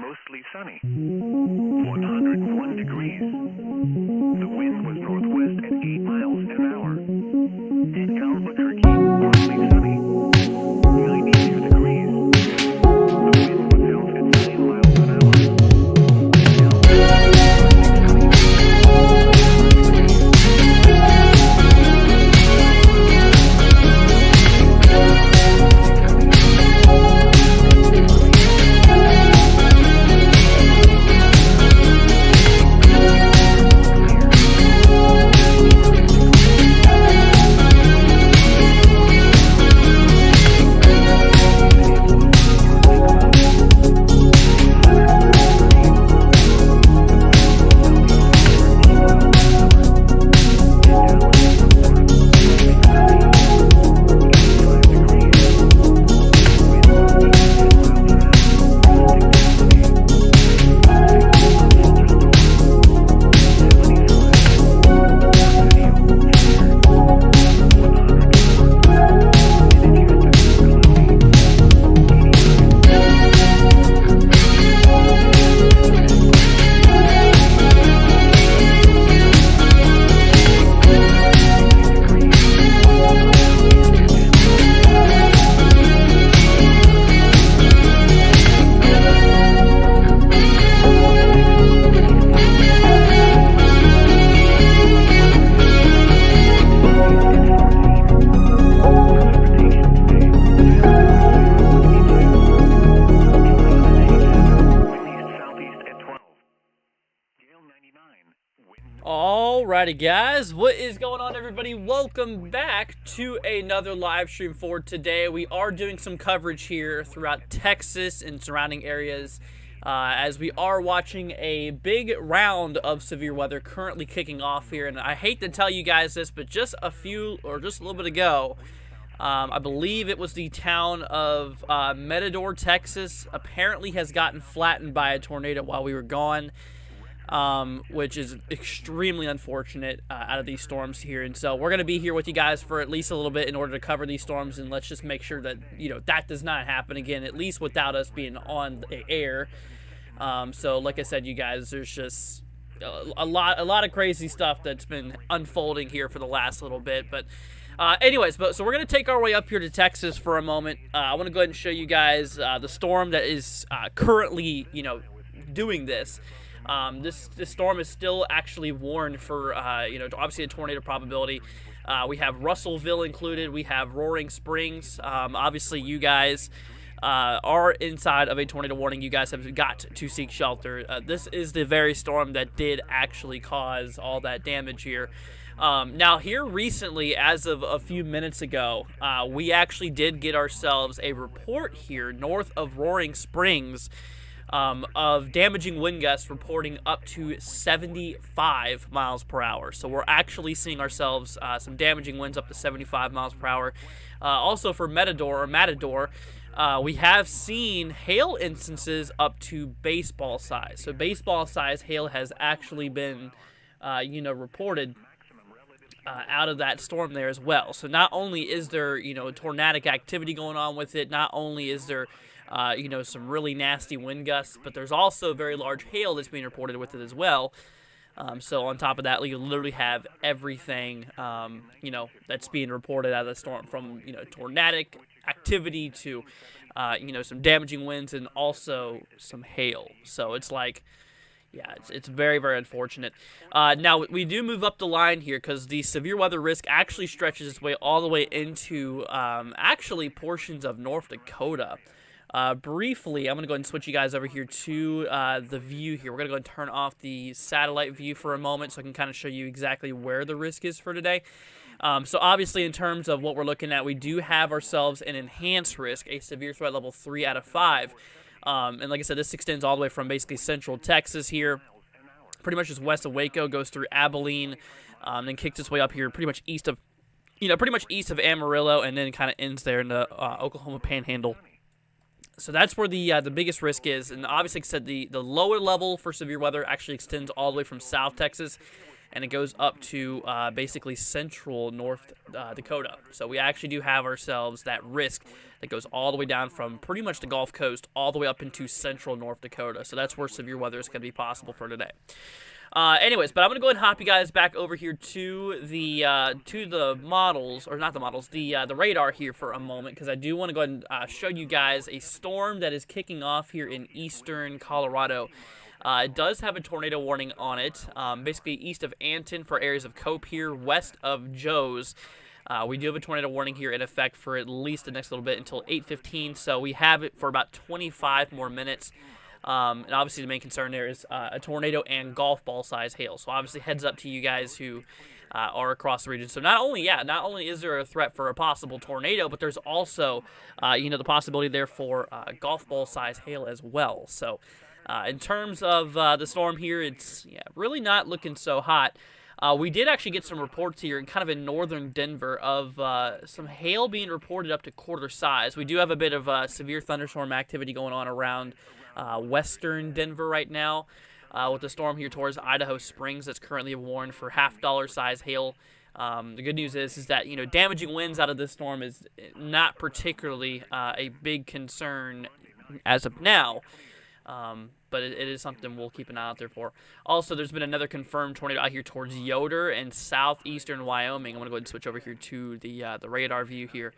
mostly sunny. 101 degrees. The wind was northwest at 8 miles an hour. In Albuquerque, partly sunny. 92 degrees. The wind was south at 9 miles an hour. Alrighty guys, what is going on everybody? Welcome back to another live stream for today. We are doing some coverage here throughout Texas and surrounding areas as we are watching a big round of severe weather currently kicking off here. And I hate to tell you guys this, but just a little bit ago, I believe it was the town of Matador, Texas, apparently has gotten flattened by a tornado while we were gone. Which is extremely unfortunate out of these storms here. And so we're going to be here with you guys for at least a little bit in order to cover these storms, and let's just make sure that, that does not happen again, at least without us being on the air. So like I said, you guys, there's just a lot of crazy stuff that's been unfolding here for the last little bit. But anyways, so we're going to take our way up here to Texas for a moment. I want to go ahead and show you guys the storm that is currently, doing this. This storm is still actually warned for, obviously a tornado probability. We have Russellville included. We have Roaring Springs. Obviously, you guys are inside of a tornado warning. You guys have got to seek shelter. This is the very storm that did actually cause all that damage here. Now, here recently, as of a few minutes ago, we actually did get ourselves a report here north of Roaring Springs of damaging wind gusts reporting up to 75 miles per hour. So we're actually seeing ourselves some damaging winds up to 75 miles per hour. Also for Matador, we have seen hail instances up to baseball size. So baseball size hail has actually been, reported out of that storm there as well. So not only is there, tornadic activity going on with it, not only is there some really nasty wind gusts, but there's also very large hail that's being reported with it as well. So on top of that, you literally have everything, that's being reported out of the storm, from, tornadic activity to, some damaging winds and also some hail. So it's like, yeah, it's very, very unfortunate. Now, we do move up the line here because the severe weather risk actually stretches its way all the way into, actually, portions of North Dakota. Briefly, I'm going to go ahead and switch you guys over here to the view here. We're going to go ahead and turn off the satellite view for a moment so I can kind of show you exactly where the risk is for today. So obviously, in terms of what we're looking at, we do have ourselves an enhanced risk, a severe threat level 3 out of 5. And like I said, this extends all the way from basically central Texas here, pretty much just west of Waco, goes through Abilene, then kicks its way up here pretty much east of Amarillo, and then kind of ends there in the Oklahoma Panhandle. So that's where the biggest risk is. And obviously, like I said, the lower level for severe weather actually extends all the way from South Texas and it goes up to basically central North Dakota. So we actually do have ourselves that risk that goes all the way down from pretty much the Gulf Coast all the way up into central North Dakota. So that's where severe weather is going to be possible for today. Anyways, but I'm gonna go ahead and hop you guys back over here to the models, or not the models, the radar here for a moment, because I do want to go ahead and show you guys a storm that is kicking off here in eastern Colorado. It does have a tornado warning on it, basically east of Anton for areas of Cope here, west of Joe's. We do have a tornado warning here in effect for at least the next little bit until 8:15, so we have it for about 25 more minutes. And obviously the main concern there is a tornado and golf ball size hail. So obviously heads up to you guys who are across the region. So not only is there a threat for a possible tornado, but there's also the possibility there for golf ball size hail as well. So in terms of the storm here, it's really not looking so hot. We did actually get some reports here kind of in northern Denver of some hail being reported up to quarter size. We do have a bit of severe thunderstorm activity going on around western Denver right now with the storm here towards Idaho Springs that's currently warned for $half size hail. The good news is that damaging winds out of this storm is not particularly a big concern as of now, but it is something we'll keep an eye out there for. Also, there's been another confirmed tornado out here towards Yoder and southeastern Wyoming. I'm going to go ahead and switch over here to the radar view here,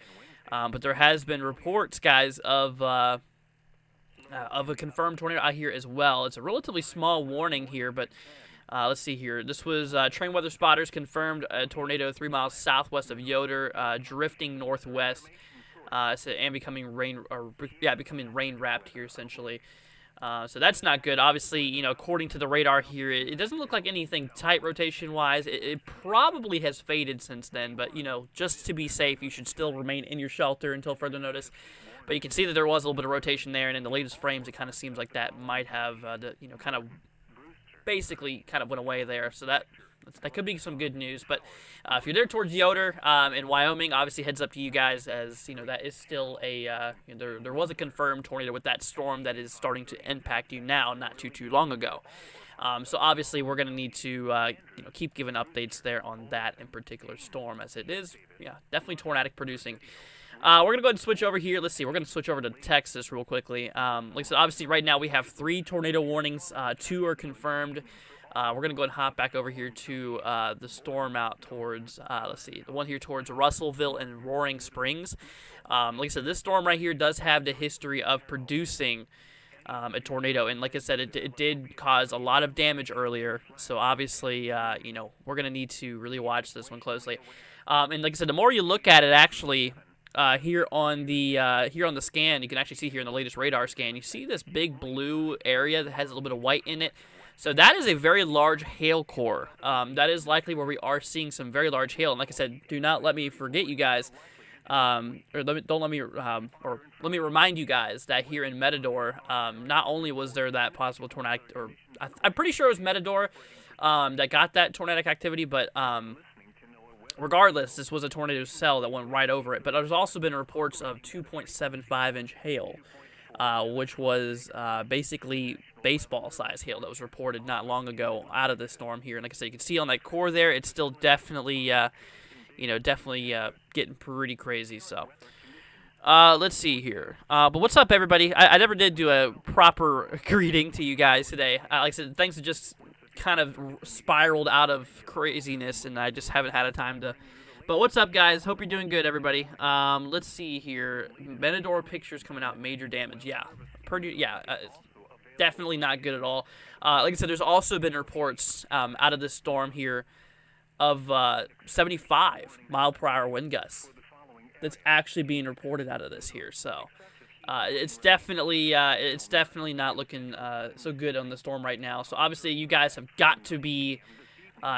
but there has been reports, guys, of a confirmed tornado out here as well. It's a relatively small warning here, but let's see here. This was train weather spotters confirmed a tornado 3 miles southwest of Yoder, drifting northwest, and becoming becoming rain wrapped here essentially. So that's not good. Obviously, according to the radar here, it doesn't look like anything tight rotation-wise. It probably has faded since then, but, just to be safe, you should still remain in your shelter until further notice. But you can see that there was a little bit of rotation there, and in the latest frames, it kind of seems like that might have, kind of basically kind of went away there. So that could be some good news. But if you're there towards Yoder in Wyoming, obviously heads up to you guys, as that is still a there was a confirmed tornado with that storm that is starting to impact you now, not too long ago. So obviously we're going to need to keep giving updates there on that in particular storm, as it is definitely tornadic producing. We're going to go ahead and switch over here. Let's see. We're going to switch over to Texas real quickly. Like I said, obviously right now we have 3 tornado warnings. 2 are confirmed. We're going to go ahead and hop back over here to the storm out towards, let's see, the one here towards Russellville and Roaring Springs. Like I said, this storm right here does have the history of producing a tornado. And like I said, it did cause a lot of damage earlier. So obviously, we're going to need to really watch this one closely. And like I said, the more you look at it, actually, here on the scan, you can actually see here in the latest radar scan, you see this big blue area that has a little bit of white in it. So that is a very large hail core. That is likely where we are seeing some very large hail. And like I said, do not let me forget you guys, let me remind you guys that here in Matador, not only was there that possible tornadic, or I'm pretty sure it was Matador that got that tornadic activity, but regardless, this was a tornado cell that went right over it. But there's also been reports of 2.75-inch hail, which was basically baseball-size hail that was reported not long ago out of this storm here. And like I said, you can see on that core there, it's still definitely, getting pretty crazy. So let's see here. But what's up, everybody? I never did do a proper greeting to you guys today. Like I said, things have just kind of spiraled out of craziness, and I just haven't had a time to. But what's up, guys? Hope you're doing good, everybody. Let's see here. Matador pictures coming out, major damage. Yeah, definitely not good at all. Like I said, there's also been reports out of this storm here of 75 mile per hour wind gusts that's actually being reported out of this here. So it's definitely not looking so good on the storm right now. So obviously you guys have got to be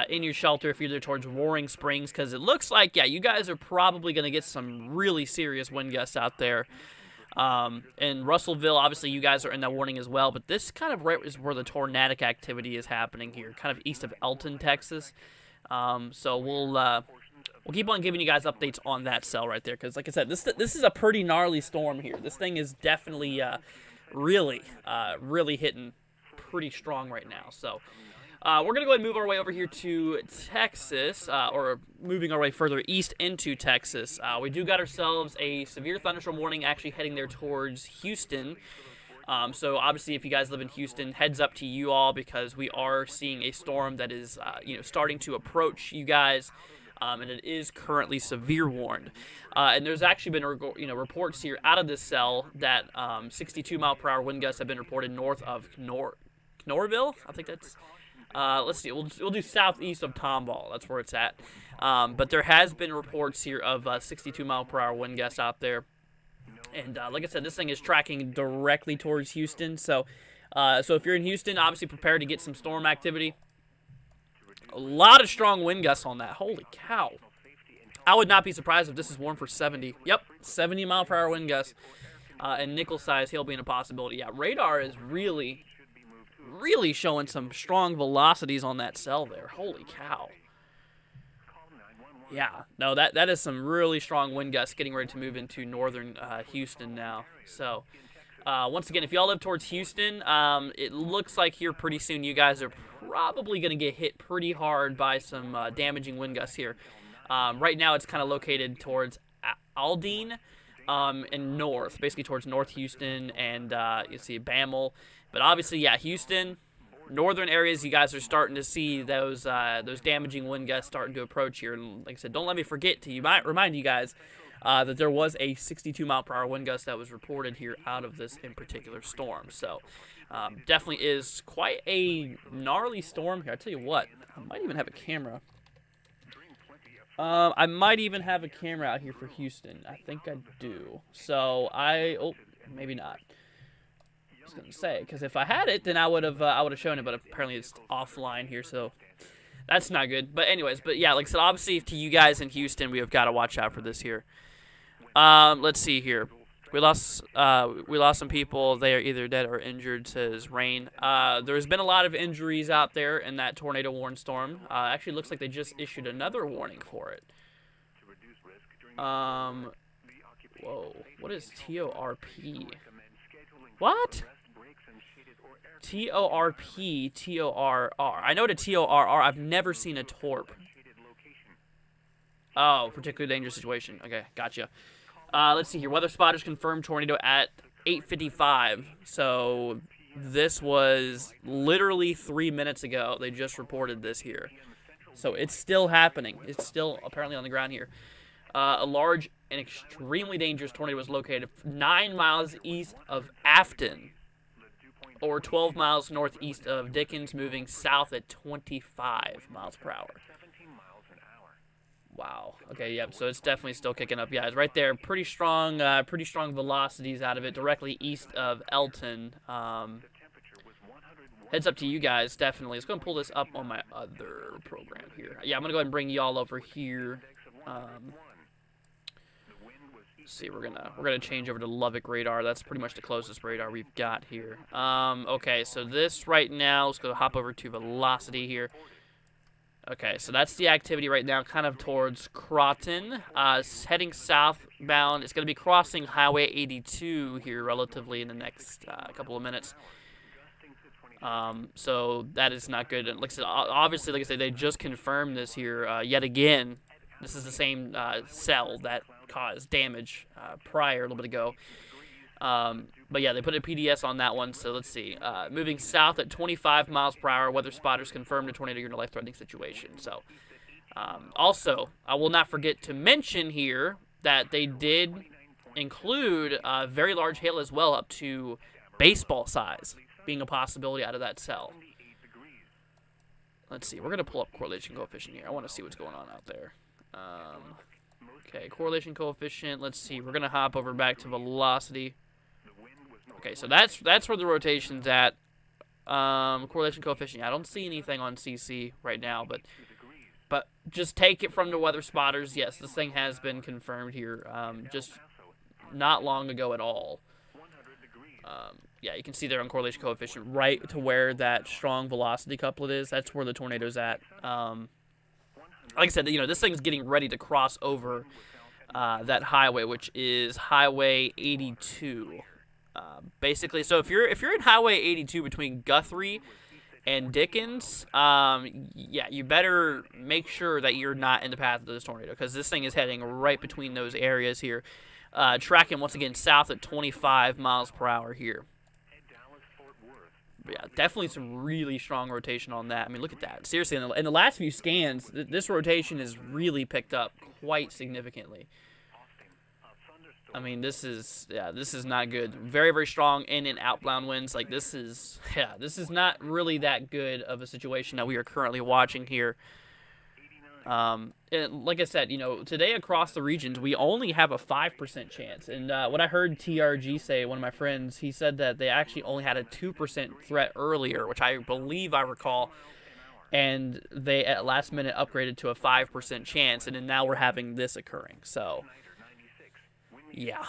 in your shelter if you're there towards Roaring Springs, because it looks like, you guys are probably going to get some really serious wind gusts out there. In Russellville, obviously you guys are in that warning as well, but this kind of right is where the tornadic activity is happening here, kind of east of Elton, Texas. So we'll keep on giving you guys updates on that cell right there, because like I said, this is a pretty gnarly storm here. This thing is definitely really hitting pretty strong right now. So We're going to go ahead and move our way over here to Texas, or moving our way further east into Texas. We do got ourselves a severe thunderstorm warning actually heading there towards Houston. So obviously, if you guys live in Houston, heads up to you all because we are seeing a storm that is, starting to approach you guys, and it is currently severe warned. And there's actually been, reports here out of this cell that 62-mile-per-hour wind gusts have been reported north of Knorrville. I think that's. Let's see. We'll do southeast of Tomball. That's where it's at. But there has been reports here of 62-mile-per-hour wind gusts out there. And like I said, this thing is tracking directly towards Houston. So if you're in Houston, obviously prepare to get some storm activity. A lot of strong wind gusts on that. Holy cow. I would not be surprised if this is warm for 70. Yep, 70-mile-per-hour wind gusts. And nickel-size hail being a possibility. Yeah, radar is really showing some strong velocities on that cell there. Holy cow. Yeah, no, that is some really strong wind gusts getting ready to move into northern Houston now. So, once again, if y'all live towards Houston, it looks like here pretty soon you guys are probably going to get hit pretty hard by some damaging wind gusts here. Right now it's kind of located towards Aldine and north, basically towards North Houston and you see Bammel. But obviously, yeah, Houston, northern areas, you guys are starting to see those damaging wind gusts starting to approach here. And like I said, don't let me forget to remind you guys that there was a 62-mile-per-hour wind gust that was reported here out of this in particular storm. So definitely is quite a gnarly storm here. I tell you what, I might even have a camera. I might even have a camera out here for Houston. I think I do. So maybe not. I was gonna say, because if I had it, then I would have shown it, but apparently it's offline here, so that's not good. But anyways, yeah, like I said, obviously to you guys in Houston, we have got to watch out for this here. Let's see here. We lost some people. They are either dead or injured, says Rain. There's been a lot of injuries out there in that tornado warning storm. Actually, looks like they just issued another warning for it. Whoa, what is TORP? What? TORP, TORR. I know what a TORR. I've never seen a TORP. Oh, particularly dangerous situation. Okay, gotcha. Let's see here. Weather spotters confirmed tornado at 8:55. So this was literally 3 minutes ago. They just reported this here. So it's still happening. It's still apparently on the ground here. A large and extremely dangerous tornado was located 9 miles east of Afton, or 12 miles northeast of Dickens, moving south at 25 miles per hour. Wow. Okay, yep, so it's definitely still kicking up. Yeah, it's right there. Pretty strong velocities out of it, directly east of Elton. Heads up to you guys, definitely. Let's go and pull this up on my other program here. Yeah, I'm going to go ahead and bring y'all over here. Let's see, we're gonna change over to Lubbock radar. That's pretty much the closest radar we've got here. Okay, so this right now, let's go hop over to velocity here. Okay, so that's the activity right now, kind of towards Croton. It's heading southbound. It's going to be crossing Highway 82 here relatively in the next couple of minutes. So that is not good. And like I said, obviously, like I said, they just confirmed this here yet again. This is the same cell that caused damage prior a little bit ago. But yeah, they put a PDS on that one, so let's see. Moving south at 25 miles per hour, weather spotters confirmed a tornado in a life-threatening situation. So, also, I will not forget to mention here that they did include very large hail as well, up to baseball size, being a possibility out of that cell. Let's see, we're going to pull up correlation coefficient here. I want to see what's going on out there. Okay, correlation coefficient, let's see. We're going to hop over back to velocity. Okay, so that's where the rotation's at. Correlation coefficient. I don't see anything on CC right now, but just take it from the weather spotters. Yes, this thing has been confirmed here, just not long ago at all. Yeah, you can see there on correlation coefficient right to where that strong velocity couplet is. That's where the tornado's at. Like I said, this thing's getting ready to cross over that highway, which is Highway 82. Basically, so if you're in Highway 82 between Guthrie and Dickens, yeah, you better make sure that you're not in the path of this tornado because this thing is heading right between those areas here. Tracking once again south at 25 miles per hour here. But yeah, definitely some really strong rotation on that. I mean, look at that. Seriously, in the last few scans, this rotation has really picked up quite significantly. I mean, this is not good. Very, very strong in and outbound winds. Like this is not really that good of a situation that we are currently watching here. And like I said, today across the regions, we only have a 5% chance. And what I heard TRG say, one of my friends, he said that they actually only had a 2% threat earlier, which I believe I recall. And they at last minute upgraded to a 5% chance, and then now we're having this occurring. So yeah,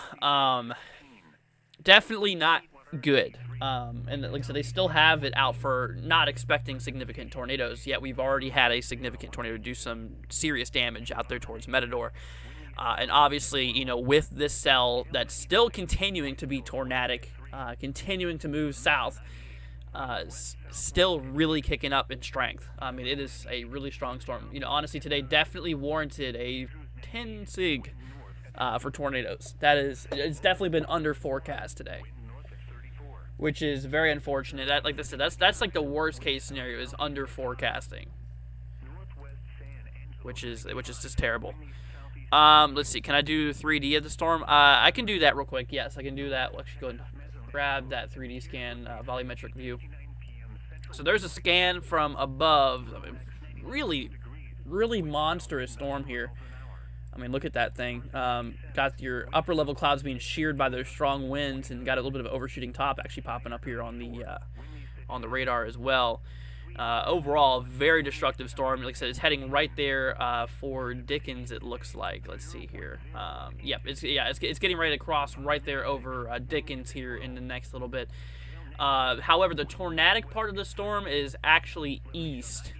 definitely not good. And like I said, they still have it out for not expecting significant tornadoes, yet we've already had a significant tornado do some serious damage out there towards Matador. And obviously, with this cell that's still continuing to be tornadic, continuing to move south, still really kicking up in strength. I mean, it is a really strong storm. Honestly, today definitely warranted a 10 sig for tornadoes. It's definitely been under forecast today, which is very unfortunate. Like I said, that's like the worst case scenario is under forecasting, which is just terrible. Let's see. Can I do 3D of the storm? I can do that real quick. Yes, I can do that. We'll actually go and grab that 3D scan, volumetric view. So there's a scan from above. I mean, really, really monstrous storm here. I mean, look at that thing. Got your upper level clouds being sheared by those strong winds, and got a little bit of overshooting top actually popping up here on the radar as well. Overall, very destructive storm. Like I said, it's heading right there for Dickens. It looks like. Let's see here. Yep, it's getting ready to cross right there over Dickens here in the next little bit. However, the tornadic part of the storm is actually east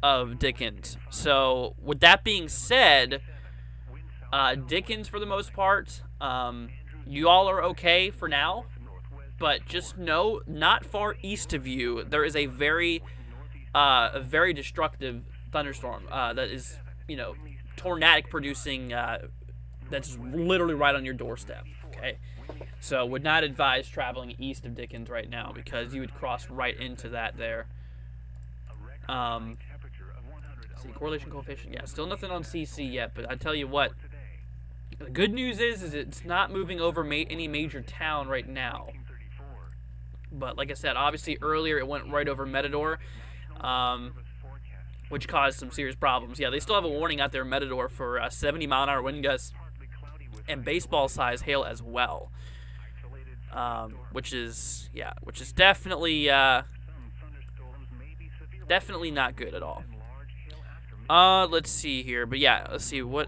of Dickens. So, with that being said, Dickens, for the most part, you all are okay for now, but just know, not far east of you, there is a very destructive thunderstorm that is, tornadic producing, that's literally right on your doorstep, okay? So, would not advise traveling east of Dickens right now, because you would cross right into that there. See, correlation coefficient, yeah, still nothing on CC yet, but I tell you what, the good news is it's not moving over any major town right now. But like I said, obviously earlier it went right over Matador, which caused some serious problems. Yeah, they still have a warning out there in Matador for 70-mile-an-hour wind gusts and baseball-size hail as well, which is definitely not good at all. Let's see here, but yeah, let's see what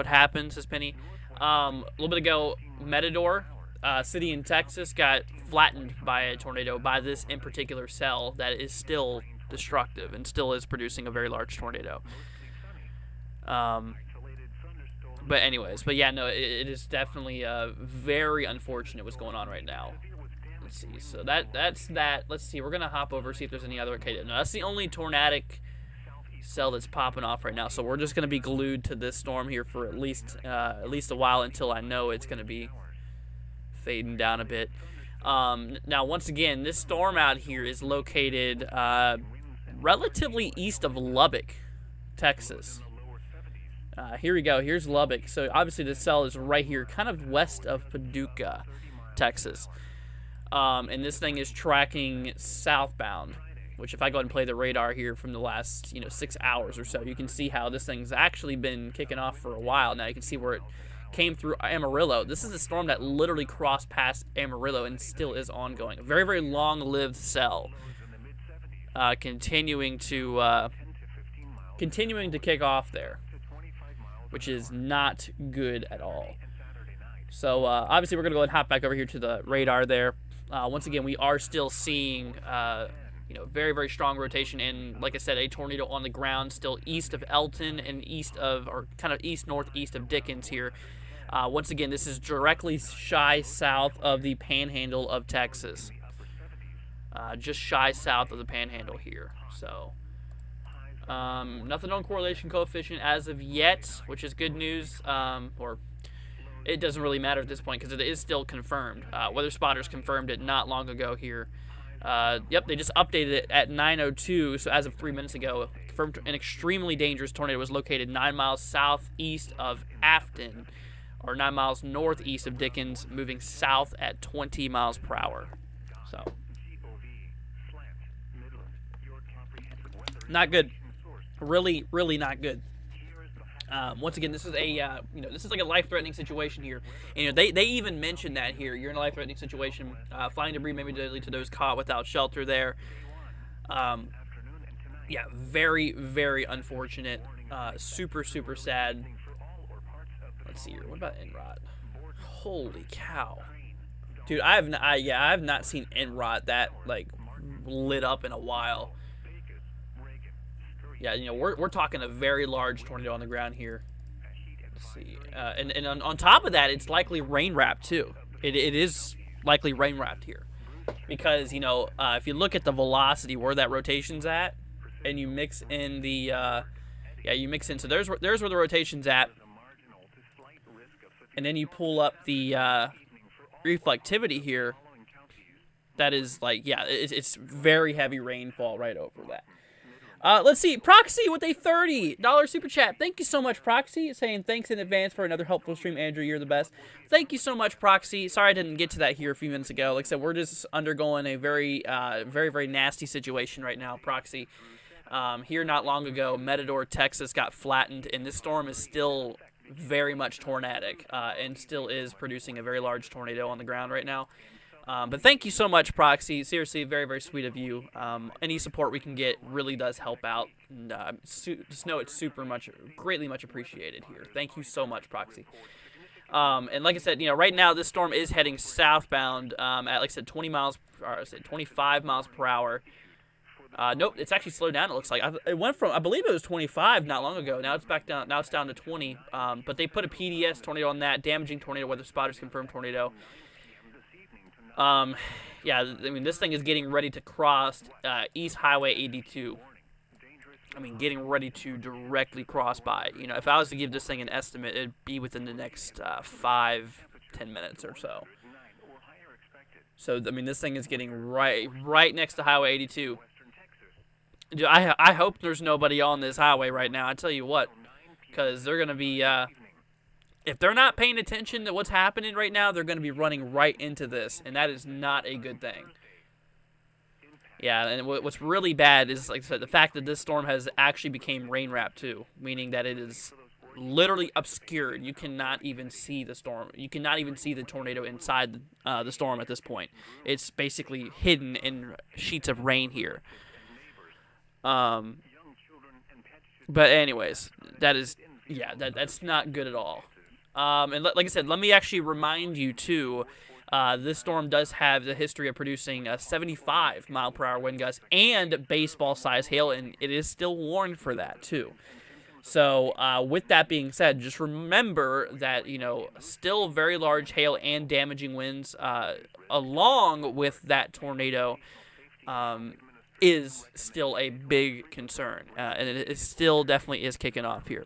happened, says Penny. A little bit ago, Matador, city in Texas, got flattened by a tornado by this in particular cell that is still destructive and still is producing a very large tornado. But yeah, no, it is definitely very unfortunate what's going on right now. Let's see, so that's that. Let's see, we're gonna hop over, see if there's any other. Okay, no, that's the only tornadic cell that's popping off right now, so we're just going to be glued to this storm here for at least a while until I know it's going to be fading down a bit. Now, once again, this storm out here is located relatively east of Lubbock, Texas. Here we go. Here's Lubbock. So obviously this cell is right here, kind of west of Paducah, Texas. And this thing is tracking southbound, which if I go ahead and play the radar here from the last 6 hours or so, you can see how this thing's actually been kicking off for a while now. You can see where it came through Amarillo. This is a storm that literally crossed past Amarillo and still is ongoing. A very, very long-lived cell, continuing to kick off there, which is not good at all. So obviously we're gonna go ahead and hop back over here to the radar there. Once again, we are still seeing very, very strong rotation, and like I said, a tornado on the ground still east of Elton and kind of east-northeast of Dickens here. Once again, this is directly south of the panhandle of Texas. just shy south of the Panhandle here. So nothing on correlation coefficient as of yet, which is good news. Or it doesn't really matter at this point because it is still confirmed. Weather spotters confirmed it not long ago here. Yep, they just updated it at 9:02, so as of 3 minutes ago, confirmed an extremely dangerous tornado was located 9 miles southeast of Afton, or 9 miles northeast of Dickens, moving south at 20 miles per hour. So, not good. Really, really not good. Once again, this is a this is like a life-threatening situation here. And, they even mentioned that here. You're in a life-threatening situation. Flying debris may be deadly to those caught without shelter there. Yeah, very, very unfortunate. Super, super sad. Let's see here. What about NROT? Holy cow, dude! I have not seen NROT that like lit up in a while. Yeah, we're talking a very large tornado on the ground here. Let's see. And on top of that, it's likely rain wrapped too. It is likely rain wrapped here. Because, if you look at the velocity where that rotation's at, and you mix in the, so there's where the rotation's at. And then you pull up the reflectivity here. That is like, it's very heavy rainfall right over that. Let's see. Proxy with a $30 super chat. Thank you so much, Proxy. Saying thanks in advance for another helpful stream. Andrew, you're the best. Thank you so much, Proxy. Sorry I didn't get to that here a few minutes ago. Like I said, we're just undergoing a very, very, very nasty situation right now, Proxy. Here not long ago, Matador, Texas got flattened, and this storm is still very much tornadic and still is producing a very large tornado on the ground right now. But thank you so much, Proxy. Seriously, very, very sweet of you. Any support we can get really does help out. And just know it's greatly much appreciated here. Thank you so much, Proxy. And like I said, right now this storm is heading southbound at, like I said, 25 miles per hour. Nope, it's actually slowed down. It looks like it went from, I believe it was 25 not long ago. Now it's back down. Now it's down to 20. But they put a PDS tornado on that, damaging tornado. Weather spotters confirmed tornado. This thing is getting ready to cross East Highway 82. Getting ready to directly cross by. If I was to give this thing an estimate, it'd be within the next 5-10 minutes or so. So, this thing is getting right next to Highway 82. Dude, I hope there's nobody on this highway right now. I tell you what, because they're going to be... if they're not paying attention to what's happening right now, they're going to be running right into this, and that is not a good thing. Yeah, and what's really bad is, like I said, the fact that this storm has actually became rain-wrapped too, meaning that it is literally obscured. You cannot even see the storm. You cannot even see the tornado inside the storm at this point. It's basically hidden in sheets of rain here. But anyways, that's not good at all. And like I said, let me actually remind you, too, this storm does have the history of producing 75-mile-per-hour wind gusts and baseball-sized hail, and it is still warned for that, too. So with that being said, just remember that, still very large hail and damaging winds along with that tornado is still a big concern, and it still definitely is kicking off here.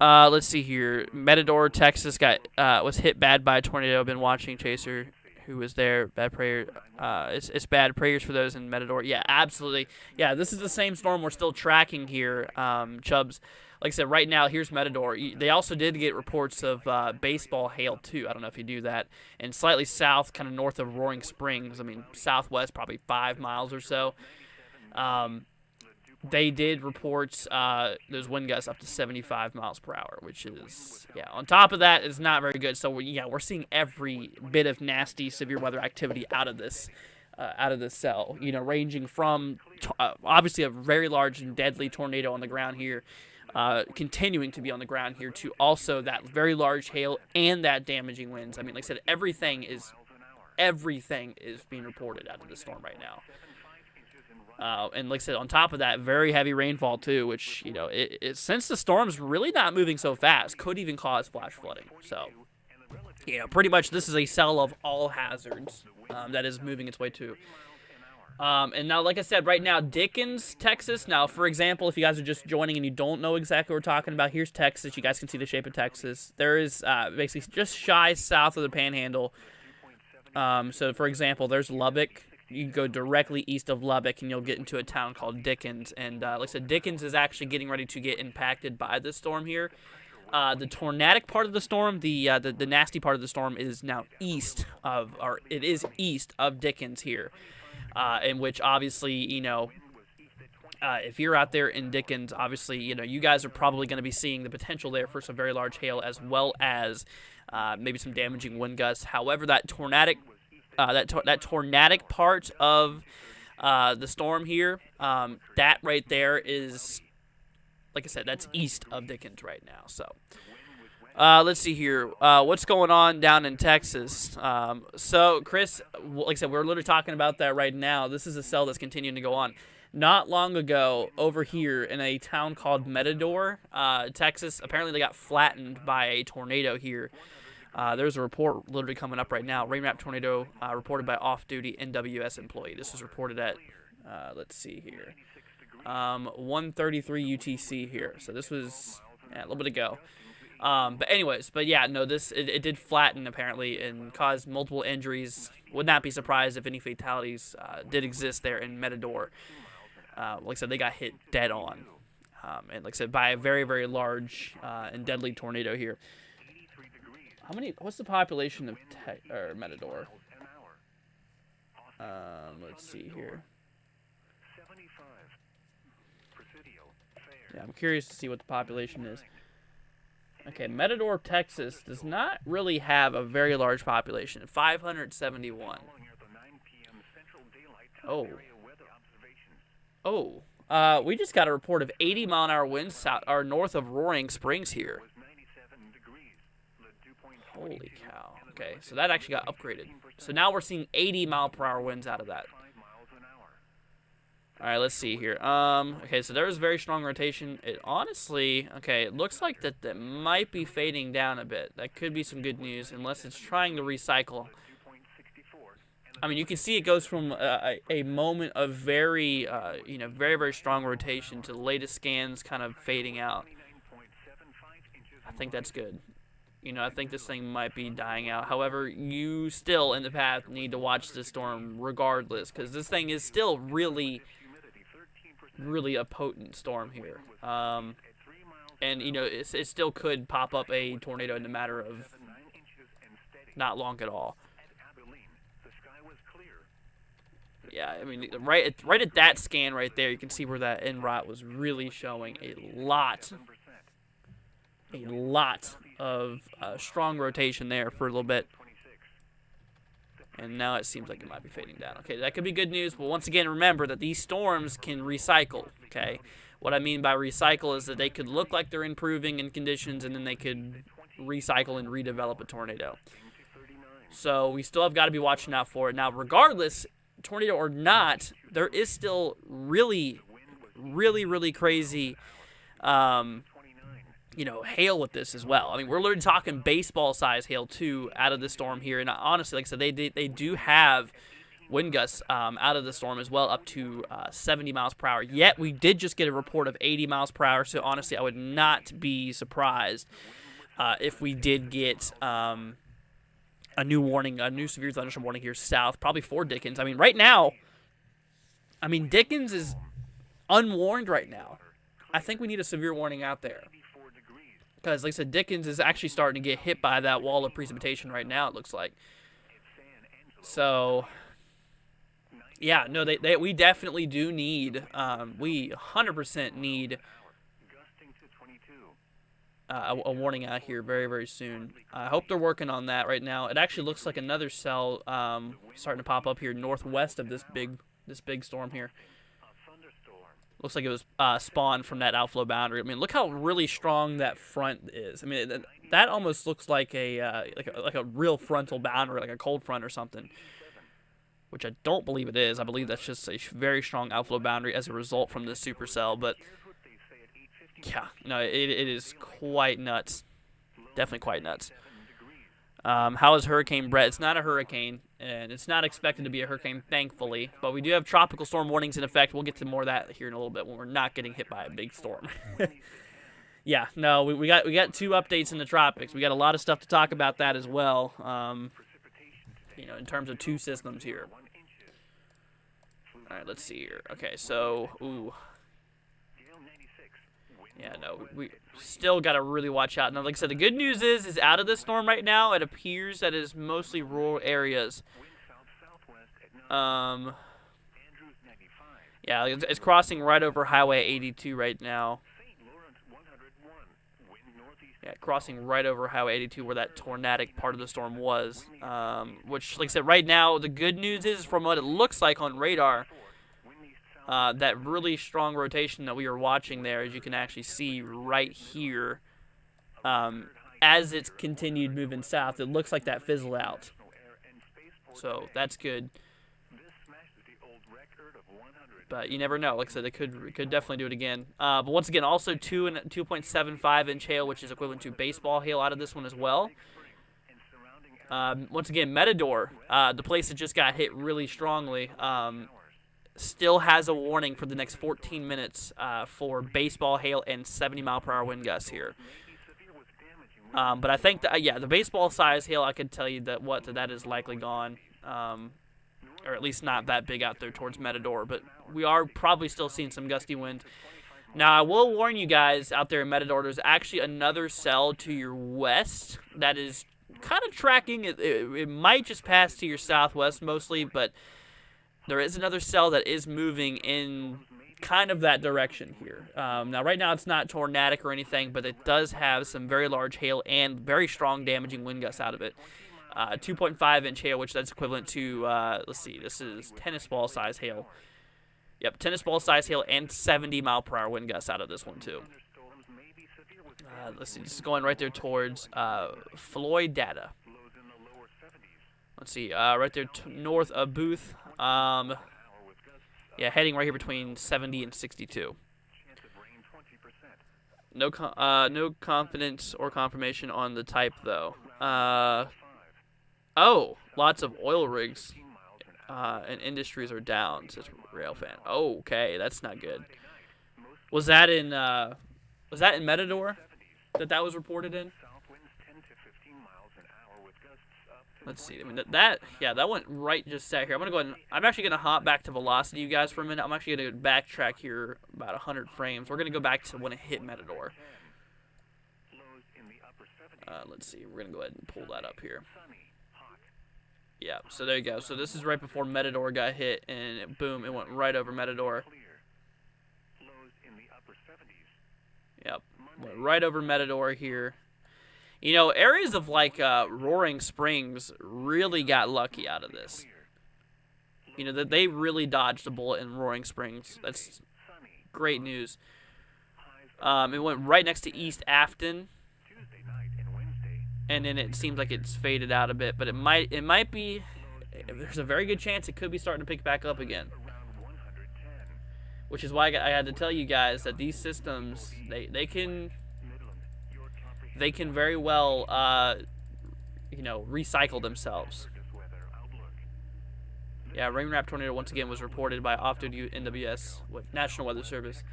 Let's see here. Matador, Texas was hit bad by a tornado. Been watching Chaser, who was there. Bad prayer. It's bad prayers for those in Matador. Yeah, absolutely. Yeah, this is the same storm we're still tracking here, Chubbs. Like I said, right now, here's Matador. They also did get reports of baseball hail, too. I don't know if you do that. And slightly south, kind of north of Roaring Springs. Southwest, probably 5 miles or so. They did report those wind gusts up to 75 miles per hour, which is, on top of that, is not very good. So, we're seeing every bit of nasty, severe weather activity out of this cell, ranging from, obviously, a very large and deadly tornado on the ground here, continuing to be on the ground here, to also that very large hail and that damaging winds. Like I said, everything is being reported out of the storm right now. And like I said, on top of that, very heavy rainfall too, which, since the storm's really not moving so fast, could even cause flash flooding. So, pretty much this is a cell of all hazards. that is moving its way to. And now, like I said, right now, Dickens, Texas. Now, for example, if you guys are just joining and you don't know exactly what we're talking about, here's Texas. You guys can see the shape of Texas. There is basically just shy south of the Panhandle. So, for example, there's Lubbock. You can go directly east of Lubbock, and you'll get into a town called Dickens. And like I said, Dickens is actually getting ready to get impacted by this storm here. The tornadic part of the storm, the nasty part of the storm, is now east of, or it is east of Dickens here. In which, obviously, if you're out there in Dickens, obviously, you guys are probably going to be seeing the potential there for some very large hail, as well as maybe some damaging wind gusts. However, that tornadic part of the storm here, that right there is, like I said, that's east of Dickens right now. So let's see here. What's going on down in Texas? So, Chris, like I said, we're literally talking about that right now. This is a cell that's continuing to go on. Not long ago, over here in a town called Matador, Texas, apparently they got flattened by a tornado here. There's a report literally coming up right now. Rain wrap tornado reported by off-duty NWS employee. This was reported at, let's see here, 1:33 UTC here. So this was a little bit ago. But yeah, no, it did flatten apparently and caused multiple injuries. Would not be surprised if any fatalities did exist there in Matador. Like I said, they got hit dead on, and like I said, by a very, very large and deadly tornado here. What's the population of Matador? Let's see here. Yeah, I'm curious to see what the population is. Okay, Matador, Texas does not really have a very large population. 571. We just got a report of 80-mile-an-hour winds north of Roaring Springs here. Holy cow. Okay, so that actually got upgraded. So now we're seeing 80-mile-per-hour winds out of that. All right, let's see here. Okay, so there was very strong rotation. It honestly, okay, it looks like that might be fading down a bit. That could be some good news, unless it's trying to recycle. I mean, you can see it goes from a moment of very, very, very strong rotation to the latest scans kind of fading out. I think that's good. I think this thing might be dying out. However, you still, in the path, need to watch this storm regardless, because this thing is still really, really a potent storm here. And, it still could pop up a tornado in a matter of not long at all. Yeah, I mean, right at that scan right there, you can see where that NROT was really showing a lot of strong rotation there for a little bit. And now it seems like it might be fading down. Okay, that could be good news, but once again, remember that these storms can recycle, okay? What I mean by recycle is that they could look like they're improving in conditions, and then they could recycle and redevelop a tornado. So we still have got to be watching out for it. Now, regardless, tornado or not, there is still really, really, really crazy hail with this as well. I mean, we're literally talking baseball-size hail, too, out of the storm here. And honestly, like I said, they do have wind gusts out of the storm as well, up to 70 miles per hour. Yet, we did just get a report of 80 miles per hour. So, honestly, I would not be surprised if we did get a new warning, a new severe thunderstorm warning here south, probably for Dickens. I mean, right now, Dickens is unwarned right now. I think we need a severe warning out there. Because, like I said, Dickens is actually starting to get hit by that wall of precipitation right now, it looks like. So, yeah, no, we definitely do need, we 100% need a warning out here very, very soon. I hope they're working on that right now. It actually looks like another cell starting to pop up here northwest of this big storm here. Looks like it was spawned from that outflow boundary. I mean, look how really strong that front is. I mean, that almost looks like a real frontal boundary, like a cold front or something, which I don't believe it is. I believe that's just a very strong outflow boundary as a result from this supercell. But yeah, no, it is quite nuts. Definitely quite nuts. How is Hurricane Brett? It's not a hurricane. and it's not expected to be a hurricane, thankfully. But we do have tropical storm warnings in effect. We'll get to more of that here in a little bit when we're not getting hit by a big storm. Yeah, no, we got 2 updates in the tropics. We got a lot of stuff to talk about that as well. You know, in terms of 2 systems here. All right, let's see here. Okay, so yeah, no, we still got to really watch out. Now, like I said, the good news is out of this storm right now, it appears that it's mostly rural areas. Yeah, it's crossing right over Highway 82 right now. Yeah, crossing right over Highway 82 where that tornadic part of the storm was. Which, like I said, right now, the good news is from what it looks like on radar, that really strong rotation that we were watching there, as you can actually see right here, as it's continued moving south, it looks like that fizzled out. So that's good. But you never know. Like I said, it could definitely do it again. But once again, also 2.75 inch hail, which is equivalent to baseball hail out of this one as well. Once again, Matador, the place that just got hit really strongly, still has a warning for the next 14 minutes for baseball hail and 70-mile-per-hour wind gusts here. But I think that the baseball size hail, I could tell you that that is likely gone. Or at least not that big out there towards Matador, but we are probably still seeing some gusty wind. Now, I will warn you guys out there in Matador, there's actually another cell to your west that is kind of tracking. It might just pass to your southwest mostly, but there is another cell that is moving in kind of that direction here. Now, right now, it's not tornadic or anything, but it does have some very large hail and very strong damaging wind gusts out of it. 2.5 inch hail, which that's equivalent to, let's see, this is tennis ball size hail. Yep, tennis ball size hail and 70-mile-per-hour wind gusts out of this one, too. Let's see, this is going right there towards Floyd Data. Let's see, right there north of Booth. Yeah, heading right here between 70 and 62. No confidence or confirmation on the type, though. Oh, lots of oil rigs and industries are down, says Railfan. Oh, okay, that's not good. Was that in Matador that was reported in? Let's see. I mean, that went right just sat here. I'm actually gonna hop back to velocity, you guys, for a minute. I'm actually gonna backtrack here about 100 frames. We're gonna go back to when it hit Matador. Let's see. We're gonna go ahead and pull that up here. Yeah, so there you go. So this is right before Matador got hit, and boom, it went right over Matador. Yep, went right over Matador here. You know, areas of like Roaring Springs really got lucky out of this. You know, that they really dodged a bullet in Roaring Springs. That's great news. It went right next to East Afton. And then it seems like it's faded out a bit, but it might be. There's a very good chance it could be starting to pick back up again. Which is why I had to tell you guys that these systems they can very well recycle themselves. Yeah, rain wrap tornado once again was reported by Ofted NWS, National Weather Service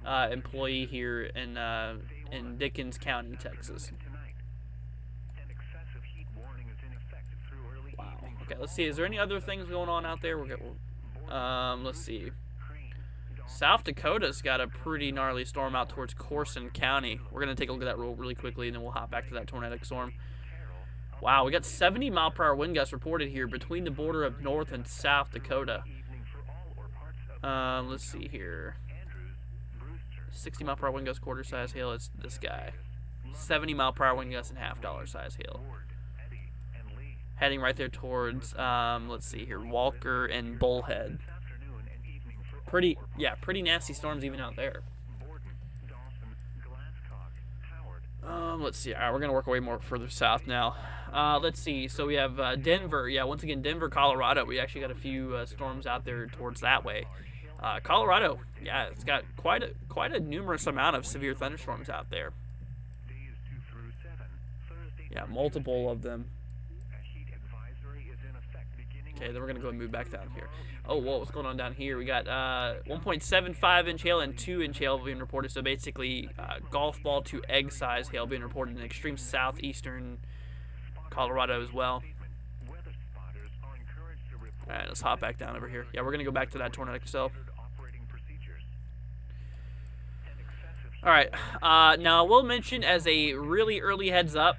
employee here in Dickens County, Texas. Okay, let's see. Is there any other things going on out there? Let's see. South Dakota's got a pretty gnarly storm out towards Corson County. We're going to take a look at that really quickly, and then we'll hop back to that tornadic storm. Wow, we got 70-mile-per-hour wind gusts reported here between the border of North and South Dakota. Let's see here. 60-mile-per-hour wind gust quarter-size hail. It's this guy. 70-mile-per-hour wind gusts and half-dollar size hail. Heading right there towards, let's see here, Walker and Bullhead. Pretty nasty storms even out there. Let's see. All right, we're going to work our way more further south now. Let's see. So we have Denver. Yeah, once again, Denver, Colorado. We actually got a few storms out there towards that way. Colorado, yeah, it's got quite a numerous amount of severe thunderstorms out there. Yeah, multiple of them. Okay, then we're going to go and move back down here. Oh, whoa, what's going on down here? We got 1.75-inch hail and 2-inch hail being reported. So basically, golf ball to egg size hail being reported in extreme southeastern Colorado as well. All right, let's hop back down over here. Yeah, we're going to go back to that tornadic cell. All right, now I will mention as a really early heads up,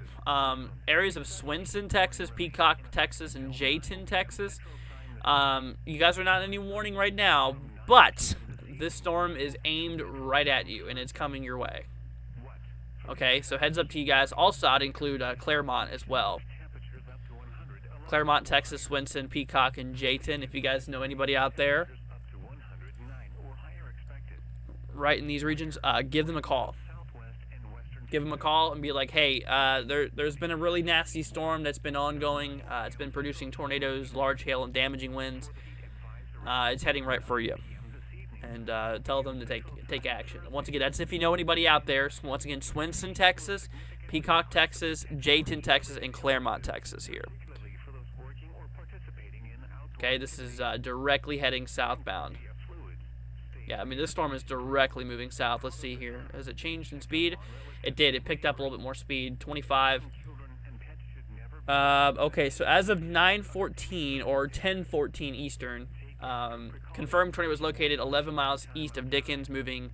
areas of Swenson, Texas, Peacock, Texas, and Jayton, Texas. You guys are not in any warning right now, but this storm is aimed right at you, and it's coming your way. Okay, so heads up to you guys. Also, I'd include Claremont as well. Claremont, Texas, Swenson, Peacock, and Jayton. If you guys know anybody out there right in these regions, give them a call. Give them a call and be like, hey, there's been a really nasty storm that's been ongoing. It's been producing tornadoes, large hail, and damaging winds. It's heading right for you. And tell them to take action. Once again, that's if you know anybody out there. Once again, Swenson, Texas, Peacock, Texas, Jayton, Texas, and Claremont, Texas here. Okay, this is directly heading southbound. Yeah, I mean, this storm is directly moving south. Let's see here. Has it changed in speed? It did. It picked up a little bit more speed, 25. Okay, so as of 9:14 or 10:14 Eastern, confirmed tornado was located 11 miles east of Dickens, moving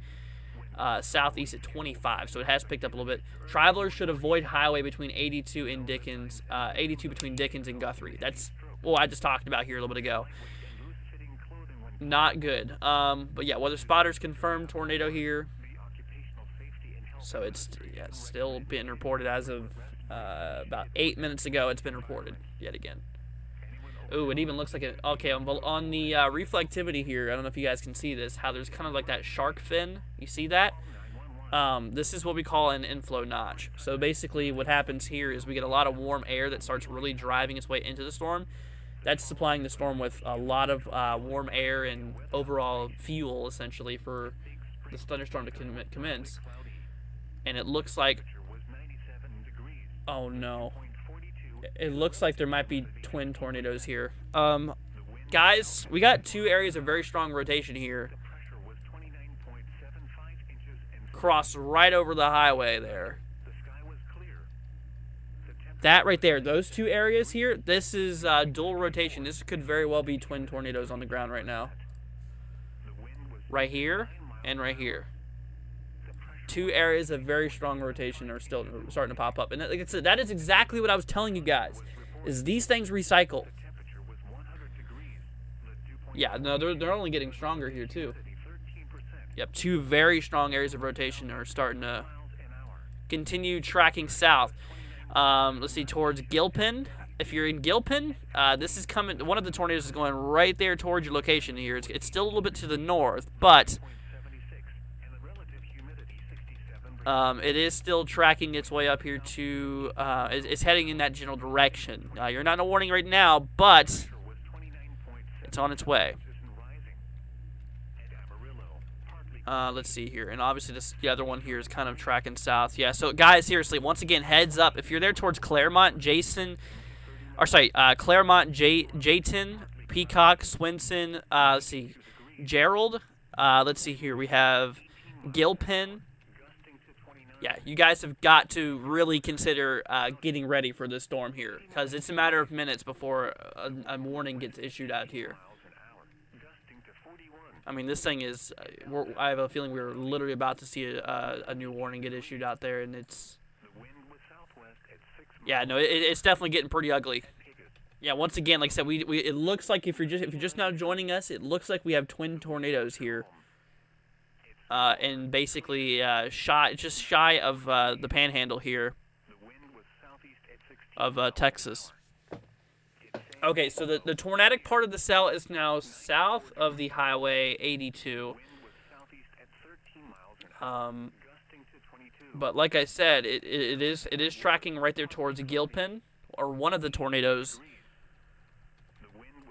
southeast at 25. So it has picked up a little bit. Travelers should avoid highway between 82 and Dickens, 82 between Dickens and Guthrie. That's what I just talked about here a little bit ago. Not good. But yeah, weather spotters confirmed tornado here. So it's still being reported as of about 8 minutes ago. It's been reported yet again. Ooh, it even looks like it. Okay, on the reflectivity here, I don't know if you guys can see this, how there's kind of like that shark fin. You see that? This is what we call an inflow notch. So basically what happens here is we get a lot of warm air that starts really driving its way into the storm. That's supplying the storm with a lot of warm air and overall fuel, essentially, for this thunderstorm to commence. And it looks like, oh no, it looks like there might be twin tornadoes here. Guys, we got two areas of very strong rotation here. Cross right over the highway there. That right there, those two areas here, this is dual rotation. This could very well be twin tornadoes on the ground right now. Right here and right here. Two areas of very strong rotation are still starting to pop up. And like I said, that is exactly what I was telling you guys, is these things recycle. Yeah, no, they're only getting stronger here too. Yep, two very strong areas of rotation are starting to continue tracking south. Let's see, towards Gilpin. If you're in Gilpin, this is coming. One of the tornadoes is going right there towards your location here. It's still a little bit to the north, but it is still tracking its way up here to. It's heading in that general direction. You're not in a warning right now, but it's on its way. Let's see here, and obviously the other one here is kind of tracking south. Yeah, so guys, seriously, once again, heads up. If you're there towards Claremont, Claremont, Jayton, Peacock, Swenson, let's see, Gerald, let's see here, we have Gilpin. Yeah, you guys have got to really consider getting ready for this storm here, because it's a matter of minutes before a warning gets issued out here. I mean, this thing is, I have a feeling we're literally about to see a new warning get issued out there, and it's, yeah, no, it's definitely getting pretty ugly. Yeah, once again, like I said, it looks like if you're just now joining us, it looks like we have twin tornadoes here, and basically just shy of the panhandle here of Texas. Okay, so the tornadic part of the cell is now south of the highway 82. But like I said, it is tracking right there towards Gilpin, or one of the tornadoes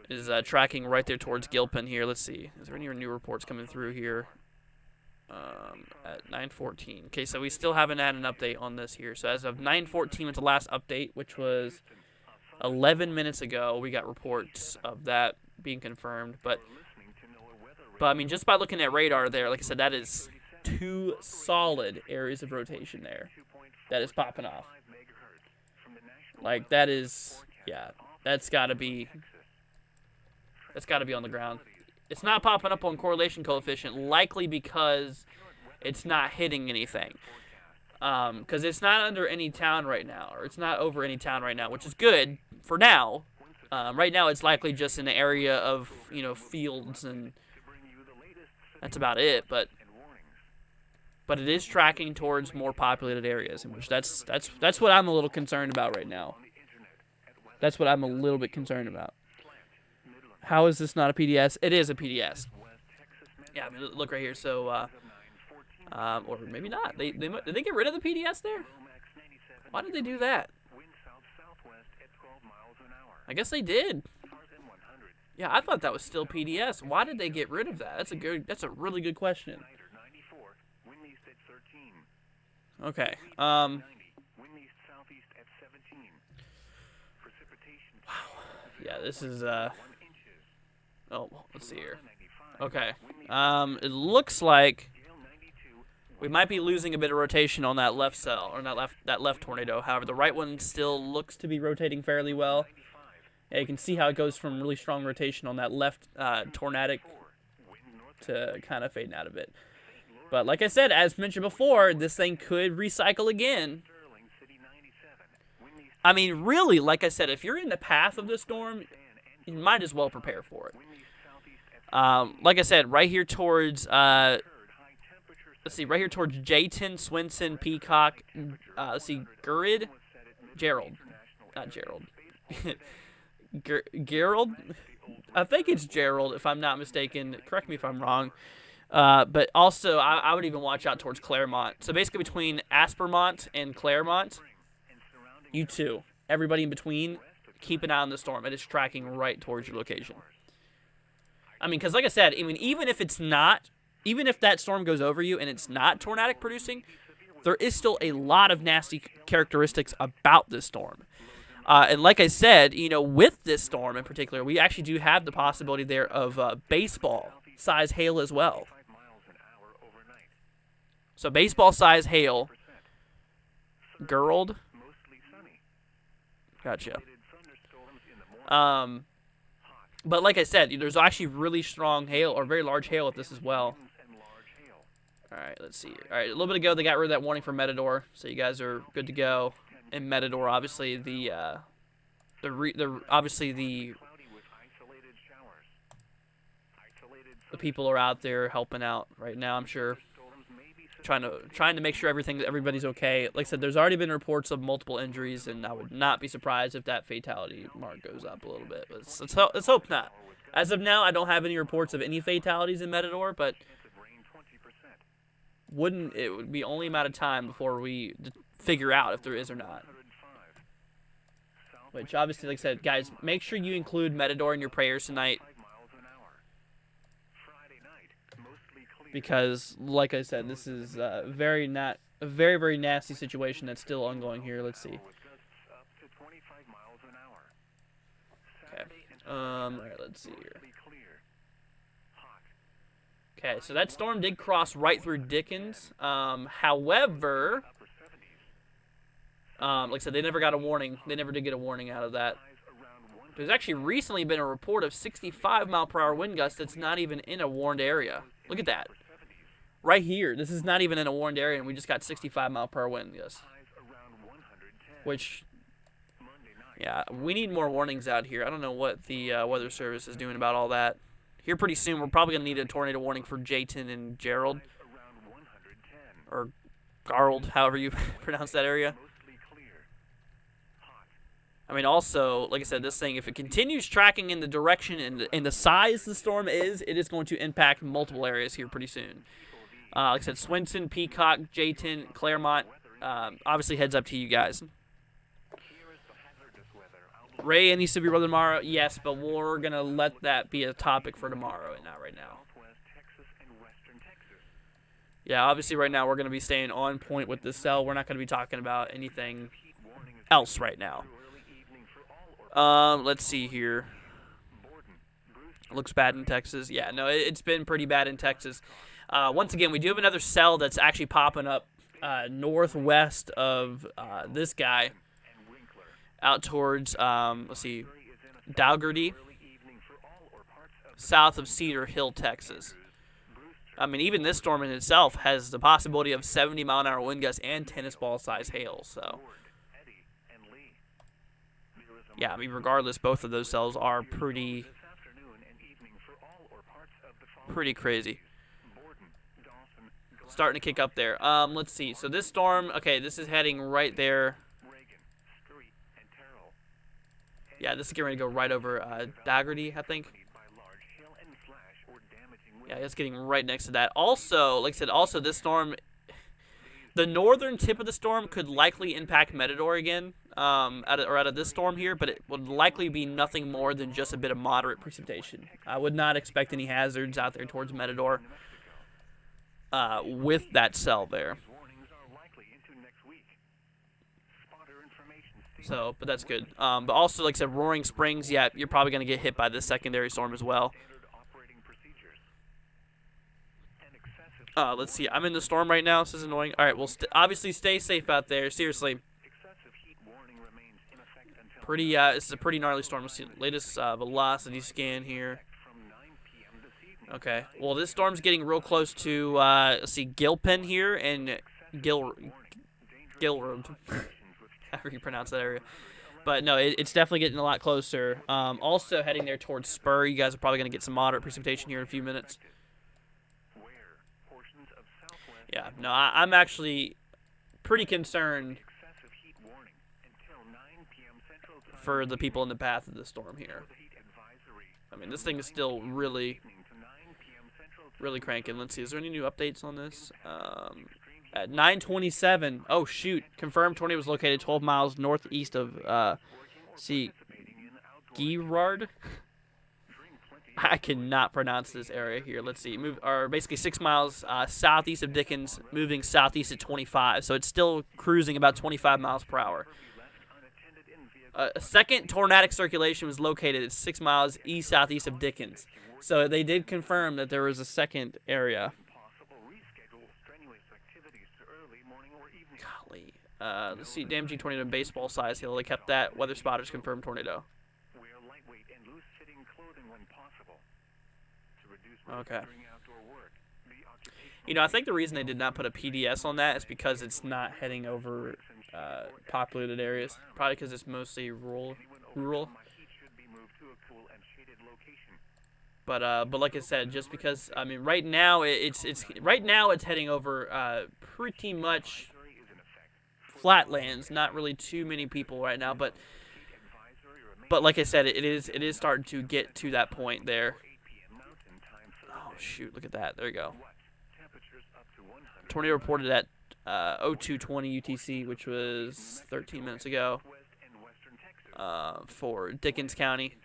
is tracking right there towards Gilpin here. Let's see, is there any new reports coming through here? At 9:14. Okay, so we still haven't had an update on this here. So as of 9:14 was the last update, which was 11 minutes ago, we got reports of that being confirmed. But I mean, just by looking at radar there, like I said, that is 2 solid areas of rotation there that is popping off. Like, that is, yeah, that's got to be on the ground. It's not popping up on correlation coefficient, likely because it's not hitting anything. Because it's not under any town right now, or it's not over any town right now, which is good for now. Right now, it's likely just an area of, fields, and that's about it. But it is tracking towards more populated areas, in which that's what I'm a little concerned about right now. That's what I'm a little bit concerned about. How is this not a PDS? It is a PDS. Yeah, I mean, look right here. So, or maybe not. Did they get rid of the PDS there? Why did they do that? I guess they did. Yeah, I thought that was still PDS. Why did they get rid of that? That's a really good question. Okay. Wow. Yeah, this is oh, let's see here. Okay. It looks like we might be losing a bit of rotation on that left cell, or that left tornado. However, the right one still looks to be rotating fairly well. Yeah, you can see how it goes from really strong rotation on that left tornadic to kind of fading out a bit. But like I said, as mentioned before, this thing could recycle again. I mean, really, like I said, if you're in the path of the storm, you might as well prepare for it. Like I said, right here towards, let's see, right here towards Jayton, Swinson, Peacock, let's see, Gerald, not Gerald, Gerald, I think it's Gerald, if I'm not mistaken. Correct me if I'm wrong. But also, I would even watch out towards Claremont. So basically between Aspermont and Claremont, you two, everybody in between, keep an eye on the storm. It is tracking right towards your location. I mean, because like I said, I mean, even if that storm goes over you and it's not tornadic producing, there is still a lot of nasty characteristics about this storm. And like I said, with this storm in particular, we actually do have the possibility there of baseball-size hail as well. So baseball-size hail. Gerald. Gotcha. But like I said, there's actually really strong hail, or very large hail at this as well. All right, let's see. All right, a little bit ago, they got rid of that warning for Matador, so you guys are good to go. And Matador, obviously, the people are out there helping out right now, I'm sure. Trying to make sure everybody's okay. Like I said, there's already been reports of multiple injuries, and I would not be surprised if that fatality mark goes up a little bit. But let's hope not. As of now, I don't have any reports of any fatalities in Matador, but it would be only a matter of time before we figure out if there is or not. Which obviously, like I said, guys, make sure you include Matador in your prayers tonight. Because, like I said, this is a very, very nasty situation that's still ongoing here. Let's see. Okay. All right, let's see here. Okay, so that storm did cross right through Dickens. However, like I said, they never got a warning. They never did get a warning out of that. There's actually recently been a report of 65-mile-per-hour wind gusts that's not even in a warned area. Look at that. Right here. This is not even in a warned area, and we just got 65-mile-per-hour wind gusts. Which, yeah, we need more warnings out here. I don't know what the Weather Service is doing about all that. Here pretty soon, we're probably going to need a tornado warning for Jayton and Gerald. Or Garld, however you pronounce that area. I mean, also, like I said, this thing, if it continues tracking in the direction and the size the storm is, it is going to impact multiple areas here pretty soon. Like I said, Swinson, Peacock, Jayton, Claremont, obviously heads up to you guys. Ray, any severe weather tomorrow? Yes, but we're going to let that be a topic for tomorrow and not right now. Yeah, obviously right now we're going to be staying on point with this cell. We're not going to be talking about anything else right now. Let's see here. Looks bad in Texas. Yeah, no, it's been pretty bad in Texas. Once again, we do have another cell that's actually popping up northwest of this guy, out towards, let's see, Dougherty, south of Cedar Hill, Texas. I mean, even this storm in itself has the possibility of 70-mile-an-hour wind gusts and tennis ball size hail. So, yeah, I mean, regardless, both of those cells are pretty crazy. Starting to kick up there. Let's see. So this storm, okay, this is heading right there. Yeah, this is getting ready to go right over Dougherty, I think. Yeah, it's getting right next to that. Also, like I said, also this storm, the northern tip of the storm could likely impact Matador again, out of this storm here, but it would likely be nothing more than just a bit of moderate precipitation. I would not expect any hazards out there towards Matador with that cell there. So, but that's good. But also, like I said, Roaring Springs, yeah, you're probably going to get hit by this secondary storm as well. Let's see. I'm in the storm right now. This is annoying. All right, well, obviously stay safe out there. Seriously. Pretty. This is a pretty gnarly storm. Let's see the latest velocity scan here. Okay. Well, this storm's getting real close to. Let's see, Gilpin here and Gilroad. However you pronounce that area. But no, it's definitely getting a lot closer. Also heading there towards Spur. You guys are probably going to get some moderate precipitation here in a few minutes. Yeah, no, I'm actually pretty concerned for the people in the path of the storm here. I mean, this thing is still really cranking. Let's see, is there any new updates on this? At 9:27, oh shoot, confirmed tornado was located 12 miles northeast of, Girard. I cannot pronounce this area here. Let's see. Basically 6 miles southeast of Dickens, moving southeast at 25. So it's still cruising about 25 miles per hour. A second tornadic circulation was located at 6 miles east-southeast of Dickens. So they did confirm that there was a second area. Golly. Let's see. Damaging tornado baseball size hill. They kept that. Weather spotters confirmed tornado. Okay. You know, I think the reason they did not put a PDS on that is because it's not heading over populated areas. Probably because it's mostly rural. But like I said, just because I mean, right now it's heading over pretty much flatlands. Not really too many people right now, but like I said, it is starting to get to that point there. Shoot, look at that. There you go. Tornado reported at 02:20 UTC, which was 13 minutes ago, for Dickens County.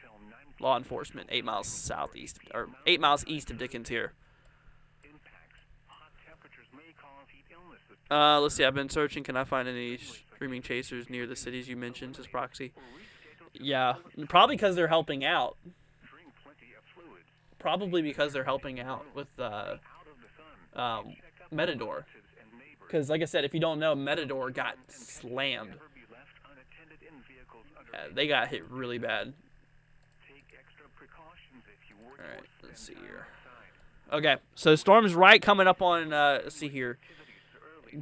Law enforcement, 8 miles southeast, or 8 miles east of Dickens here. Let's see, I've been searching. Can I find any streaming chasers near the cities you mentioned as proxy? Yeah, probably because they're helping out. Probably because they're helping out with Matador. Because, like I said, if you don't know, Matador got slammed. They got hit really bad. Alright, let's see here. Okay, so the storm's right coming up on, let's see here.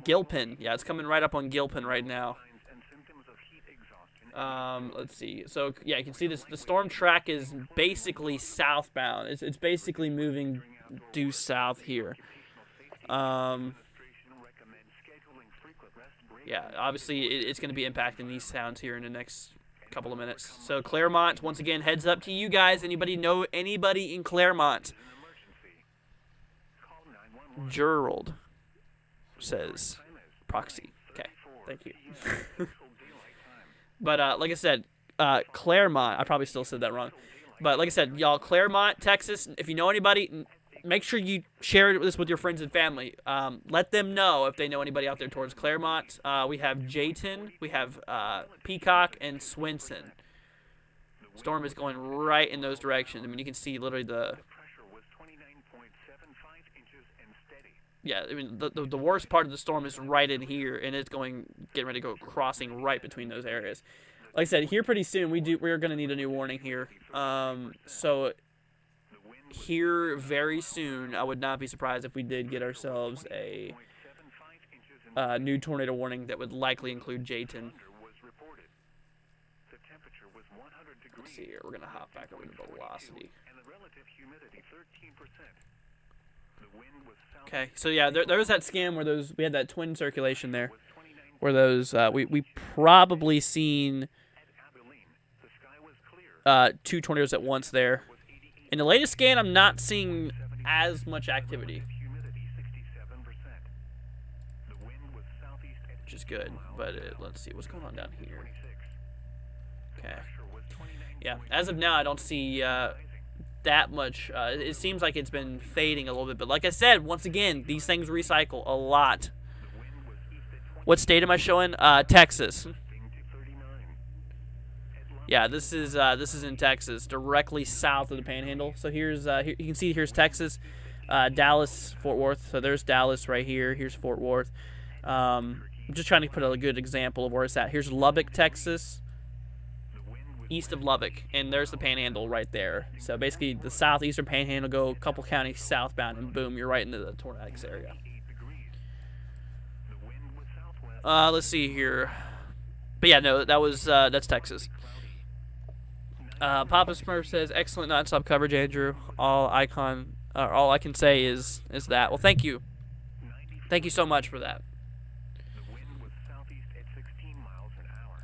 Gilpin. Yeah, it's coming right up on Gilpin right now. Let's see. So, yeah, you can see this. The storm track is basically southbound. It's basically moving due south here. Yeah, obviously it's going to be impacting these towns here in the next couple of minutes. So Claremont, once again, heads up to you guys. Anybody know anybody in Claremont? Gerald says proxy. Okay, thank you. But like I said, Claremont, I probably still said that wrong. But like I said, y'all, Claremont, Texas, if you know anybody, make sure you share this with your friends and family. Let them know if they know anybody out there towards Claremont. We have Jayton, we have Peacock, and Swenson. Storm is going right in those directions. I mean, you can see literally the... Pressure was 29.75 inches and steady. Yeah, I mean, the worst part of the storm is right in here, and it's getting ready to go crossing right between those areas. Like I said, here pretty soon, we're going to need a new warning here. So here very soon, I would not be surprised if we did get ourselves a new tornado warning that would likely include Jayton. Let's see here. We're going to hop back over to velocity. Okay, so yeah, there was that scam where we had that twin circulation there, where those we probably seen two tornadoes at once there. In the latest scan, I'm not seeing as much activity, which is good. But let's see what's going on down here. Okay, yeah, as of now, I don't see that much. It seems like it's been fading a little bit, but like I said, once again, these things recycle a lot. What state am I showing? Texas. Yeah, this is in Texas, directly south of the Panhandle. So here's here, you can see here's Texas, Dallas, Fort Worth. So there's Dallas right here. Here's Fort Worth. I'm just trying to put a good example of where it's at. Here's Lubbock, Texas, east of Lubbock, and there's the Panhandle right there. So basically, the southeastern Panhandle, go a couple counties southbound, and boom, you're right into the tornadic area. Let's see here. But yeah, no, that's Texas. Papa Smurf says, excellent nonstop coverage, Andrew. All I can say is that. Well, thank you. Thank you so much for that.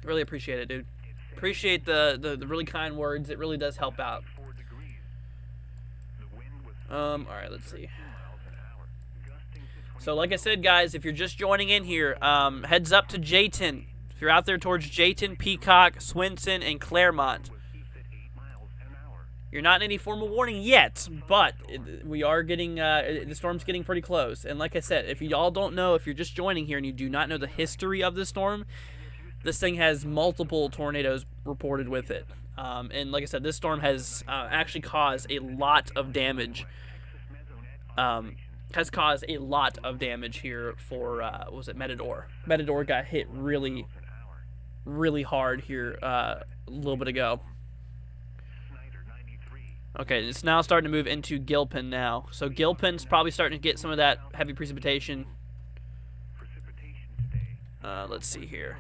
Really appreciate it, dude. Appreciate the really kind words. It really does help out. Alright, let's see. So, like I said, guys, if you're just joining in here, heads up to Jayton. If you're out there towards Jayton, Peacock, Swinson, and Claremont, you're not in any formal warning yet, but we are getting, the storm's getting pretty close. And like I said, if y'all don't know, if you're just joining here and you do not know the history of the storm, this thing has multiple tornadoes reported with it. And like I said, this storm has actually caused a lot of damage. Has caused a lot of damage here for, what was it, Matador. Matador got hit really, really hard here a little bit ago. Okay, it's now starting to move into Gilpin now. So Gilpin's probably starting to get some of that heavy precipitation. Let's see here.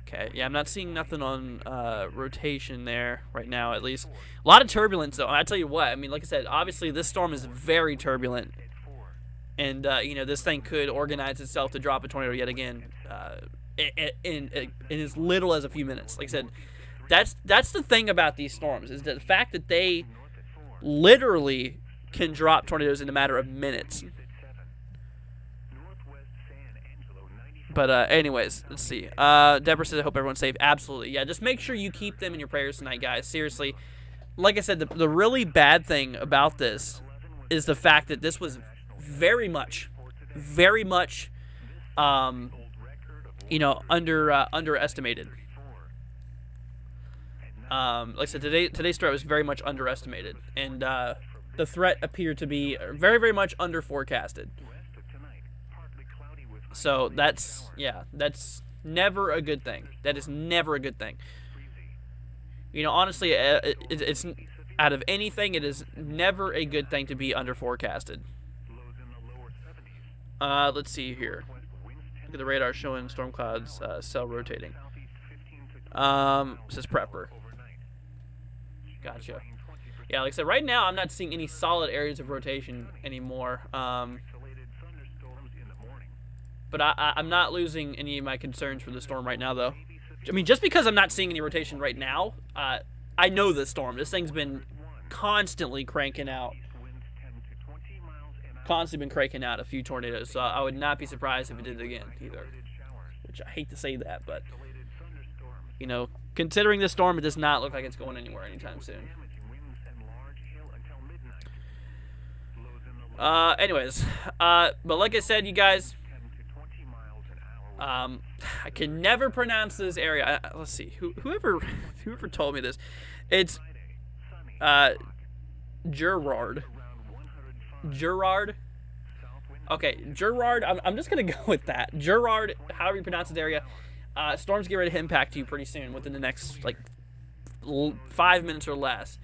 Okay, yeah, I'm not seeing nothing on rotation there right now, at least. A lot of turbulence, though. I tell you what, I mean, like I said, obviously this storm is very turbulent. And, you know, this thing could organize itself to drop a tornado yet again in as little as a few minutes. Like I said, that's the thing about these storms, is the fact that they literally can drop tornadoes in a matter of minutes. But anyways, let's see. Deborah says, I hope everyone's safe. Absolutely. Yeah, just make sure you keep them in your prayers tonight, guys. Seriously. Like I said, the really bad thing about this is the fact that this was very much, you know, underestimated. Like I said, today's threat was very much underestimated, and the threat appeared to be very, very much under forecasted. So that's never a good thing. That is never a good thing. You know, honestly, it's out of anything, it is never a good thing to be under forecasted. Let's see here. Look at the radar showing storm clouds cell rotating. Says Prepper. Gotcha. Yeah, like I said, right now I'm not seeing any solid areas of rotation anymore. But I'm not losing any of my concerns for the storm right now, though. I mean, just because I'm not seeing any rotation right now, I know the storm. This thing's been constantly cranking out. Constantly been cranking out a few tornadoes, so I would not be surprised if it did it again, either. Which I hate to say that, but, you know, considering this storm, it does not look like it's going anywhere anytime soon. Anyways, but like I said, you guys, I can never pronounce this area. Let's see. Whoever told me this. It's Gerard. Gerard. Okay, Gerard. I'm just gonna go with that. Gerard, however you pronounce this area. Storms get ready to impact you pretty soon, within the next like 5 minutes or less.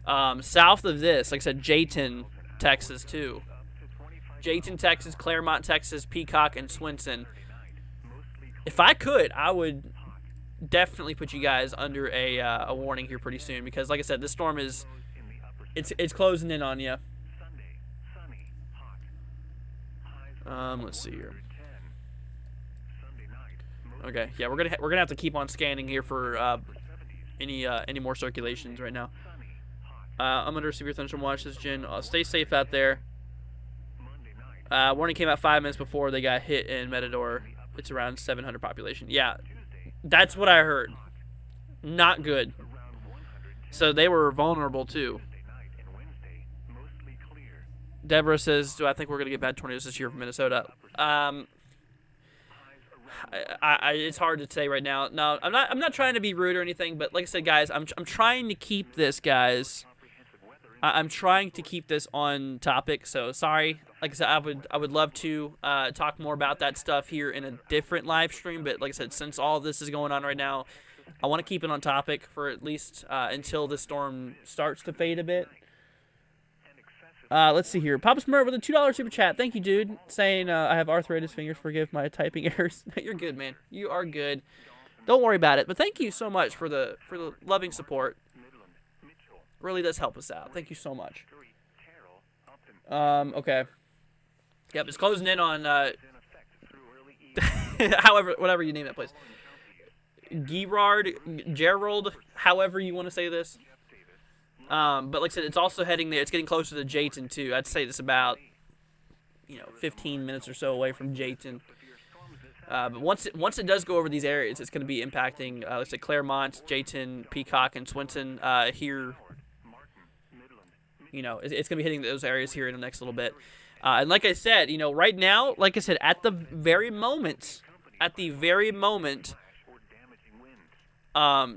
South of this, like I said, Jayton, Texas too. Jayton, Texas, Claremont, Texas, Peacock, and Swenson. If I could, I would definitely put you guys under a warning here pretty soon, because like I said, this storm is it's closing in on you. Let's see here. Okay, yeah, we're gonna have to keep on scanning here for any more circulations right now. I'm under severe thunderstorm watch. This Jen. Stay safe out there. Warning came out 5 minutes before they got hit in Matador. It's around 700 population. Yeah, that's what I heard. Not good. So they were vulnerable too. Deborah says, "Do I think we're gonna get bad tornadoes this year from Minnesota?" It's hard to say right now. No, I'm not trying to be rude or anything, but like I said, guys, I'm trying to keep this, guys. I'm trying to keep this on topic. So sorry. Like I said, I would love to talk more about that stuff here in a different live stream, but like I said, since all of this is going on right now, I want to keep it on topic for at least until the storm starts to fade a bit. Let's see here. Papa Smurf with a $2 super chat. Thank you, dude. Saying I have arthritis fingers. Forgive my typing errors. You're good, man. You are good. Don't worry about it. But thank you so much for the loving support. Really does help us out. Thank you so much. Okay. Yep, it's closing in on whatever you name that place. Gerald, however you want to say this. But like I said, it's also heading there. It's getting closer to Jayton too. I'd say it's about 15 minutes or so away from Jayton. But once it does go over these areas, it's going to be impacting, let's say, Claremont, Jayton, Peacock, and Swenson here. It's going to be hitting those areas here in the next little bit. And like I said, right now, like I said, at the very moment,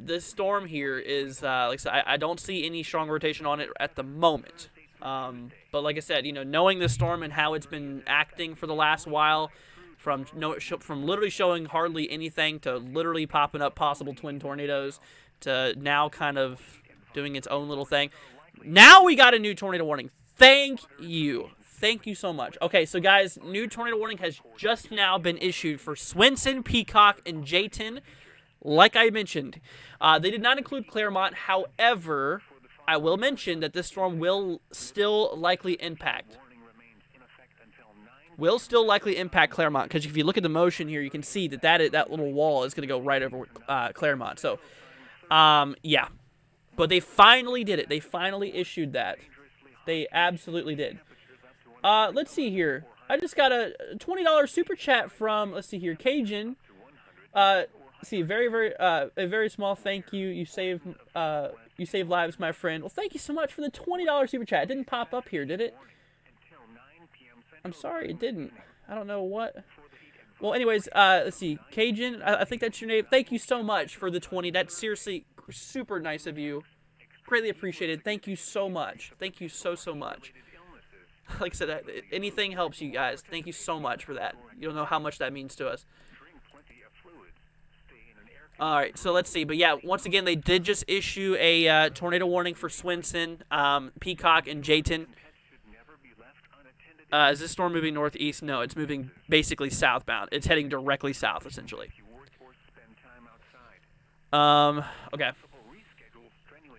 this storm here is, like I said, I don't see any strong rotation on it at the moment. But like I said, knowing this storm and how it's been acting for the last while, from literally showing hardly anything to literally popping up possible twin tornadoes to now kind of doing its own little thing. Now we got a new tornado warning. Thank you. Thank you so much. Okay, so guys, new tornado warning has just now been issued for Swenson, Peacock, and Jayton. Like I mentioned, they did not include Claremont. However, I will mention that this storm will still likely impact. Claremont, because if you look at the motion here, you can see that little wall is going to go right over Claremont. So, yeah. But they finally did it. They finally issued that. They absolutely did. Let's see here. I just got a $20 super chat from, let's see here, Cajun. See, a very small thank you. You saved lives, my friend. Well, thank you so much for the $20 super chat. It didn't pop up here, did it? I'm sorry, it didn't. I don't know what. Well, anyways, let's see, Cajun. I think that's your name. Thank you so much for the 20. That's seriously super nice of you. Greatly appreciated. Thank you so much. Thank you so much. Like I said, anything helps you guys. Thank you so much for that. You don't know how much that means to us. Alright, so let's see. But yeah, once again, they did just issue a tornado warning for Swenson, Peacock, and Jayton. Is this storm moving northeast? No, it's moving basically southbound. It's heading directly south, essentially. Okay.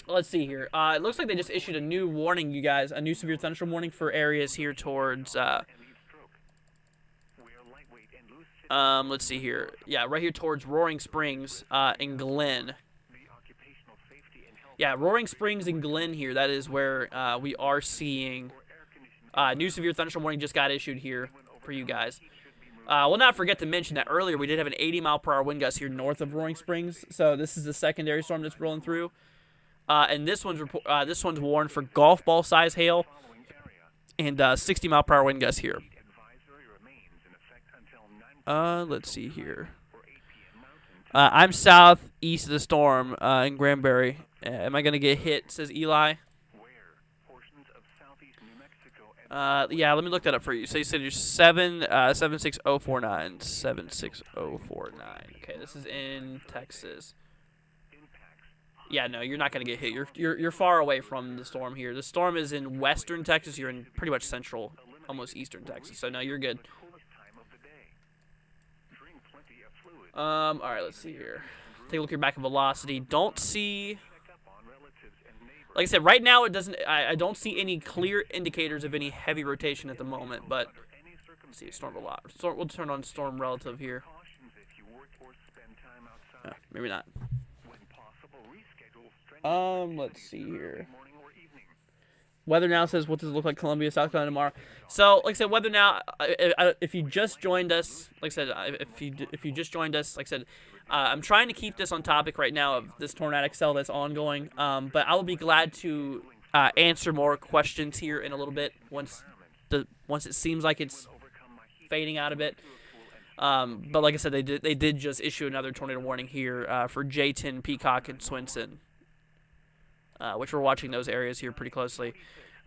Let's see here. It looks like they just issued a new warning, you guys. A new severe thunderstorm warning for areas here towards, let's see here. Yeah, right here towards Roaring Springs, and Glen. Yeah, Roaring Springs and Glen here. That is where, we are seeing, new severe thunderstorm warning just got issued here for you guys. We'll not forget to mention that earlier we did have an 80-mile-per-hour wind gust here north of Roaring Springs. So this is the secondary storm that's rolling through. And this one's warned for golf ball size hail and 60-mile-per-hour wind gusts here. Let's see here. I'm southeast of the storm in Granbury. Am I gonna get hit? Says Eli. Yeah, let me look that up for you. So you said you're 76049. 76049. Okay, this is in Texas. Yeah, no, you're not gonna get hit. You're far away from the storm here. The storm is in western Texas. You're in pretty much central, almost eastern Texas. So no, you're good. All right, let's see here. Take a look at your back of velocity. Don't see. Like I said, right now it doesn't. I don't see any clear indicators of any heavy rotation at the moment. But let's see, storm velocity. We'll turn on storm relative here. Maybe not. Let's see here. Weather Now says, what does it look like Columbia, South Carolina tomorrow? So, like I said, Weather Now, if you just joined us, like I said, if you just joined us, like I said, I'm trying to keep this on topic right now of this tornadic cell that's ongoing, but I will be glad to answer more questions here in a little bit once it seems like it's fading out a bit. But like I said, they did just issue another tornado warning here for J10, Peacock, and Swinson, which we're watching those areas here pretty closely.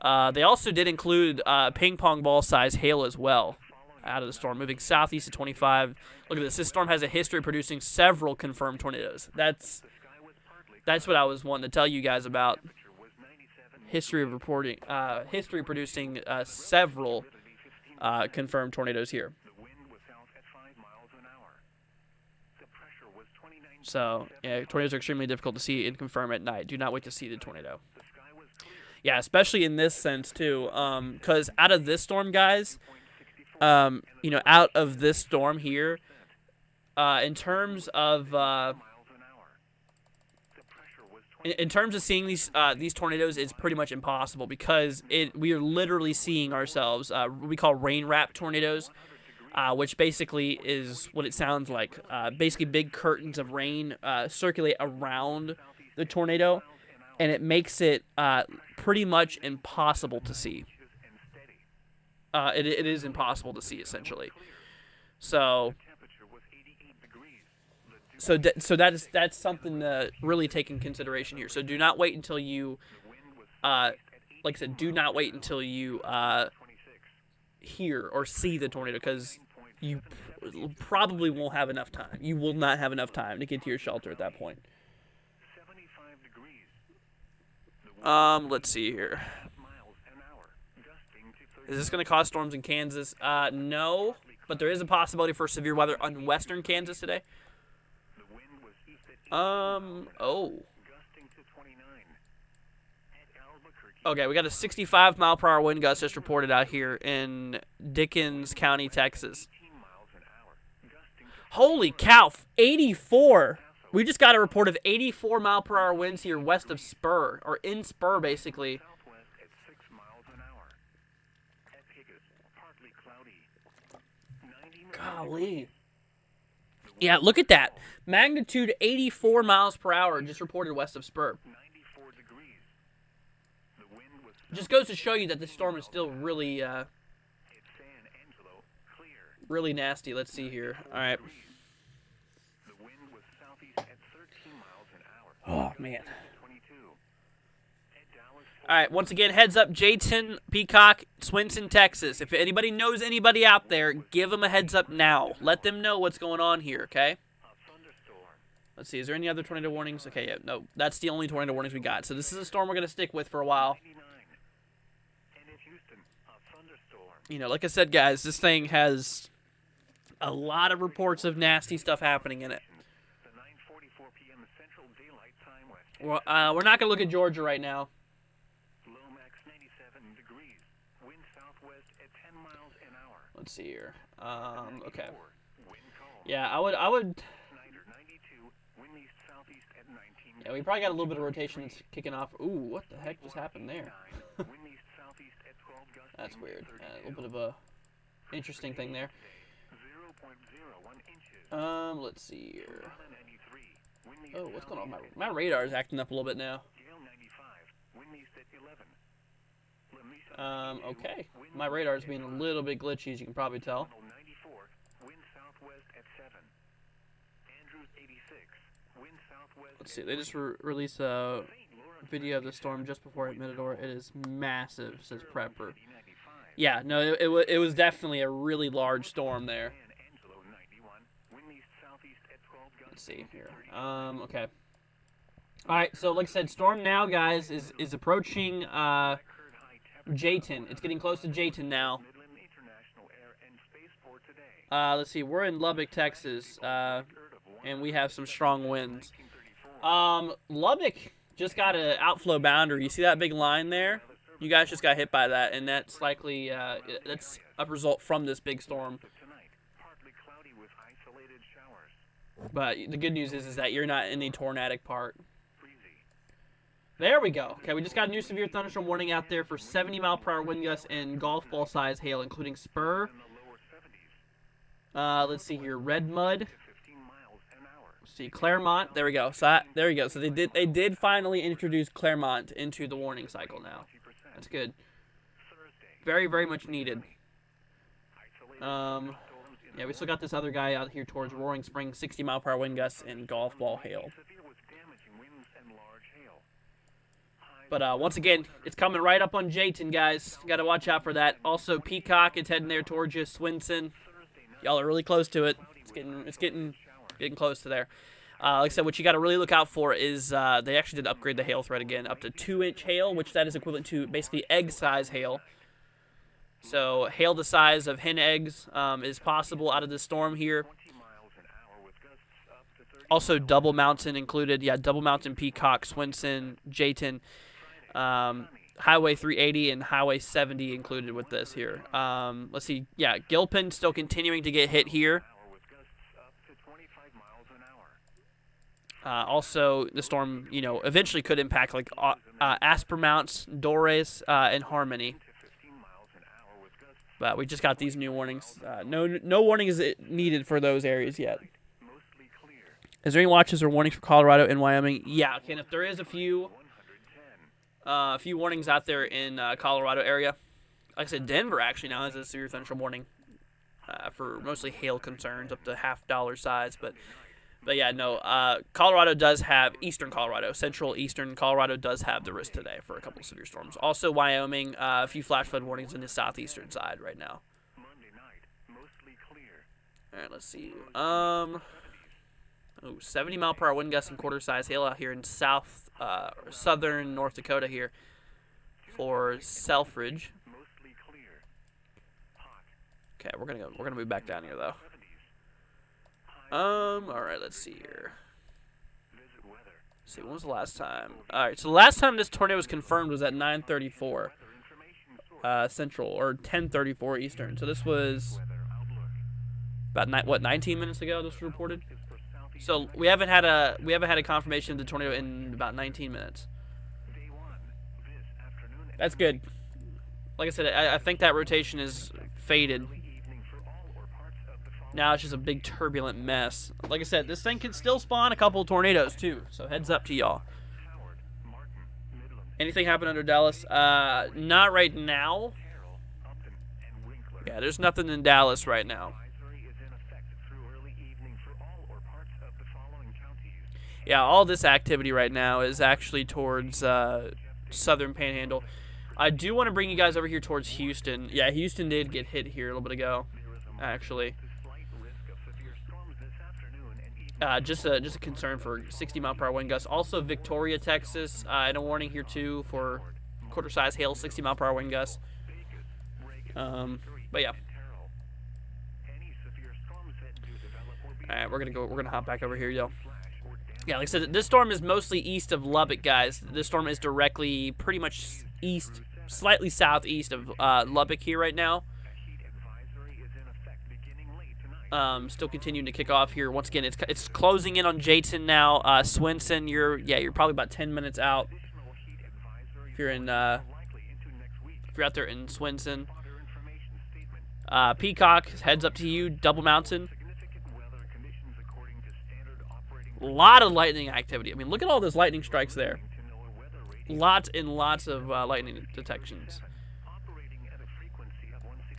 They also did include ping pong ball size hail as well out of the storm, moving southeast at 25. Look at this. This storm has a history of producing several confirmed tornadoes. That's what I was wanting to tell you guys about. History producing several confirmed tornadoes here. So, yeah, tornadoes are extremely difficult to see and confirm at night. Do not wait to see the tornado. Yeah, especially in this sense, too. Because out of this storm, guys, out of this storm here, in terms of seeing these tornadoes, it's pretty much impossible because we are literally seeing ourselves what we call rain wrap tornadoes. Which basically is what it sounds like. Basically, big curtains of rain circulate around the tornado, and it makes it pretty much impossible to see. It is impossible to see, essentially. So that's something to really take in consideration here. So do not wait until you, like I said, do not wait until you hear or see the tornado, because you probably won't have enough time. You will not have enough time to get to your shelter at that point. Let's see here. Is this going to cause storms in Kansas? No, but there is a possibility for severe weather on western Kansas today. Okay, we got a 65-mile-per-hour wind gust just reported out here in Dickens County, Texas. Holy cow, 84! We just got a report of 84-mile-per-hour winds here west of Spur, or in Spur, basically. Golly. Yeah, look at that. Magnitude 84 miles per hour just reported west of Spur. Just goes to show you that the storm is still really, really nasty. Let's see here. All right. Oh, man. All right, once again, heads up, J10, Peacock, Swinson, Texas. If anybody knows anybody out there, give them a heads up now. Let them know what's going on here, okay? Let's see, is there any other tornado warnings? Okay, yeah, no, that's the only tornado warnings we got. So this is a storm we're going to stick with for a while. Like I said, guys, this thing has a lot of reports of nasty stuff happening in it. Well, we're not going to look at Georgia right now. Let's see here. Okay. Yeah, I would. Yeah, we probably got a little bit of rotation that's kicking off. Ooh, what the heck just happened there? That's weird. A little bit of a interesting thing there. Let's see here. Oh, what's going on? My radar is acting up a little bit now. Okay. My radar is being a little bit glitchy, as you can probably tell. Let's see. They just released a video of the storm just before it hit Matador. It is massive, says Prepper. Yeah, no, it was definitely a really large storm there. Let's see here. Okay. All right, so like I said, storm now, guys, is approaching Jayton. It's getting close to Jayton now. Let's see. We're in Lubbock, Texas, and we have some strong winds. Lubbock just got an outflow boundary. You see that big line there? You guys just got hit by that, and that's likely that's a result from this big storm. But the good news is that you're not in the tornadic part. There we go. Okay, we just got a new severe thunderstorm warning out there for 70-mile-per-hour wind gusts and golf ball size hail, including spur. Let's see here, Red Mud. Let's see, Claremont. There we go. So there you go. So they did finally introduce Claremont into the warning cycle now. That's good. Very, very much needed. Yeah, we still got this other guy out here towards Roaring Spring, 60-mile-per-hour wind gusts and golf ball hail. But once again, it's coming right up on Jayton, guys. Got to watch out for that. Also, Peacock, it's heading there towards you. Swinson, y'all are really close to it. It's getting close to there. Like I said, what you got to really look out for is they actually did upgrade the hail threat again up to 2-inch hail, which that is equivalent to basically egg-size hail. So hail the size of hen eggs is possible out of this storm here. Also, Double Mountain included. Yeah, Double Mountain, Peacock, Swinson, Jayton. Highway 380 and Highway 70 included with this here. Let's see. Yeah, Gilpin still continuing to get hit here. Also, the storm, eventually could impact like Aspermounts, Dores, and Harmony. But we just got these new warnings. No warning is needed for those areas yet. Is there any watches or warnings for Colorado and Wyoming? Yeah, Kenneth, there is a few warnings out there in Colorado area. Like I said, Denver actually now has a severe thunderstorm warning for mostly hail concerns up to $half size. But yeah, no, Colorado does have, eastern Colorado, central eastern Colorado does have the risk today for a couple of severe storms. Also, Wyoming, a few flash flood warnings in the southeastern side right now. All right, let's see. 70-mile-per-hour wind gusts and quarter-size hail out here in southern North Dakota here for Selfridge. Okay, we're gonna move back down here though. All right, let's see here. Let's see, when was the last time? All right, so the last time this tornado was confirmed was at 9:34 Central or 10:34 Eastern. So this was about 19 minutes ago. This was reported. So we haven't had a confirmation of the tornado in about 19 minutes. That's good. Like I said, I think that rotation is faded. Now it's just a big turbulent mess. Like I said, this thing can still spawn a couple of tornadoes too. So heads up to y'all. Anything happen under Dallas? Not right now. Yeah, there's nothing in Dallas right now. Yeah, all this activity right now is actually towards southern Panhandle. I do want to bring you guys over here towards Houston. Yeah, Houston did get hit here a little bit ago, actually. Just a concern for 60-mile-per-hour wind gusts. Also, Victoria, Texas, and a warning here too for quarter-size hail, 60-mile-per-hour wind gusts. But yeah. All right, we're gonna hop back over here, yo. Yeah, like I said, this storm is mostly east of Lubbock, guys. This storm is directly, pretty much east, slightly southeast of Lubbock here right now. Still continuing to kick off here. Once again, it's closing in on Jayton now. Swinson, you're probably about 10 minutes out. If you're out there in Swinson. Peacock heads up to you. Double Mountain. A lot of lightning activity. I mean, look at all those lightning strikes there. Lots and lots of lightning detections.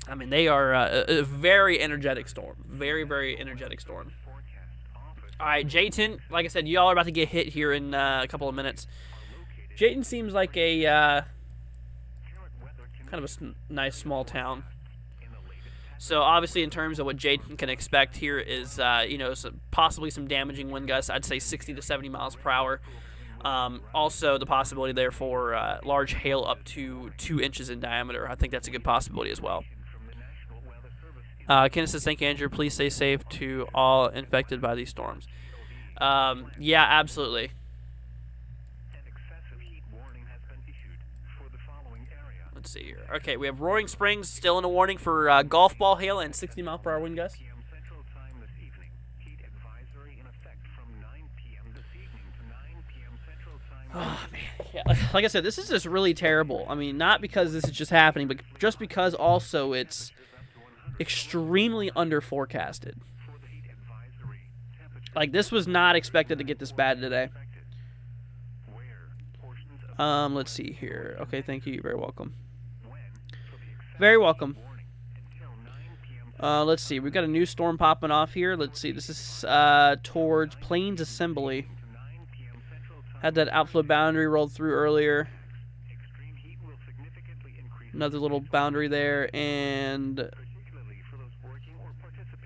I mean, they are a very energetic storm. Very, very energetic storm. All right, Jayton. Like I said, y'all are about to get hit here in a couple of minutes. Jayton seems like a kind of a nice small town. So obviously, in terms of what Jayton can expect here is, possibly some damaging wind gusts. I'd say 60 to 70 miles per hour. Also, the possibility there for large hail up to 2 inches in diameter. I think that's a good possibility as well. Kenneth says, thank you, Andrew. Please stay safe to all infected by these storms. Yeah, absolutely. Let's see here. Okay, we have Roaring Springs still in a warning for golf ball hail and 60 mile per hour wind gusts. Oh, man. Yeah, like I said, this is just really terrible. I mean, not because this is just happening, but just because also it's extremely under forecasted. Like, this was not expected to get this bad today. Let's see here. Okay, thank you. You're very welcome. Very welcome. Let's see. We've got a new storm popping off here. Let's see. This is towards Plains Assembly. Had that outflow boundary rolled through earlier. Another little boundary there, and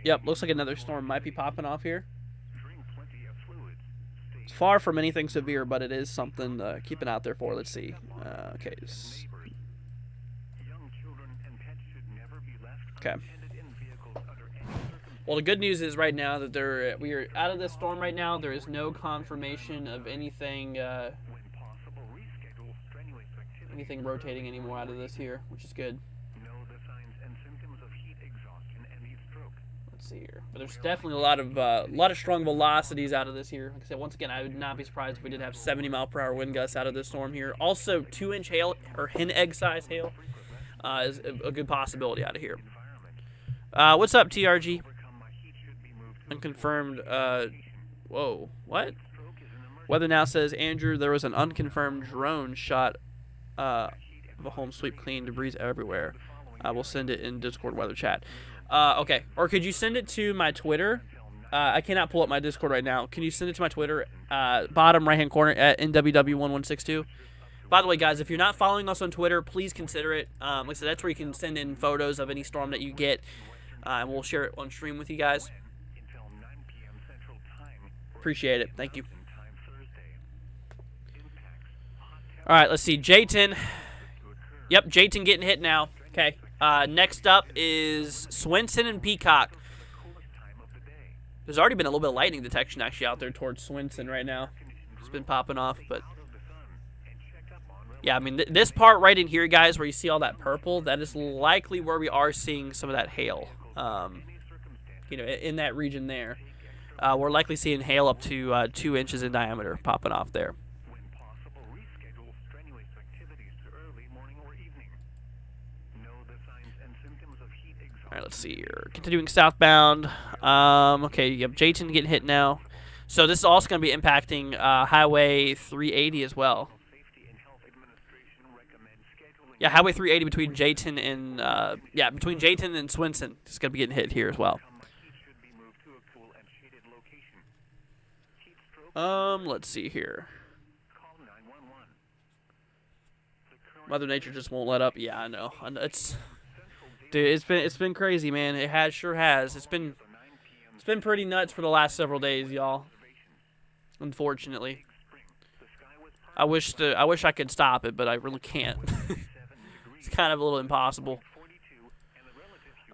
yep, looks like another storm might be popping off here. It's far from anything severe, but it is something to keep an eye out there for. Let's see. Okay. Okay. Well, the good news is right now that we are out of this storm right now. There is no confirmation of anything rotating anymore out of this here, which is good. Let's see here, but there's definitely a lot of strong velocities out of this here. Like I said, once again, I would not be surprised if we did have 70 mile per hour wind gusts out of this storm here. Also, 2-inch hail or hen egg size hail is a good possibility out of here. What's up, TRG? Unconfirmed. Whoa, what? Weather Now says, Andrew, there was an unconfirmed drone shot of a home sweep clean, debris everywhere. I will send it in Discord weather chat. Okay, or could you send it to my Twitter? I cannot pull up my Discord right now. Can you send it to my Twitter? Bottom right hand corner at NWW1162. By the way, guys, if you're not following us on Twitter, please consider it. Like I said, that's where you can send in photos of any storm that you get, and we'll share it on stream with you guys. Appreciate it. Thank you. All right, let's see. Jayton. Yep, Jayton getting hit now. Okay. Next up is Swenson and Peacock. There's already been a little bit of lightning detection actually out there towards Swenson right now. It's been popping off, but yeah, I mean, this part right in here, guys, where you see all that purple, that is likely where we are seeing some of that hail. In that region there. We're likely seeing hail up to 2 inches in diameter popping off there. All right, let's see here. Continuing southbound. Okay, yep, Jayton getting hit now. So this is also going to be impacting Highway 380 as well. Yeah, Highway 380 between Jayton and Swenson is going to be getting hit here as well. Let's see here. Mother Nature just won't let up. Yeah, I know. Dude, it's been crazy, man. It sure has. It's been pretty nuts for the last several days, y'all. Unfortunately, I wish I could stop it, but I really can't. It's kind of a little impossible.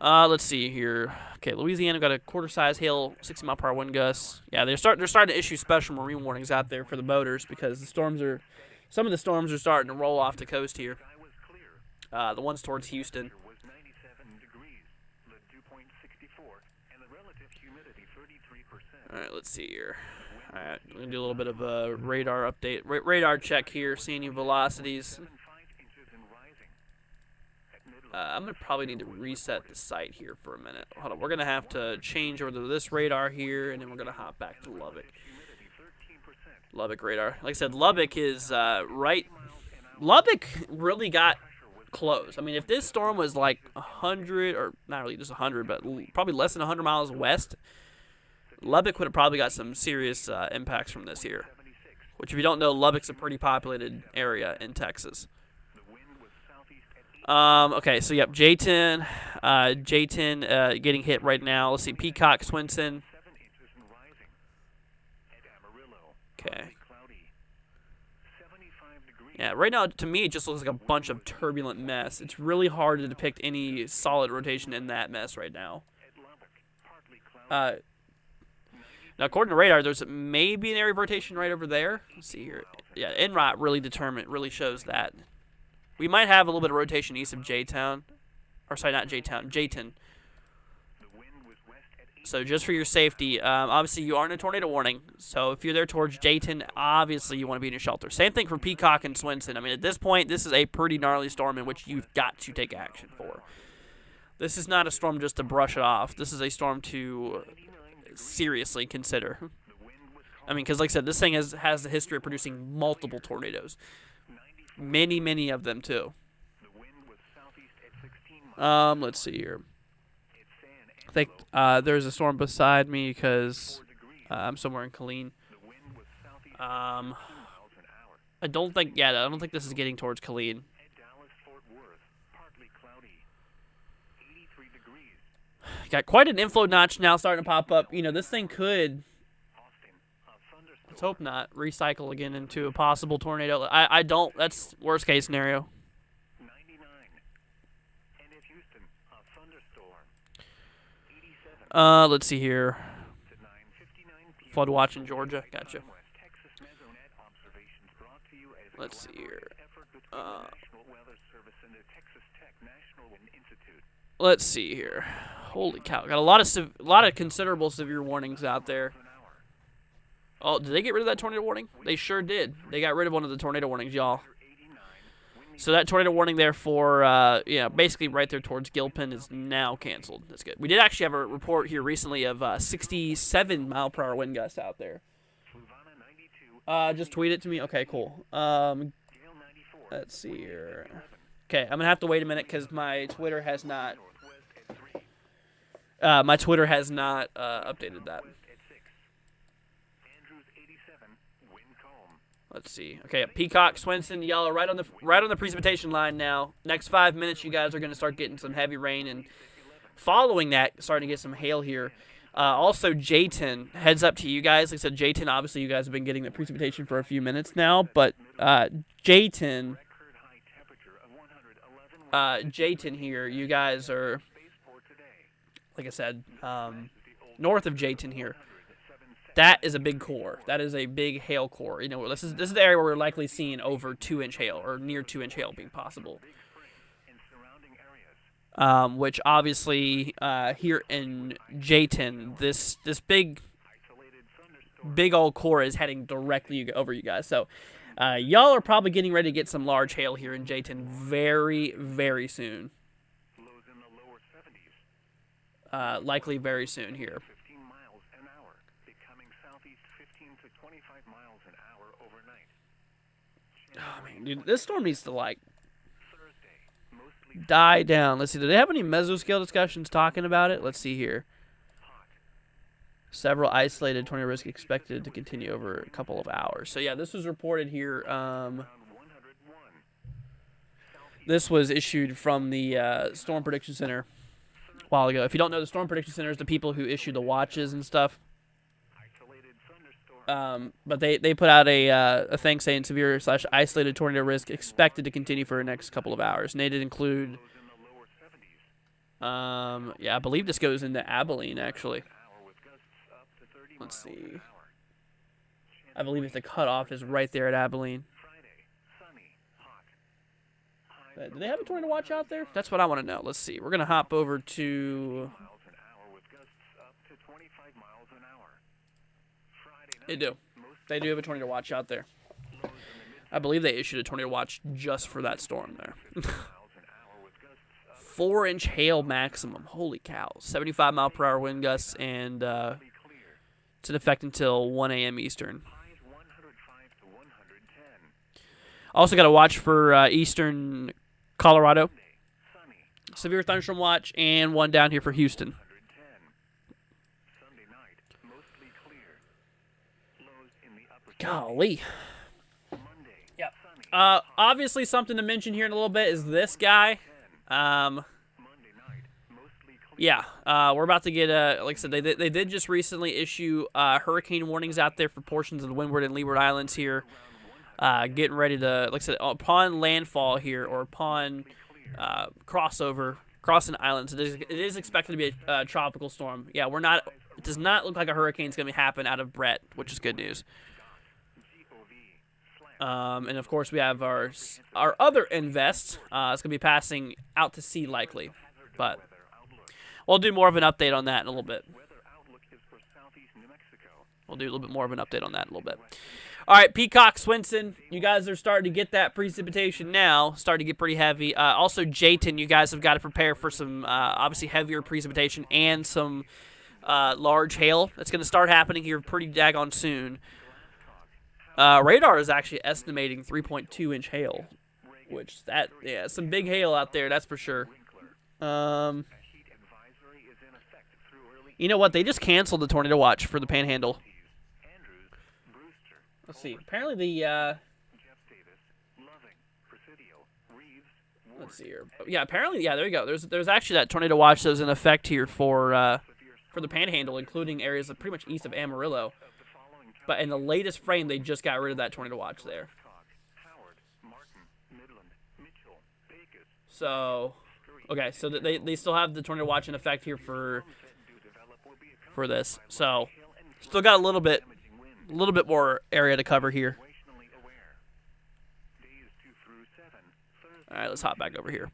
Let's see here. Okay, Louisiana got a quarter-size hail, 60 mile per hour wind gusts. Yeah, they're starting to issue special marine warnings out there for the boaters because some of the storms are starting to roll off the coast here. The ones towards Houston. All right, let's see here. All right, I'm gonna do a little bit of a radar update, radar check here, seeing your velocities. I'm going to probably need to reset the site here for a minute. Hold on. We're going to have to change over to this radar here, and then we're going to hop back to Lubbock. Lubbock radar. Like I said, Lubbock is right. Lubbock really got close. I mean, if this storm was like 100, or not really just 100, but probably less than 100 miles west, Lubbock would have probably got some serious impacts from this here. Which, if you don't know, Lubbock's a pretty populated area in Texas. Okay, so yep, J10, getting hit right now. Let's see, Peacock, Swinson. Okay. Yeah, right now, to me, it just looks like a bunch of turbulent mess. It's really hard to depict any solid rotation in that mess right now. Now, according to radar, there's maybe an area of rotation right over there. Let's see here. Yeah, NROT really shows that. We might have a little bit of rotation east of J-Town. Or, sorry, not J-Town, J-Town. So just for your safety, obviously you are in a tornado warning. So if you're there towards J-Town, obviously you want to be in your shelter. Same thing for Peacock and Swinson. I mean, at this point, this is a pretty gnarly storm in which you've got to take action for. This is not a storm just to brush it off. This is a storm to seriously consider. I mean, because like I said, this thing has the history of producing multiple tornadoes. Many of them, too. Let's see here. I think there's a storm beside me because I'm somewhere in Killeen. I don't think this is getting towards Killeen. Got quite an inflow notch now starting to pop up. You know, this thing could, let's hope not, recycle again into a possible tornado. I don't, that's worst case scenario. Let's see here. Flood watch in Georgia. Gotcha. Let's see here. Let's see here. Holy cow! Got a lot of considerable severe warnings out there. Oh, did they get rid of that tornado warning? They sure did. They got rid of one of the tornado warnings, y'all. So that tornado warning there for, basically right there towards Gilpin is now canceled. That's good. We did actually have a report here recently of 67-mile-per-hour wind gusts out there. Just tweet it to me. Okay, cool. Let's see here. Okay, I'm going to have to wait a minute because my Twitter has not... updated that. Let's see. Okay, Peacock, Swinson, Yellow, right on the precipitation line now. Next 5 minutes, you guys are going to start getting some heavy rain, and following that, starting to get some hail here. Also, J-10, heads up to you guys. Like I said, J-10, obviously, you guys have been getting the precipitation for a few minutes now, but J-10 here, you guys are, like I said, north of J-10 here. That is a big core. That is a big hail core. You know, this is the area where we're likely seeing over 2-inch hail or near 2-inch hail being possible. Which obviously here in J-10, this big old core is heading directly over you guys. So y'all are probably getting ready to get some large hail here in J-10 very soon. Likely very soon here. Oh, man, dude, this storm needs to, like, die down. Let's see, do they have any mesoscale discussions talking about it? Let's see here. Several isolated tornado risk expected to continue over a couple of hours. So, yeah, this was reported here. This was issued from the Storm Prediction Center a while ago. If you don't know, the Storm Prediction Center is the people who issue the watches and stuff. But they put out a thing saying severe/isolated tornado risk expected to continue for the next couple of hours. And they did include, I believe this goes into Abilene, actually. Let's see. I believe if the cutoff is right there at Abilene. Do they have a tornado watch out there? That's what I want to know. Let's see. We're going to hop over to... They do. They do have a tornado watch out there. I believe they issued a tornado watch just for that storm there. 4-inch hail maximum. Holy cow. 75-mile-per-hour wind gusts, and it's in effect until 1 a.m. Eastern. Also got to watch for eastern Colorado. Severe thunderstorm watch, and one down here for Houston. Golly. Yep. Obviously, something to mention here in a little bit is this guy. Yeah, we're about to get like I said, they did just recently issue hurricane warnings out there for portions of the Windward and Leeward Islands here. Getting ready to, like I said, upon landfall here or upon crossing islands, it is expected to be a tropical storm. Yeah, it does not look like a hurricane's going to happen out of Brett, which is good news. And of course we have our other invest. It's going to be passing out to sea likely, but we'll do more of an update on that in a little bit. We'll do a little bit more of an update on that in a little bit. All right, Peacock, Swinson, you guys are starting to get that precipitation now. Starting to get pretty heavy. Also, Jayton, you guys have got to prepare for some obviously heavier precipitation and some large hail. That's going to start happening here pretty daggone soon. Radar is actually estimating 3.2-inch hail, which some big hail out there, that's for sure. You know what? They just canceled the tornado watch for the Panhandle. Let's see. Apparently the let's see here. Yeah, apparently there you go. There's actually that tornado watch that was in effect here for the Panhandle, including areas of pretty much east of Amarillo. But in the latest frame, they just got rid of that tornado watch there. So, okay, so they still have the tornado watch in effect here for this. So, still got a little bit more area to cover here. All right, let's hop back over here.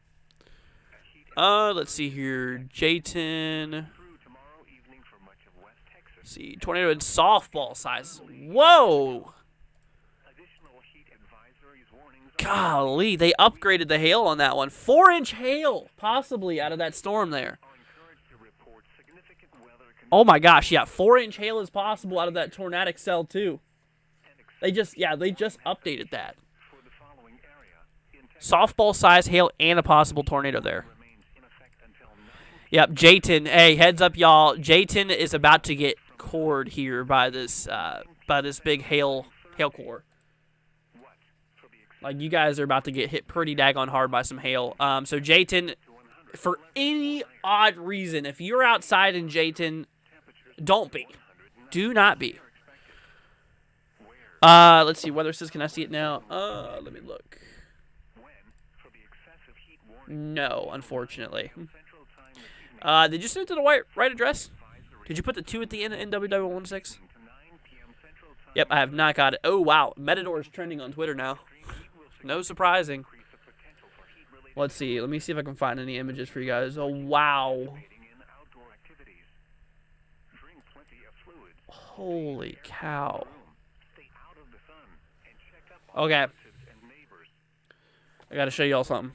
Let's see here, Jayton. See, tornado in softball size. Whoa! Golly, they upgraded the hail on that one. 4-inch hail, possibly, out of that storm there. Oh my gosh, yeah, 4-inch hail is possible out of that tornadic cell too. They just updated that. Softball size hail and a possible tornado there. Yep, Jayton. Hey, heads up, y'all. Jayton is about to get cored here by this big hail core. Like, you guys are about to get hit pretty daggone hard by some hail. So Jayton, for any odd reason, if you're outside in Jayton, don't be. Do not be. Let's see. Weather says, can I see it now? Let me look. No, unfortunately. Did you send it to the right address? Did you put the 2 at the end of NWW16? Yep, I have not got it. Oh, wow. Matador is trending on Twitter now. No surprising. Let's see. Let me see if I can find any images for you guys. Oh, wow. Holy cow. Okay. I got to show y'all something.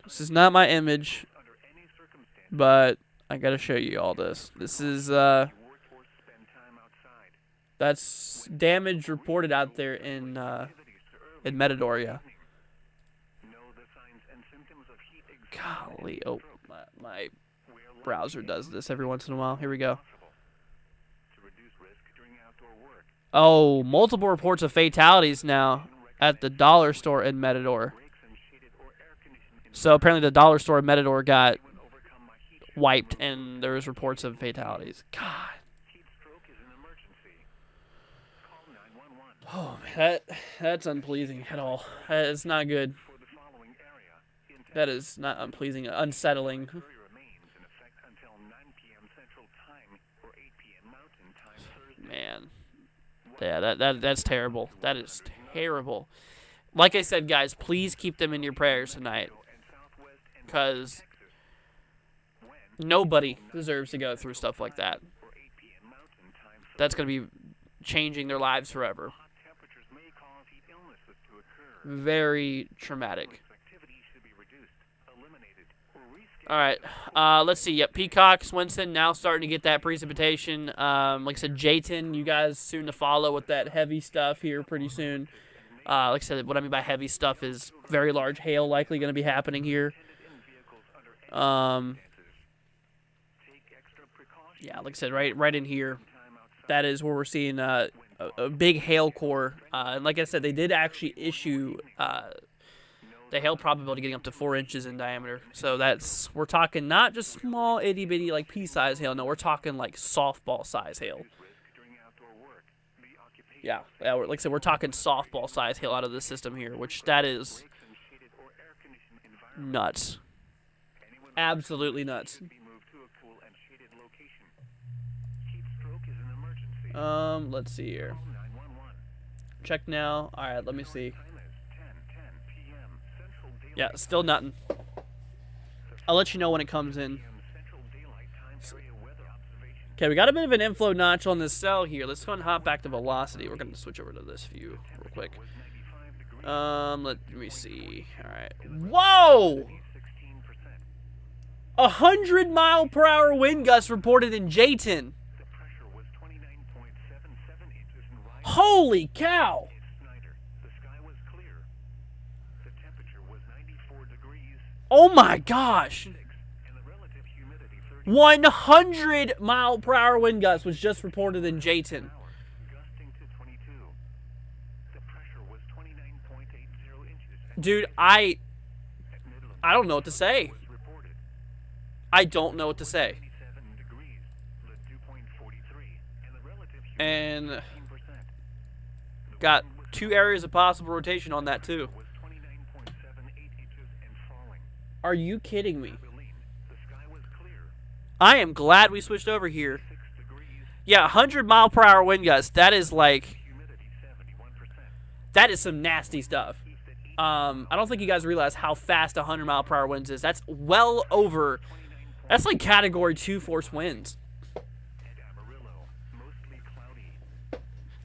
This is not my image, but I got to show you all this. This is, that's damage reported out there in Matador, yeah. Golly, oh, my browser does this every once in a while. Here we go. Oh, multiple reports of fatalities now at the dollar store in Matador. So apparently the dollar store in Matador got wiped, and there was reports of fatalities. God. Oh, man, that's unpleasing at all. It's not good. That is not unpleasing, unsettling. Man. Yeah, that's terrible. That is terrible. Like I said, guys, please keep them in your prayers tonight, because nobody deserves to go through stuff like that. That's going to be changing their lives forever. Very traumatic. All right, let's see. Yep, Peacock, Swinson now starting to get that precipitation. Like I said, Jayton, you guys soon to follow with that heavy stuff here pretty soon. Like I said, what I mean by heavy stuff is very large hail likely going to be happening here. Yeah, like I said, right in here, that is where we're seeing a big hail core. And like I said, they did actually issue the hail probability getting up to 4 inches in diameter. So we're talking not just small itty bitty like pea-size hail. No, we're talking like softball size hail. Yeah, like I said, we're talking softball size hail out of the system here, which that is nuts. Absolutely nuts. Let's see here. Check now. All right, let me see. Yeah, still nothing. I'll let you know when it comes in. Okay, we got a bit of an inflow notch on this cell here. Let's go and hop back to velocity. We're going to switch over to this view real quick. Let me see. All right. Whoa! 100-mile-per-hour wind gusts reported in Jayton. Holy cow! Oh my gosh! 100-mile-per-hour wind gusts was just reported in Jayton. Dude, I don't know what to say. I don't know what to say. And got 2 areas of possible rotation on that too. Are you kidding me? I am glad we switched over here. Yeah, 100-mile-per-hour wind gusts. That is like, that is some nasty stuff. I don't think you guys realize how fast 100-mile-per-hour winds is. That's well over. That's like Category 2 force winds.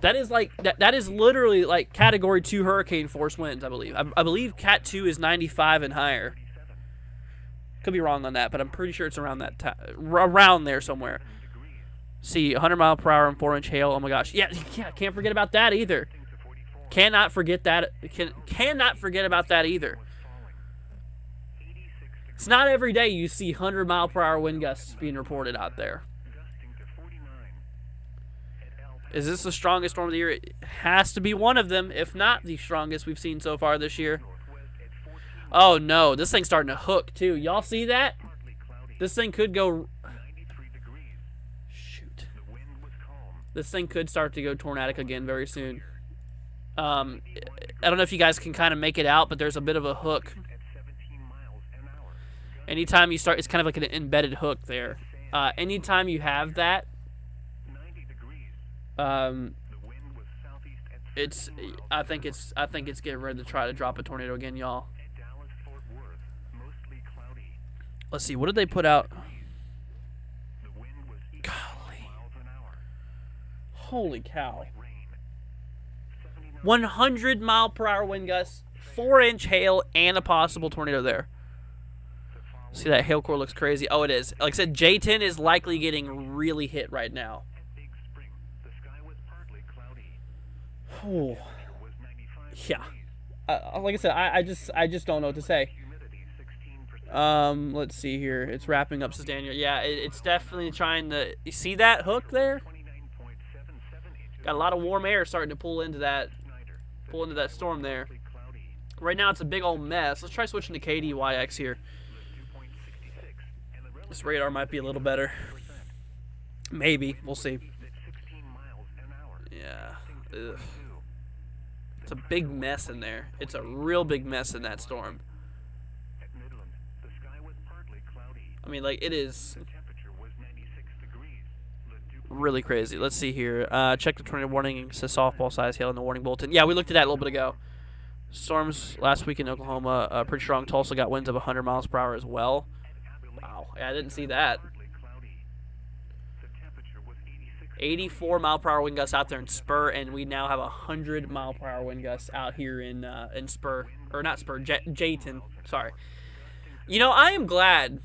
That is like that is literally like Category 2 hurricane force winds, I believe. I believe Cat 2 is 95 and higher. Could be wrong on that, but I'm pretty sure it's around that around there somewhere. See, 100 mile per hour and 4-inch hail. Oh my gosh. Yeah, can't forget about that either. Cannot forget that. Cannot forget about that either. It's not every day you see 100-mile-per-hour wind gusts being reported out there. Is this the strongest storm of the year? It has to be one of them, if not the strongest we've seen so far this year. Oh no, this thing's starting to hook too. Y'all see that? This thing could go... Shoot. This thing could start to go tornadic again very soon. I don't know if you guys can kind of make it out, but there's a bit of a hook. Anytime you start, it's kind of like an embedded hook there. Anytime you have that, it's. I think it's getting ready to try to drop a tornado again, y'all. Let's see. What did they put out? Golly. Holy cow. 100-mile-per-hour wind gusts, 4-inch hail, and a possible tornado there. See, that hail core looks crazy. Oh, it is. Like I said, J10 is likely getting really hit right now. Oh. Yeah. Like I said, I just don't know what to say. Let's see here. It's wrapping up Daniel. Yeah, it's definitely trying to... You see that hook there? Got a lot of warm air starting to pull into that storm there. Right now, it's a big old mess. Let's try switching to KDYX here. This radar might be a little better. Maybe. We'll see. Yeah. Ugh. It's a big mess in there. It's a real big mess in that storm. I mean, like, it is really crazy. Let's see here. Check the tornado warning. It says softball size hail in the warning bulletin. Yeah, we looked at that a little bit ago. Storms last week in Oklahoma, pretty strong. Tulsa got winds of 100 miles per hour as well. Wow, yeah, I didn't see that. 84-mile-per-hour wind gusts out there in Spur, and we now have 100-mile-per-hour wind gusts out here in Spur, or not Spur, Jayton. Sorry. You know, I am glad.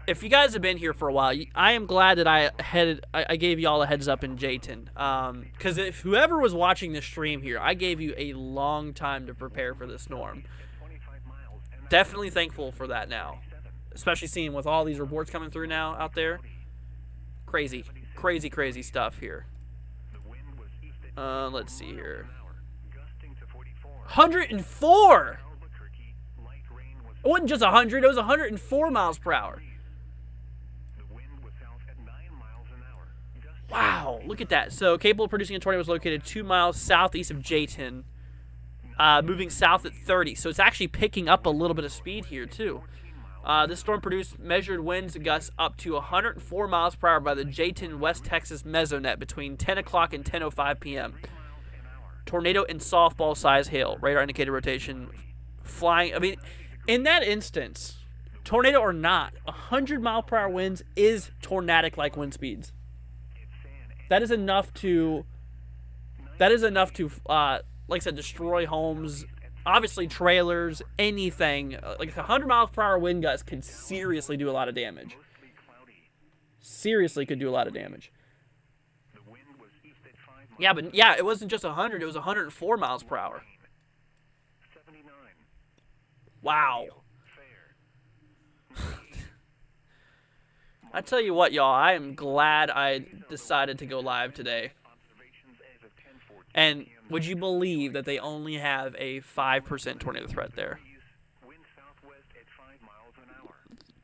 If you guys have been here for a while, I am glad that I gave y'all a heads up in Jayton. Because if whoever was watching this stream here, I gave you a long time to prepare for the storm. Definitely thankful for that now. Especially seeing with all these reports coming through now out there. Crazy, crazy, crazy stuff here. Let's see here. Gusting to 44. 104. Albuquerque, light rain was It wasn't just 100. It was 104 miles per hour. the wind was south at 9 miles an hour. Gusting Wow, look at that. So, capable of producing a tornado was located 2 miles southeast of Jayton, moving south at 30. So, it's actually picking up a little bit of speed here, too. This storm produced measured winds and gusts up to 104 miles per hour by the Jayton, West Texas mesonet between 10 o'clock and 10:05 p.m. Tornado and softball size hail, radar indicated rotation, flying. I mean, in that instance, tornado or not, 100 mile per hour winds is tornadic like wind speeds. That is enough to, like I said, destroy homes, obviously trailers, anything. Like 100 miles per hour wind gusts can seriously do a lot of damage. Seriously could do a lot of damage. the wind was east at 5 miles. Yeah, but yeah, it wasn't just 100, it was 104 miles per hour. 79. Wow. Fair. I tell you what, y'all, I am glad I decided to go live today. Observations as of 10:14. And would you believe that they only have a 5% tornado threat there? Wind southwest at 5 miles an hour.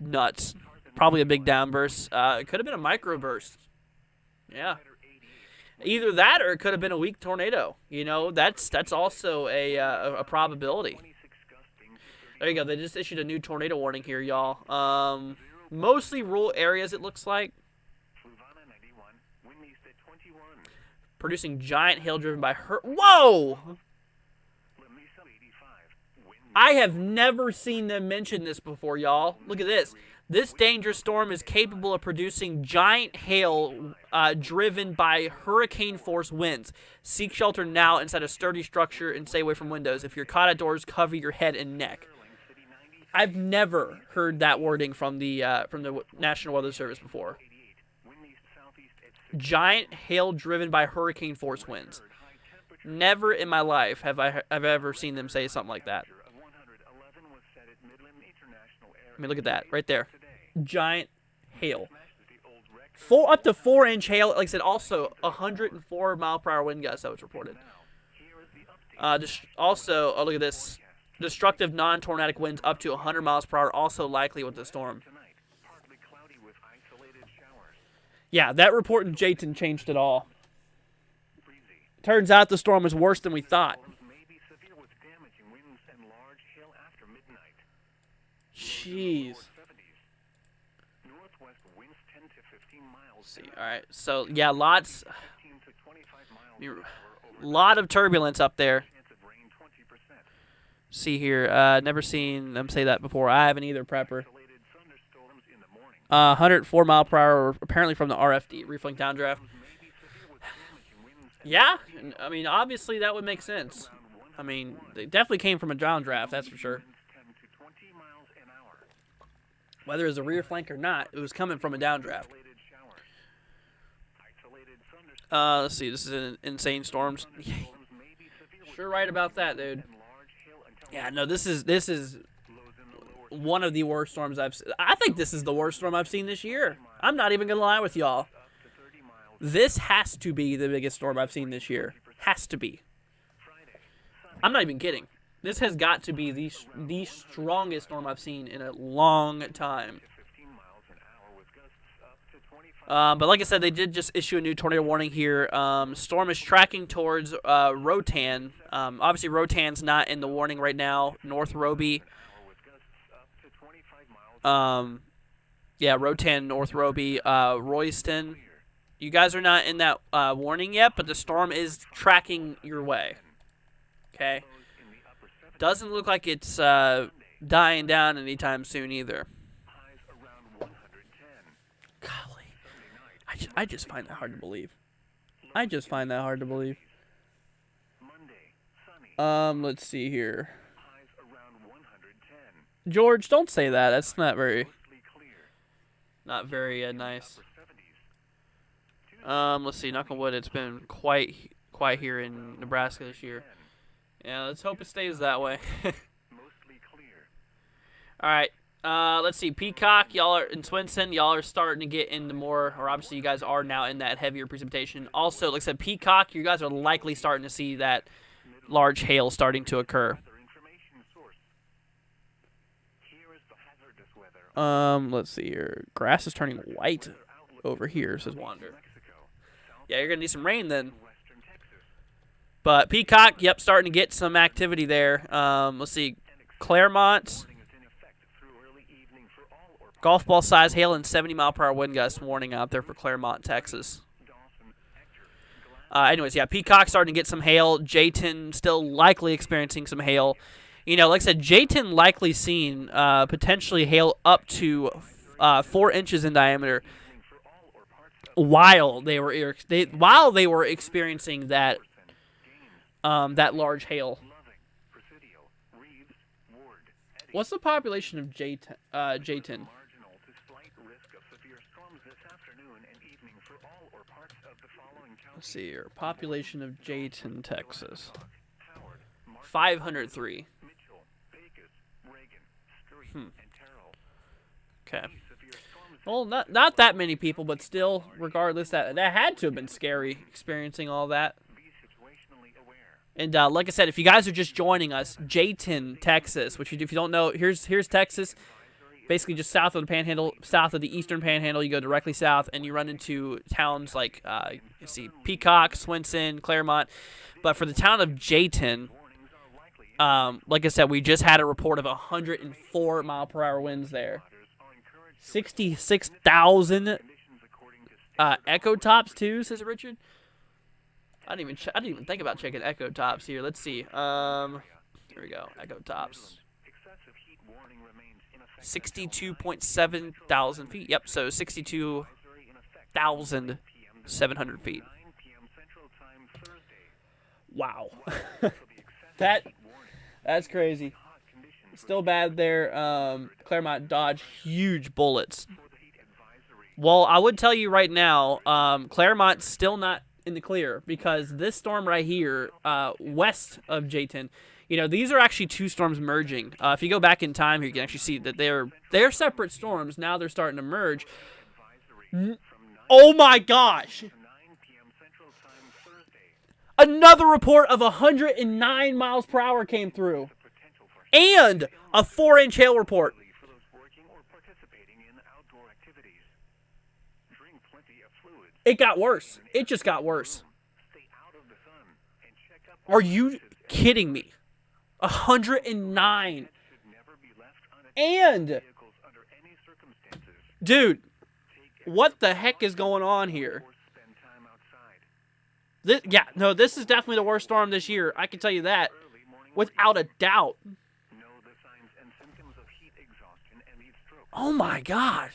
Nuts. Probably a big downburst. It could have been a microburst. Yeah. Either that or it could have been a weak tornado. You know, that's also a probability. 26 gusting to 30. There you go. They just issued a new tornado warning here, y'all. Mostly rural areas, it looks like. Fluvanna 91. Wind east at 21. Producing giant hail driven by Whoa! Lamesa 85. Wind I have never seen them mention this before, y'all. Look at this. This dangerous storm is capable of producing giant hail driven by hurricane-force winds. Seek shelter now inside a sturdy structure and stay away from windows. If you're caught outdoors, cover your head and neck. City 90. I've never heard that wording from the National Weather Service before. 88. Wind east southeast at 6. Giant hail driven by hurricane-force winds. High temperature Never in my life have I ever seen them say something like that. of 111 was set at Midland International Air. I mean, look at that right there. Today. Giant hail. Smashes the old record. Up to 4-inch hail. Like I said, also 104 mile per hour wind gusts that was reported. Here is the update. Also, oh look at this. Destructive non-tornadic winds up to 100 miles per hour also likely with the storm. Tonight, partly cloudy with isolated showers. Yeah, that report in Jayton changed it all. Breezy. Turns out the storm was worse than we thought. Storms may be severe with damaging winds and large hail after midnight. Jeez. 70s. Northwest winds 10 to 15 miles. See, all right. So yeah, lots, 15 to 25 miles. lot of turbulence up there. Chance of rain 20%. See here, never seen them say that before. I haven't either, prepper. Isolated thunderstorms in the morning. 104 mile per hour, apparently from the RFD, reflowing downdraft. May be severe with damaging winds and Yeah, I mean, obviously that would make sense. I mean, they definitely came from a downdraft, that's for sure. winds 10 to 20 miles an hour. Whether it was a rear flank or not, it was coming from a downdraft. Isolated showers. Isolated thunderstorms. Let's see, this is an insane storms. May be severe with Sure right about that, dude. and large hail until Yeah, no, this is lows in the lower one of the worst storms I've seen. I think this is the worst storm I've seen this year. I'm not even gonna lie with y'all. up to 30 miles. This has to be the biggest storm I've seen this year. Has to be. Friday. I'm not even kidding. This has got to be the strongest storm I've seen in a long time. 15 miles an hour with gusts up to 25. But like I said, they did just issue a new tornado warning here. Storm is tracking towards Rotan. Obviously, Rotan's not in the warning right now. North Roby. With gusts up to 25 miles. Yeah, Rotan, North Roby, Royston. You guys are not in that warning yet, but the storm is tracking your way. Okay? In the upper 70s. Doesn't look like it's dying down anytime soon either. Highs around 110. Golly. Sunday night. I just find that hard to believe. I just find that hard to believe. Monday. Sunny. Let's see here. Highs around 110. George, don't say that. That's not very Mostly clear. nice. Upper 70s. Let's see. Knock on wood. It's been quite here in Nebraska this year. Yeah, let's hope it stays that way. Mostly clear. All right. Let's see. Peacock, y'all are in Swenson. Y'all are starting to get into more, or obviously you guys are now in that heavier precipitation. Also, like I said, Peacock, you guys are likely starting to see that large hail starting to occur. Let's see here. Grass is turning white over here, says Wander. Yeah, you're gonna need some rain then. But Peacock, yep, starting to get some activity there. Let's see. Claremont. Golf ball size hail and 70-mile-per-hour wind gust warning out there for Claremont, Texas. Anyways, yeah, Peacock starting to get some hail. Jayton still likely experiencing some hail. You know, like I said, Jayton likely seen potentially hail up to 4 inches in diameter while they were experiencing that large hail. What's the population of Jayton? Let's see here. Population of Jayton, Texas. 503. Okay. Well, not that many people, but still, regardless, that had to have been scary experiencing all that. And like I said, if you guys are just joining us, Jayton, Texas, which if you don't know, here's Texas, basically just south of the Panhandle, south of the Eastern Panhandle. You go directly south, and you run into towns like you see Peacock, Swenson, Claremont. But for the town of Jayton, like I said, we just had a report of 104-mile-per-hour winds there. 66,000 echo tops too, says Richard. I didn't even think about checking echo tops here. Let's see. Here we go. Echo tops. 62.7 thousand feet. Yep. So 62,700 feet. Wow. That's crazy. Still bad there. Claremont dodged huge bullets. Well, I would tell you right now, Claremont's still not in the clear because this storm right here, west of Jayton, you know, these are actually two storms merging. If you go back in time here, you can actually see that they're separate storms. Now they're starting to merge. Oh my gosh! Another report of 109 miles per hour came through. And a 4-inch hail report. It got worse. It just got worse. Are you kidding me? 109. And, dude, what the heck is going on here? This is definitely the worst storm this year. I can tell you that, without a doubt. Oh my God.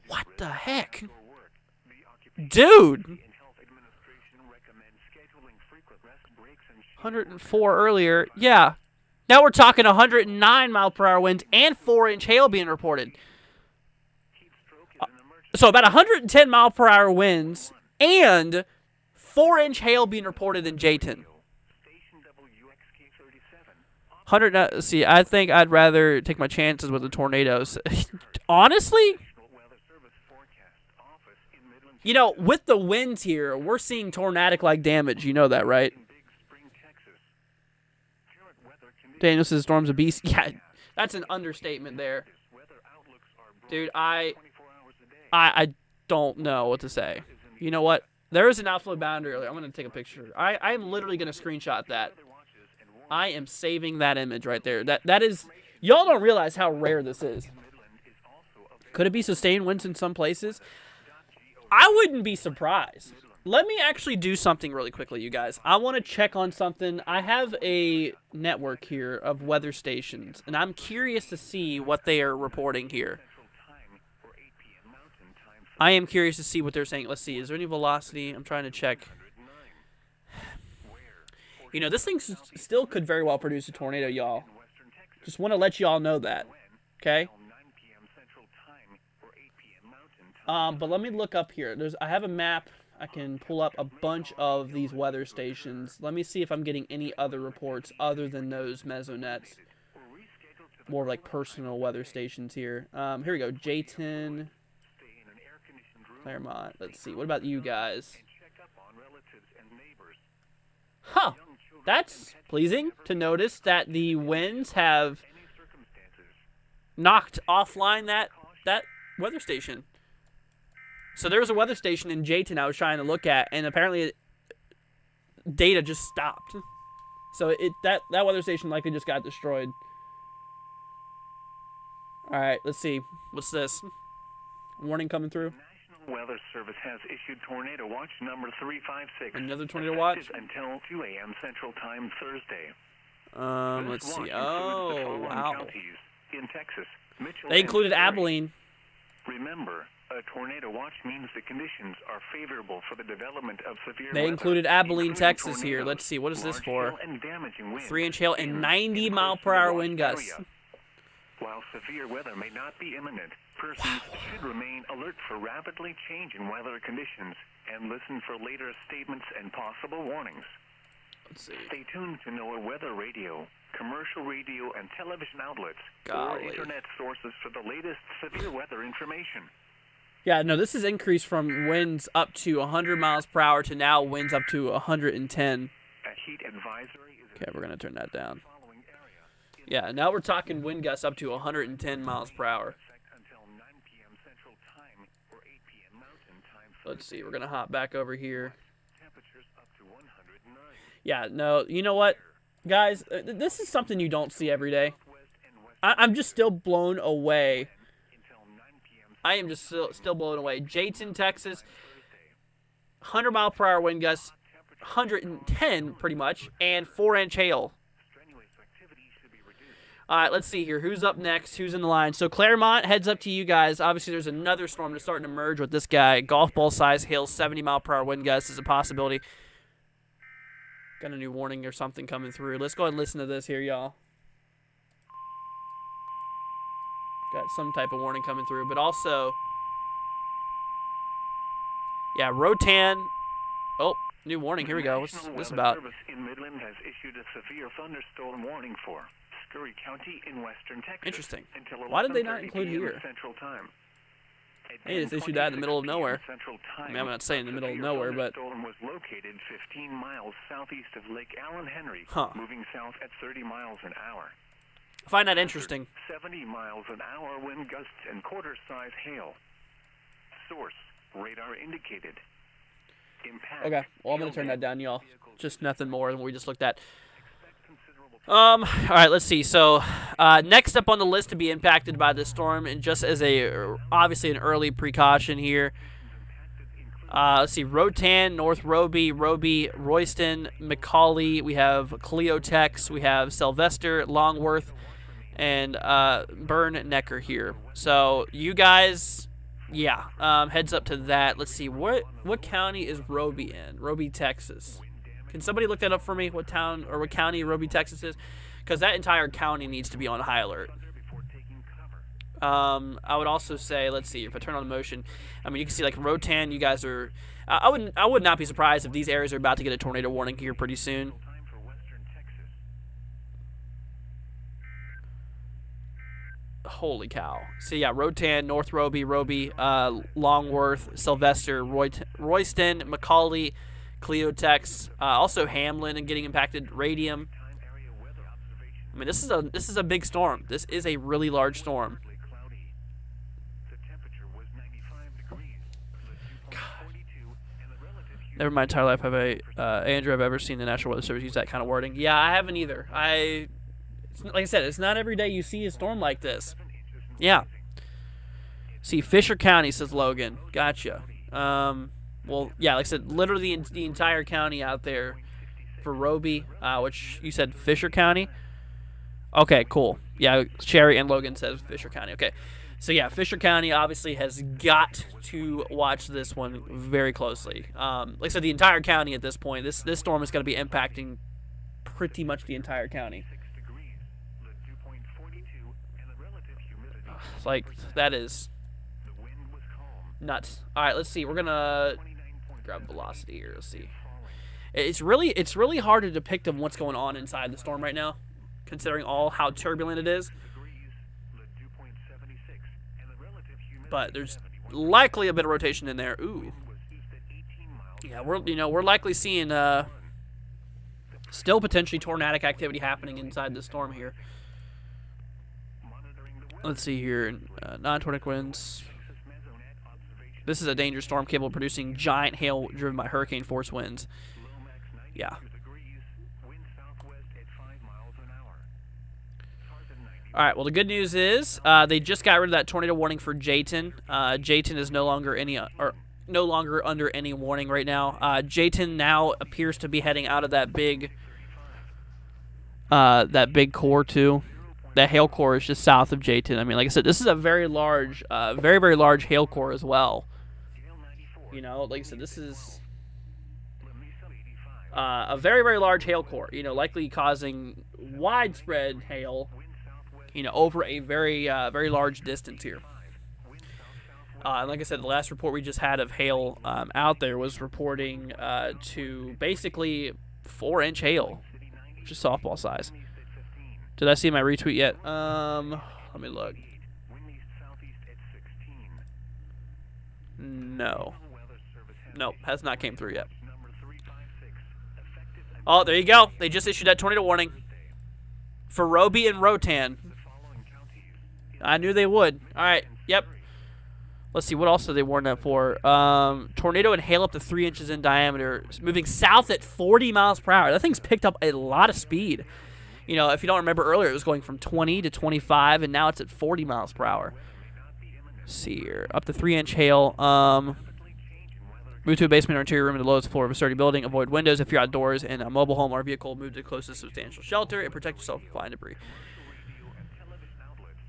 What the heck? Dude. 104 earlier. Yeah. Now we're talking 109 mile per hour winds and 4-inch hail being reported. So about 110 mile per hour winds and 4-inch hail being reported in Jayton. 100. See, I think I'd rather take my chances with the tornadoes. Honestly, you know, with the winds here, we're seeing tornadic-like damage. You know that, right? Daniel says storms a beast. Yeah, that's an understatement there. Dude, I don't know what to say. You know what? There is an outflow boundary earlier. I'm going to take a picture. I'm literally going to screenshot that. I am saving that image right there. That is, y'all don't realize how rare this is. Could it be sustained winds in some places? I wouldn't be surprised. Let me actually do something really quickly, you guys. I want to check on something. I have a network here of weather stations, and I'm curious to see what they are reporting here. I am curious to see what they're saying. Let's see. Is there any velocity? I'm trying to check. You know, this thing still could very well produce a tornado, y'all. Just want to let y'all know that. Okay? But let me look up here. I have a map. I can pull up a bunch of these weather stations. Let me see if I'm getting any other reports other than those Mesonets. More like personal weather stations here. Here we go. J10, Claremont. Let's see. What about you guys? Huh. That's pleasing to notice that the winds have knocked offline that weather station. So there was a weather station in Jayton I was trying to look at, and apparently data just stopped. So that weather station likely just got destroyed. All right, let's see. What's this? Warning coming through. National Weather Service has issued tornado watch number 356. Another tornado watch? Until 2 a.m. Central Time Thursday. Let's see. Oh, wow. Counties in Texas, Mitchell, They included and Missouri. Abilene. Remember, a tornado watch means the conditions are favorable for the development of severe They weather, included Abilene, including Texas here. tornadoes, Let's see. What is this large for? hail and damaging winds 3-inch hail and in 90 and mile close per to the hour watch wind gusts. area. While severe weather may not be imminent, persons should remain alert for rapidly changing weather conditions and listen for later statements and possible warnings. Let's see. Stay tuned to NOAA weather radio, commercial radio and television outlets, Golly. or internet sources for the latest severe weather information. Yeah, no, this has increased from winds up to 100 miles per hour to now winds up to 110. A heat advisory is Okay, we're going to turn that down. following area. Yeah, now we're talking wind gusts up to 110 miles per hour. Until 9 p.m. Central Time or 8 p.m. Mountain Time. Let's see. We're going to hop back over here. Temperatures up to 109. Yeah, no, you know what? Guys, this is something you don't see every day. West and west I'm just still blown away. until 9 p.m. I am just still blown away. Jayton, Texas, 100 mile per hour wind gusts, 110 pretty much, and 4-inch hail. Strenuous activity should be reduced. All right, let's see here. Who's up next? Who's in the line? So Claremont, heads up to you guys. Obviously, there's another storm that's starting to merge with this guy. Golf ball size hail, 70 mile per hour wind gusts is a possibility. Got a new warning or something coming through. Let's go ahead and listen to this here, y'all. Got some type of warning coming through, but also, yeah, Rotan. Oh, new warning. Here we go. What's National this Weather about? Service in Midland has issued a severe thunderstorm warning for Scurry County in western Texas. Interesting. Until Why did they not 11:30 include p.m. here? Central Time. At They just issued that in the middle of 10:26 p.m. nowhere. Central Time, I mean, I'm not saying in the middle of severe nowhere, but thunderstorm was located 15 miles southeast of Lake Allen Henry, Huh. moving south at 30 miles an hour. I find that interesting. 70 miles an hour wind gusts and quarter-size hail. Source, radar indicated. Impact. Okay, well, I'm going hail to turn that down, y'all. vehicles. Just nothing more than what we just looked at. Considerable All right, let's see. So, next up on the list to be impacted by this storm, and just as obviously an early precaution here, let's see, Rotan, North Roby, Royston, McCauley, we have Cleotex, we have Sylvester, Longworth, and Burn Necker here. So, you guys, yeah, heads up to that. Let's see, what county is Roby in? Roby, Texas. Can somebody look that up for me? What town or what county Roby, Texas is? Because that entire county needs to be on high alert. I would also say, let's see, if I turn on motion, I mean, you can see like Rotan. You guys are. I would not be surprised if these areas are about to get a tornado warning here pretty soon. time for western Texas. Holy cow! So yeah, Rotan, North Roby, Longworth, Sylvester, Royston, McCauley, Cleotex, also Hamlin and getting impacted. Radium. Time area weather observation. I mean, this is a big storm. This is a really large storm. Partly cloudy. The temperature was 95 degrees. The dew point 42, and the relative humidity. Never in my entire life have Andrew, I've ever seen the National Weather Service use that kind of wording. Yeah, I haven't either. Like I said, it's not every day you see a storm like this. Yeah. See, Fisher County, says Logan. Gotcha. Well, yeah, like I said, literally the entire county out there for Roby, which you said Fisher County. Okay, cool. Yeah, Sherry and Logan says Fisher County. Okay. So, yeah, Fisher County obviously has got to watch this one very closely. Like I said, the entire county at this point, this storm is going to be impacting pretty much the entire county. 6 degrees. The dew point 42, and the relative humidity. Like, that is The wind was calm. nuts. All right, let's see. We're going to grab velocity here. Let's see. It's really hard to depict of what's going on inside the storm right now, considering how turbulent it is. But there's likely a bit of rotation in there. Ooh. Yeah, we're likely seeing still potentially tornadic activity happening inside the storm here. Let's see here. Non-tornadic winds. This is a dangerous storm capable of producing giant hail driven by hurricane force winds. Yeah. All right. Well, the good news is they just got rid of that tornado warning for Jayton. Jayton is no longer under any warning right now. Jayton now appears to be heading out of that big core too. That hail core is just south of Jayton. I mean, like I said, this is a very large, very large hail core as well. You know, like I said, this is a very, very large hail core. You know, likely causing widespread hail. You know, over a very, very large distance here. And like I said, the last report we just had of hail out there was reporting to basically 4-inch hail, which is softball size. Did I see my retweet yet? Let me look. No. Nope, has not came through yet. Oh, there you go. They just issued that tornado warning for Roby and Rotan. I knew they would. All right. Yep. Let's see. What else did they warn that for? Tornado and hail up to 3 inches in diameter, moving south at 40 miles per hour. That thing's picked up a lot of speed. You know, if you don't remember earlier, it was going from 20 to 25, and now it's at 40 miles per hour. Let's see here. Up to 3-inch hail. Move to a basement or interior room in the lowest floor of a sturdy building. Avoid windows if you're outdoors in a mobile home or vehicle. Move to the closest substantial shelter and protect yourself from flying debris.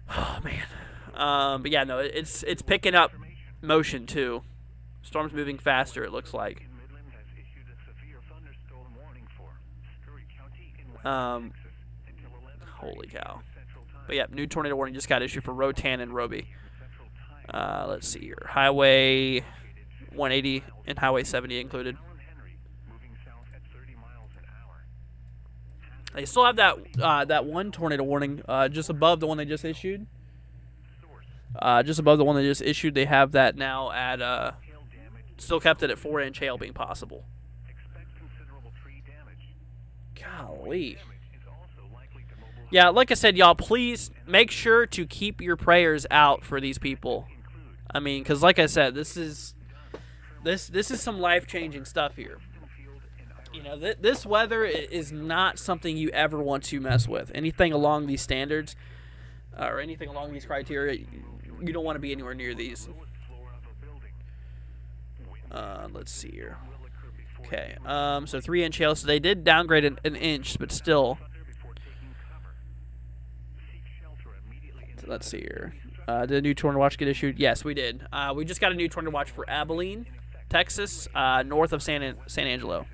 Oh, man. But, yeah, no, it's picking up motion, too. Storm's moving faster, it looks like. Holy cow. But yeah, new tornado warning just got issued for Rotan and Roby. Let's see here. Highway 180 and Highway 70 included. They still have that one tornado warning just above the one they just issued. Just above the one they just issued, they have that now at still kept it at 4-inch hail being possible. Golly. Yeah, like I said, y'all, please make sure to keep your prayers out for these people. I mean, because like I said, this is some life-changing stuff here. You know, this weather is not something you ever want to mess with. Anything along these standards or anything along these criteria, you don't want to be anywhere near these. Let's see here. Okay, so 3-inch hail. So they did downgrade an inch, but still. Let's see here. Did a new tornado watch get issued? Yes, we did. We just got a new tornado watch for Abilene, Texas, north of San Angelo.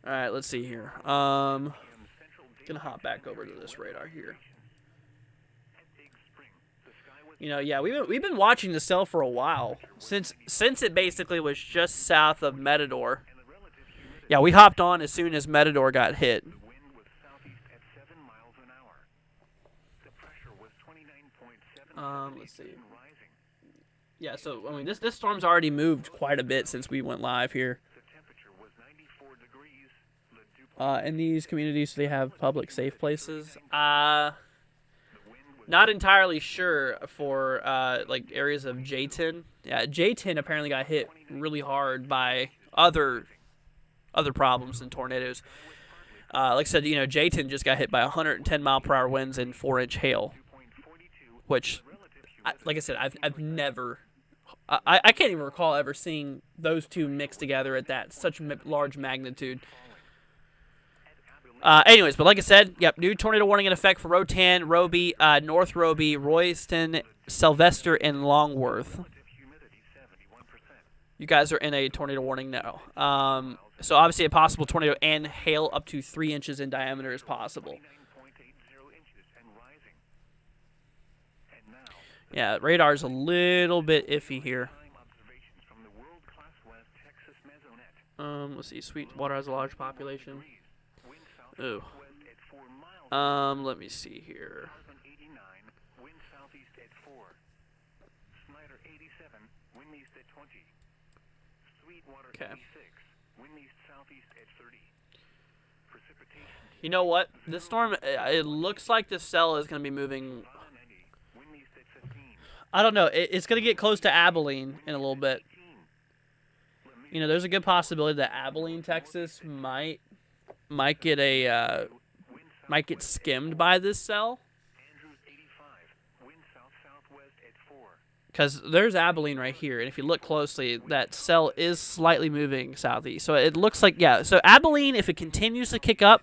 All right, let's see here. Gonna hop back over to this radar here. You know, yeah, we've been watching the cell for a while since it basically was just south of Matador. Yeah, we hopped on as soon as Matador got hit. Let's see. Yeah, so I mean, this storm's already moved quite a bit since we went live here. In these communities, they have public safe places. Not entirely sure for like areas of Jayton. Yeah, Jayton apparently got hit really hard by other problems and tornadoes. Like I said, you know, Jayton just got hit by 110 mile per hour winds and 4-inch hail, which, like I said, I've never, I can't even recall ever seeing those two mixed together at that such large magnitude. Anyways, but like I said, yep, new tornado warning in effect for Rotan, Roby, North Roby, Royston, Sylvester, and Longworth. You guys are in a tornado warning now. So obviously a possible tornado and hail up to 3 inches in diameter is possible. Yeah, radar's a little bit iffy here. Let's see. Sweetwater has a large population. Ooh. Let me see here. Okay. You know what? This storm, it looks like the cell is going to be moving. I don't know. It's going to get close to Abilene in a little bit. You know, there's a good possibility that Abilene, Texas might get skimmed by this cell. Because there's Abilene right here, and if you look closely, that cell is slightly moving southeast. So it looks like, yeah. So Abilene, if it continues to kick up,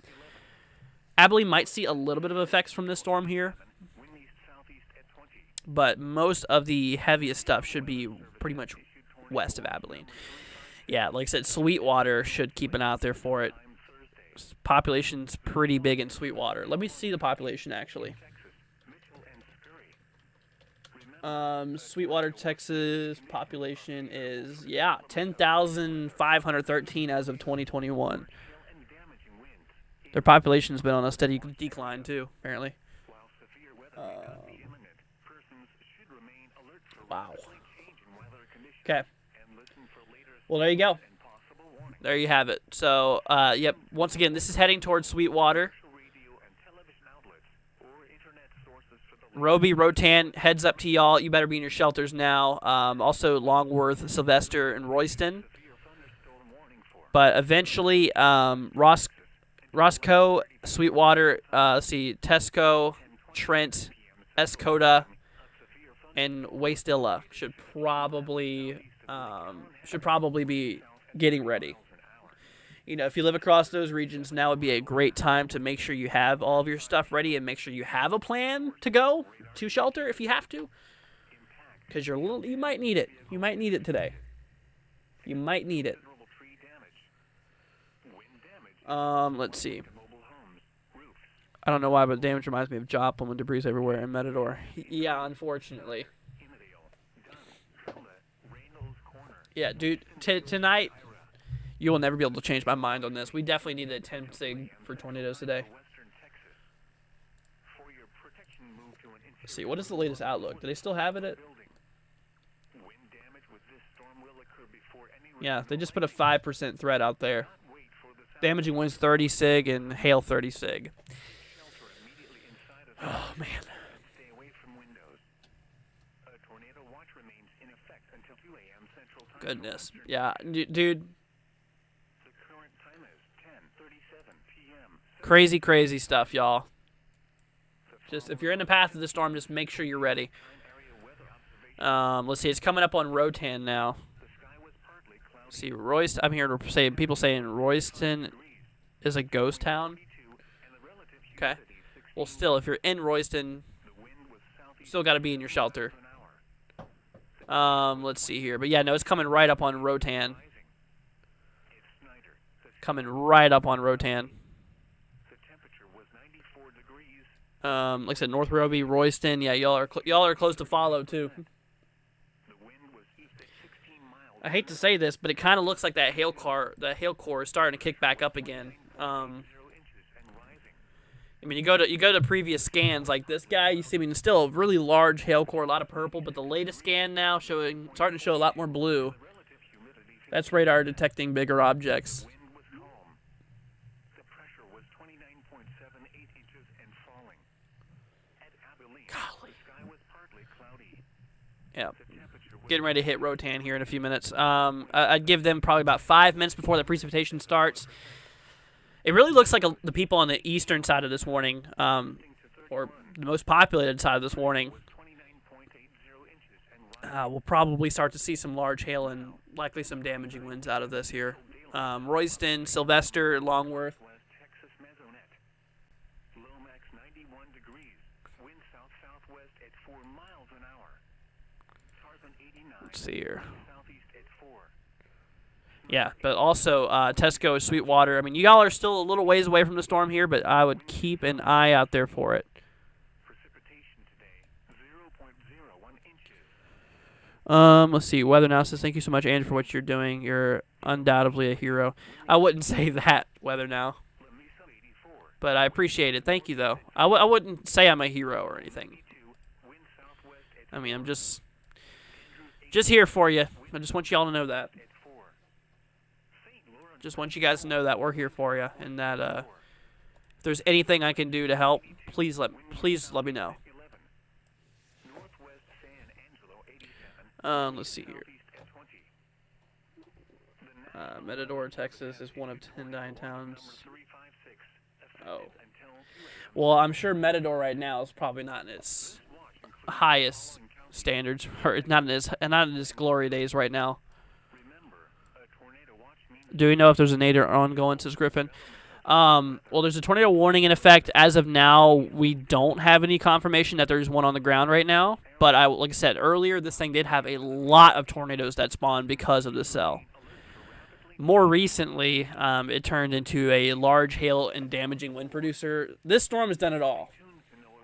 Abilene might see a little bit of effects from this storm here. But most of the heaviest stuff should be pretty much west of Abilene. Yeah, like I said, Sweetwater should keep an eye out there for it. Population's pretty big in Sweetwater. Let me see the population, actually. Sweetwater, Texas population is, 10,513 as of 2021. Their population's been on a steady decline, too, apparently. Wow. Okay. Well, there you go. There you have it. So, yep, once again, this is heading towards Sweetwater. Roby, Rotan, heads up to y'all. You better be in your shelters now. Also, Longworth, Sylvester, and Royston. But eventually, Roscoe, Sweetwater, Tesco, Trent, Escoda, and Wastilla should probably be getting ready. You know, if you live across those regions, now would be a great time to make sure you have all of your stuff ready and make sure you have a plan to go to shelter if you have to. Because you might need it. You might need it today. You might need it. Let's see. I don't know why, but damage reminds me of Joplin when debris everywhere in Matador. Yeah, unfortunately. Yeah, dude, tonight, you will never be able to change my mind on this. We definitely need a 10 sig for tornadoes today. Let's see, what is the latest outlook? Do they still have it at? Yeah, they just put a 5% threat out there. Damaging winds 30 sig and hail 30 sig. Oh, man. Goodness. Yeah, dude. Crazy, crazy stuff, y'all. Just, if you're in the path of the storm, just make sure you're ready. Let's see, it's coming up on Rotan now. Let's see, Royston, I'm hearing people saying Royston is a ghost town. Okay. Well, still, if you're in Royston, still got to be in your shelter. Let's see here. But yeah, no, it's coming right up on Rotan. Coming right up on Rotan. Like I said, North Roby, Royston. Yeah, y'all are close to follow too. I hate to say this, but it kind of looks like that hail core is starting to kick back up again. I mean, you go to previous scans like this guy, you see, I mean, still a really large hail core, a lot of purple, but the latest scan now starting to show a lot more blue. That's radar detecting bigger objects. Golly. Yeah. Getting ready to hit Rotan here in a few minutes. I'd give them probably about 5 minutes before the precipitation starts. It really looks like the people on the eastern side of this warning, or the most populated side of this warning, we'll probably start to see some large hail and likely some damaging winds out of this here. Royston, Sylvester, Longworth. Let's see here. Yeah, but also Tesco, Sweetwater. I mean, y'all are still a little ways away from the storm here, but I would keep an eye out there for it. Let's see. Weather Now says, thank you so much, Andrew, for what you're doing. You're undoubtedly a hero. I wouldn't say that, Weather Now. But I appreciate it. Thank you, though. I wouldn't say I'm a hero or anything. I mean, I'm just here for you. I just want y'all to know that. Just want you guys to know that we're here for you, and that if there's anything I can do to help, please let me know. Let's see here. Matador, Texas is one of 10 dying towns. Oh. Well, I'm sure Matador right now is probably not in its highest standards, or not in its glory days right now. Do we know if there's a tornado ongoing, says Griffin? Well, there's a tornado warning in effect. As of now, we don't have any confirmation that there's one on the ground right now. But like I said earlier, this thing did have a lot of tornadoes that spawned because of the cell. More recently, it turned into a large hail and damaging wind producer. This storm has done it all.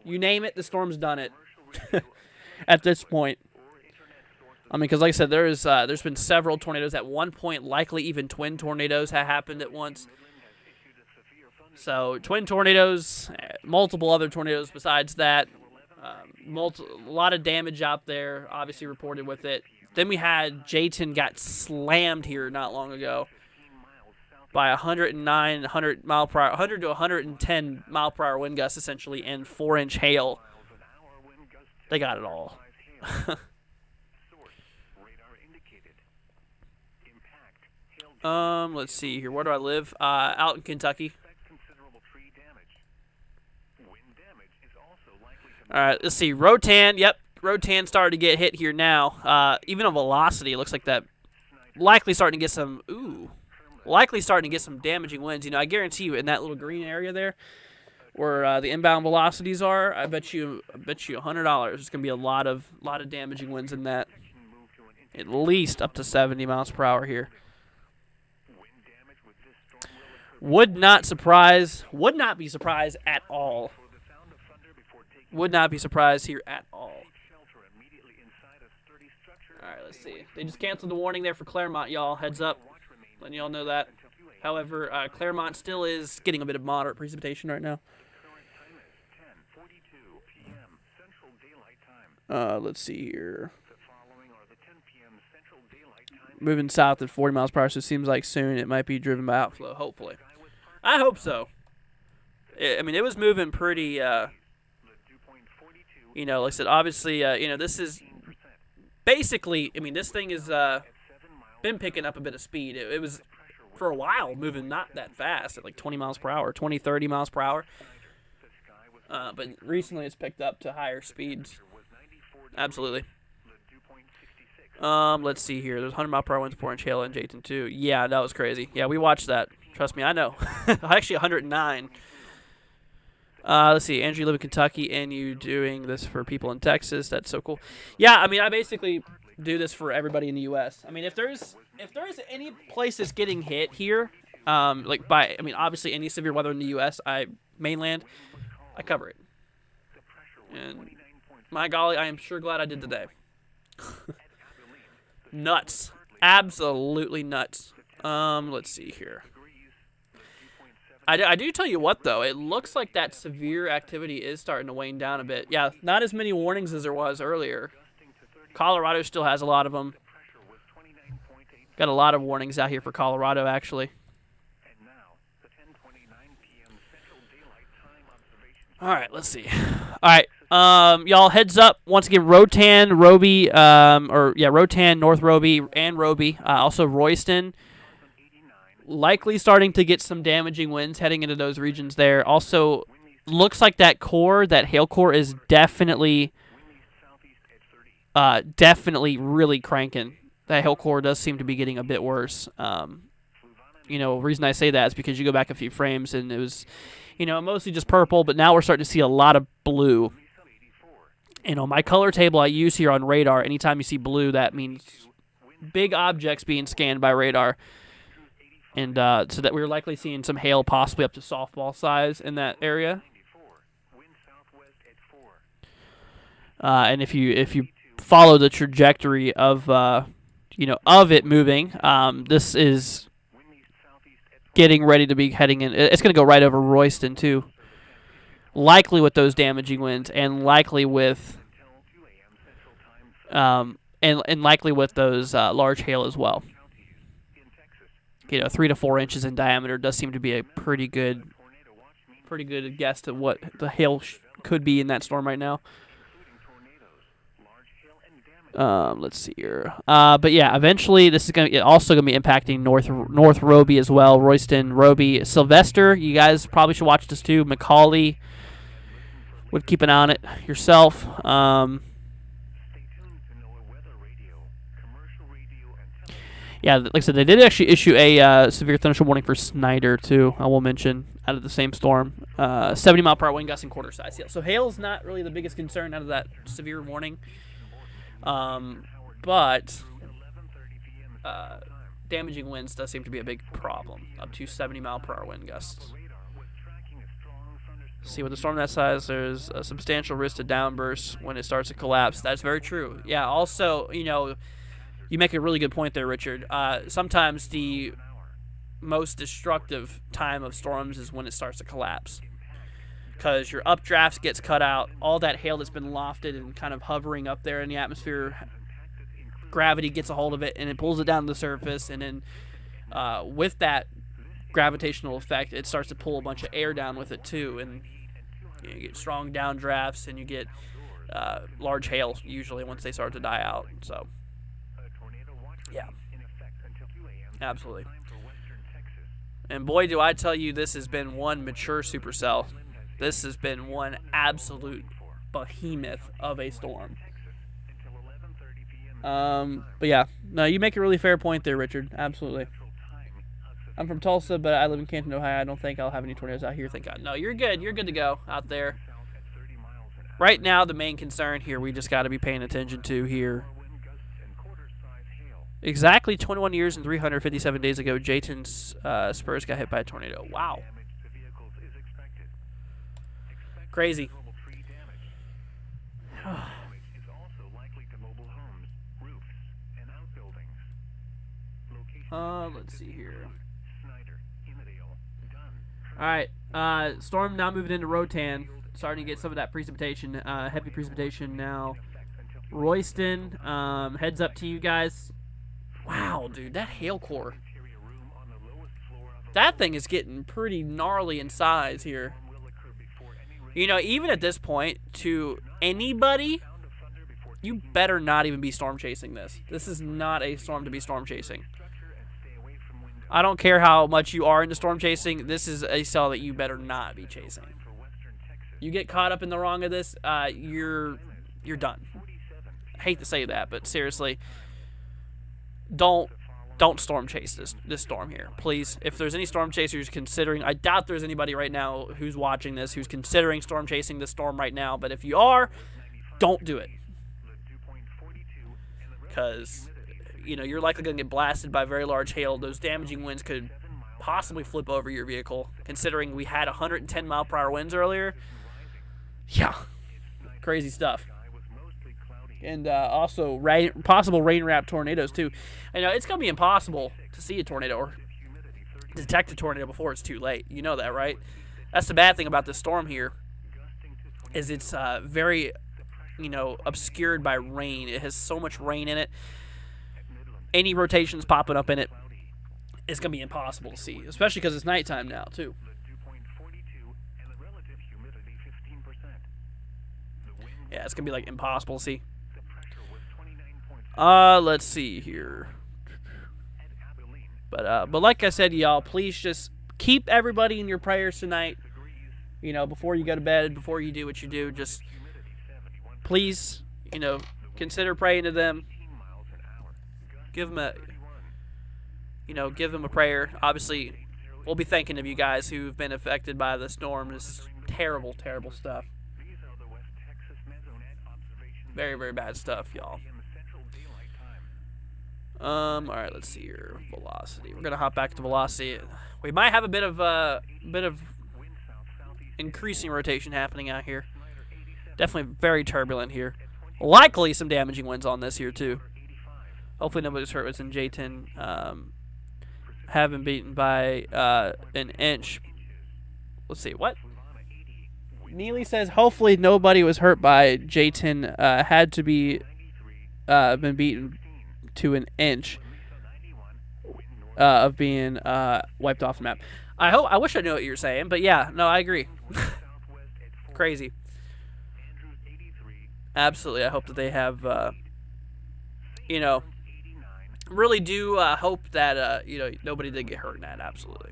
You name it, the storm's done it. At this point. I mean, because like I said, there's been several tornadoes. At one point, likely even twin tornadoes have happened at once. So, twin tornadoes, multiple other tornadoes besides that. A lot of damage out there, obviously reported with it. Then we had Jayton got slammed here not long ago by 109, 100 mile per hour, 100 to 110 mile per hour wind gusts essentially, and 4-inch hail. They got it all. Let's see here. Where do I live? Out in Kentucky. All right, let's see. Rotan, yep. Rotan started to get hit here now. Even on velocity, it looks like that likely starting to get some damaging winds. You know, I guarantee you in that little green area there where the inbound velocities are, I bet you $100 there's going to be a lot of damaging winds in that. At least up to 70 miles per hour here. Would not be surprised at all. Would not be surprised here at all. Alright, let's see. They just canceled the warning there for Claremont, y'all. Heads up. Letting y'all know that. However, Claremont still is getting a bit of moderate precipitation right now. Let's see here. Moving south at 40 miles per hour, so it seems like soon it might be driven by outflow, hopefully. I hope so. I mean, it was moving pretty, you know, like I said, obviously, you know, this is basically, I mean, this thing has been picking up a bit of speed. It was, for a while, moving not that fast at like 20 miles per hour, 20, 30 miles per hour. But recently it's picked up to higher speeds. Absolutely. Let's see here. There's 100 mile per hour winds, 4-inch hail in Jayton too. Yeah, that was crazy. Yeah, we watched that. Trust me, I know. Actually, 109. Let's see. Andrew, you live in Kentucky, and you doing this for people in Texas. That's so cool. Yeah, I mean, I basically do this for everybody in the U.S. I mean, if there's any place that's getting hit here, like by, I mean, obviously any severe weather in the U.S., mainland, I cover it. And my golly, I am sure glad I did today. Nuts. Absolutely nuts. Let's see here. I do tell you what, though. It looks like that severe activity is starting to wane down a bit. Yeah, not as many warnings as there was earlier. Colorado still has a lot of them. Got a lot of warnings out here for Colorado, actually. All right, let's see. All right, y'all, heads up. Once again, Rotan, Roby, Rotan, North Roby, and Roby. Also Royston. Likely starting to get some damaging winds heading into those regions there. Also, looks like that hail core is definitely really cranking. That hail core does seem to be getting a bit worse. You know, the reason I say that is because you go back a few frames and it was, you know, mostly just purple, but now we're starting to see a lot of blue. You know, my color table I use here on radar, anytime you see blue, that means big objects being scanned by radar. And so that we're likely seeing some hail, possibly up to softball size in that area. And if you follow the trajectory of of it moving. This is getting ready to be heading in. It's going to go right over Royston too, likely with those damaging winds, and likely with and likely with those large hail as well. 3 to 4 inches in diameter does seem to be a pretty good guess to what the hail could be in that storm right now. Let's see here. But yeah, eventually this is also going to be impacting North Roby as well. Royston, Roby, Sylvester. You guys probably should watch this too. Macaulay. Would keep an eye on it yourself. Yeah, like I said, they did actually issue a severe thunderstorm warning for Snyder too. I will mention out of the same storm. 70-mile-per-hour wind gusts and quarter size hail. So hail's not really the biggest concern out of that severe warning. But damaging winds does seem to be a big problem, up to 70-mile-per-hour wind gusts. See, with a storm that size, there's a substantial risk to downbursts when it starts to collapse. That's very true. Yeah, also, you make a really good point there, Richard. Sometimes the most destructive time of storms is when it starts to collapse, because your updrafts gets cut out, all that hail that's been lofted and kind of hovering up there in the atmosphere, gravity gets a hold of it and it pulls it down to the surface, and then with that gravitational effect, it starts to pull a bunch of air down with it too, and you get strong downdrafts and you get large hail usually once they start to die out. So yeah, absolutely. And boy, do I tell you, this has been one mature supercell. This has been one absolute behemoth of a storm. But yeah, no, you make a really fair point there, Richard. Absolutely. I'm from Tulsa, but I live in Canton, Ohio. I don't think I'll have any tornadoes out here, thank God. No, you're good. You're good to go out there. Right now, the main concern here we just got to be paying attention to here. Exactly 21 years and 357 days ago, Jayton's Spurs got hit by a tornado. Wow. Crazy. Let's see here. Alright, storm now moving into Rotan. Starting to get some of that precipitation, heavy precipitation now. Royston, heads up to you guys. Wow, dude, that hail core. That thing is getting pretty gnarly in size here. Even at this point, to anybody, you better not even be storm chasing this. This is not a storm to be storm chasing. I don't care how much you are into storm chasing. This is a cell that you better not be chasing. You get caught up in the wrong of this, you're done. I hate to say that, but seriously, don't storm chase this storm here, please. If there's any storm chasers considering, I doubt there's anybody right now who's watching this who's considering storm chasing this storm right now, but if you are, don't do it, because you're likely going to get blasted by very large hail. Those damaging winds could possibly flip over your vehicle, considering we had 110-mile-per-hour winds earlier. Yeah, crazy stuff. And also possible rain-wrapped tornadoes too. It's going to be impossible to see a tornado or detect a tornado before it's too late. You know that, right? That's the bad thing about this storm here, is it's very, obscured by rain. It has so much rain in it. Any rotations popping up in it, it's going to be impossible to see, especially because it's nighttime now too. Yeah, it's going to be like impossible to see. Let's see here. But like I said, y'all, please just keep everybody in your prayers tonight. Before you go to bed, before you do what you do, just please, consider praying to them. Give them a prayer. Obviously, we'll be thinking of you guys who've been affected by the storm. This is terrible, terrible stuff. Very, very bad stuff, y'all. All right, let's see here. Velocity. We're gonna hop back to velocity. We might have a bit of increasing rotation happening out here. Definitely very turbulent here. Likely some damaging winds on this here, too. Hopefully nobody's hurt. It's in J10. Have been beaten by an inch. Let's see, what? Neely says, hopefully nobody was hurt by J10. Had to be been beaten to an inch of being wiped off the map. I wish I knew what you were saying, but yeah, no, I agree. Crazy. Absolutely. I hope that they have, you know, really do hope that, you know, nobody did get hurt in that. Absolutely.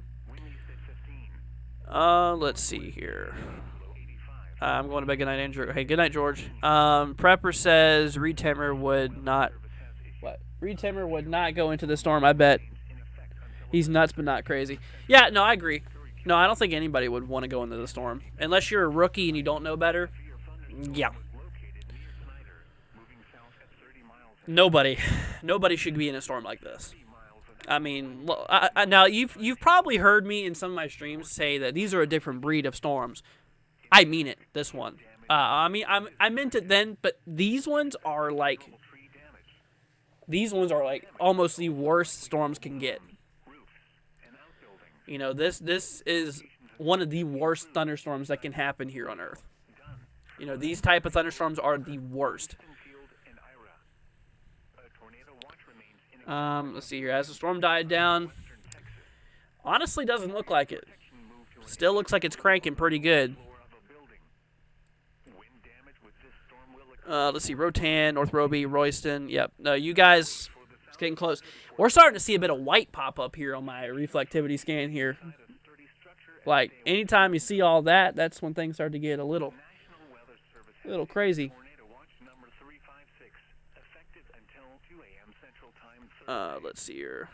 Let's see here. I'm going to bed. Good night, Andrew. Hey, good night, George. Prepper says Reed Timmer would not. What? Reed Timmer would not go into the storm. I bet. He's nuts, but not crazy. Yeah, no, I agree. No, I don't think anybody would want to go into the storm unless you're a rookie and you don't know better. Yeah. Nobody should be in a storm like this. I mean, now you've probably heard me in some of my streams say that these are a different breed of storms. I mean it. This one. I mean, I meant it then, but these ones are like almost the worst storms can get. You know, this is one of the worst thunderstorms that can happen here on Earth. You know, these type of thunderstorms are the worst. Let's see here. As the storm died down, honestly doesn't look like it. Still looks like it's cranking pretty good. Let's see. Rotan, North Roby, Royston. Yep. No, you guys, it's getting close. We're starting to see a bit of white pop up here on my reflectivity scan here. Like, anytime you see all that, that's when things start to get a little crazy. Let's see here.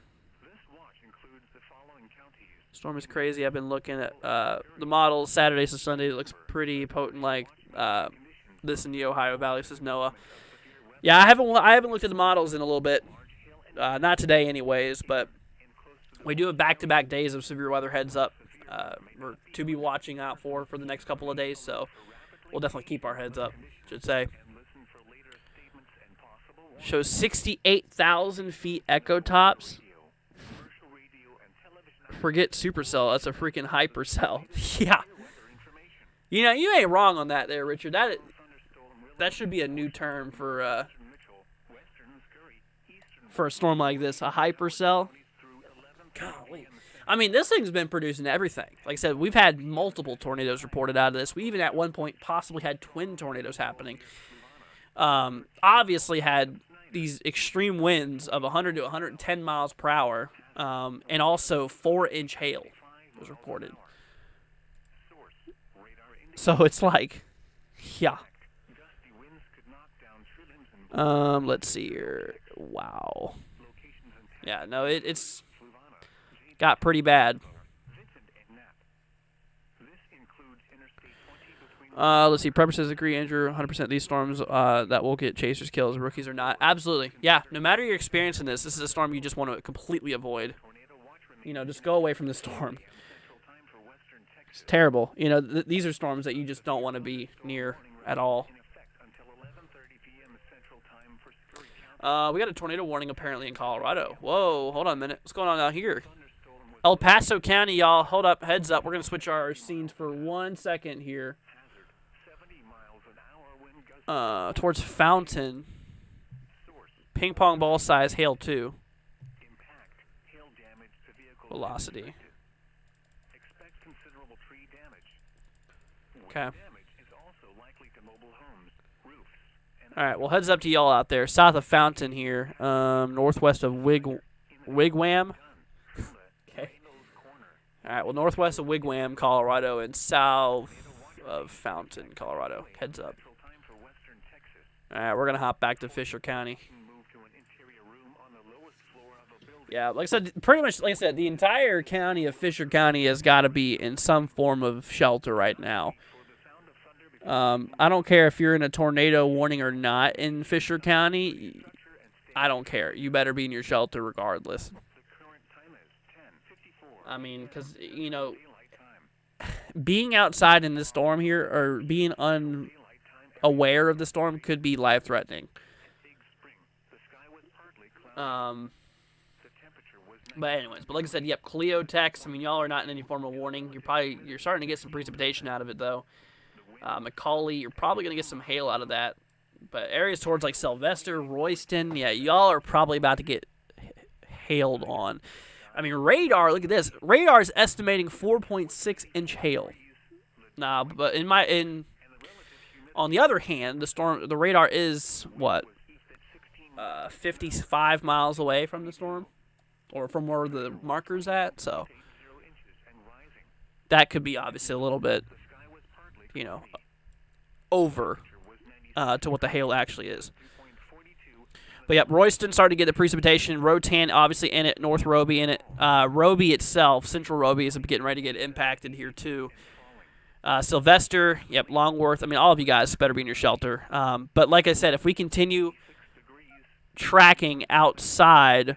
Storm is crazy. I've been looking at the models Saturdays to Sunday. It looks pretty potent, like this in the Ohio Valley, says Noah. Yeah, I haven't looked at the models in a little bit. Not today, anyways. But we do have back-to-back days of severe weather heads up to be watching out for the next couple of days. So we'll definitely keep our heads up, should say. Shows 68,000 feet echo tops. Forget supercell. That's a freaking hypercell. Yeah. You know, you ain't wrong on that there, Richard. That should be a new term for a storm like this. A hypercell. Golly. I mean, this thing's been producing everything. Like I said, we've had multiple tornadoes reported out of this. We even at one point possibly had twin tornadoes happening. Obviously had these extreme winds of 100 to 110 miles per hour, and also 4-inch hail was reported. So it's like, yeah. Let's see here. Wow. Yeah, no, it's got pretty bad. Let's see. Prepper says agree, Andrew. 100% these storms that will get chasers kills, rookies or not. Absolutely. Yeah, no matter your experience in this is a storm you just want to completely avoid. You know, just go away from the storm. It's terrible. You know, these are storms that you just don't want to be near at all. We got a tornado warning apparently in Colorado. Whoa, hold on a minute. What's going on out here? El Paso County, y'all. Hold up. Heads up. We're going to switch our scenes for 1 second here. Towards Fountain. Ping pong ball size hail 2. Velocity. Okay. Alright, well, heads up to y'all out there. South of Fountain here. Northwest of Wigwam. Okay. Alright, well, northwest of Wigwam, Colorado, and south of Fountain, Colorado. Heads up. Alright, we're going to hop back to Fisher County. Yeah, like I said, pretty much, like I said, the entire county of Fisher County has got to be in some form of shelter right now. I don't care if you're in a tornado warning or not in Fisher County. I don't care. You better be in your shelter regardless. I mean, because, you know, being outside in this storm here or being aware of the storm could be life-threatening. But anyways, like I said, yep, Cleo, Tex. I mean, y'all are not in any form of warning. You're starting to get some precipitation out of it though. Macaulay, you're probably gonna get some hail out of that. But areas towards like Sylvester, Royston, yeah, y'all are probably about to get hailed on. I mean, radar. Look at this. Radar is estimating 4.6-inch hail. Nah, but on the other hand, the radar is what 55 miles away from the storm, or from where the marker's at. So that could be obviously a little bit, over to what the hail actually is. But yep, Royston started to get the precipitation. Rotan obviously in it. North Roby in it. Roby itself, Central Roby, is getting ready to get impacted here too. Sylvester, yep, Longworth. I mean, all of you guys better be in your shelter. But like I said, if we continue tracking outside,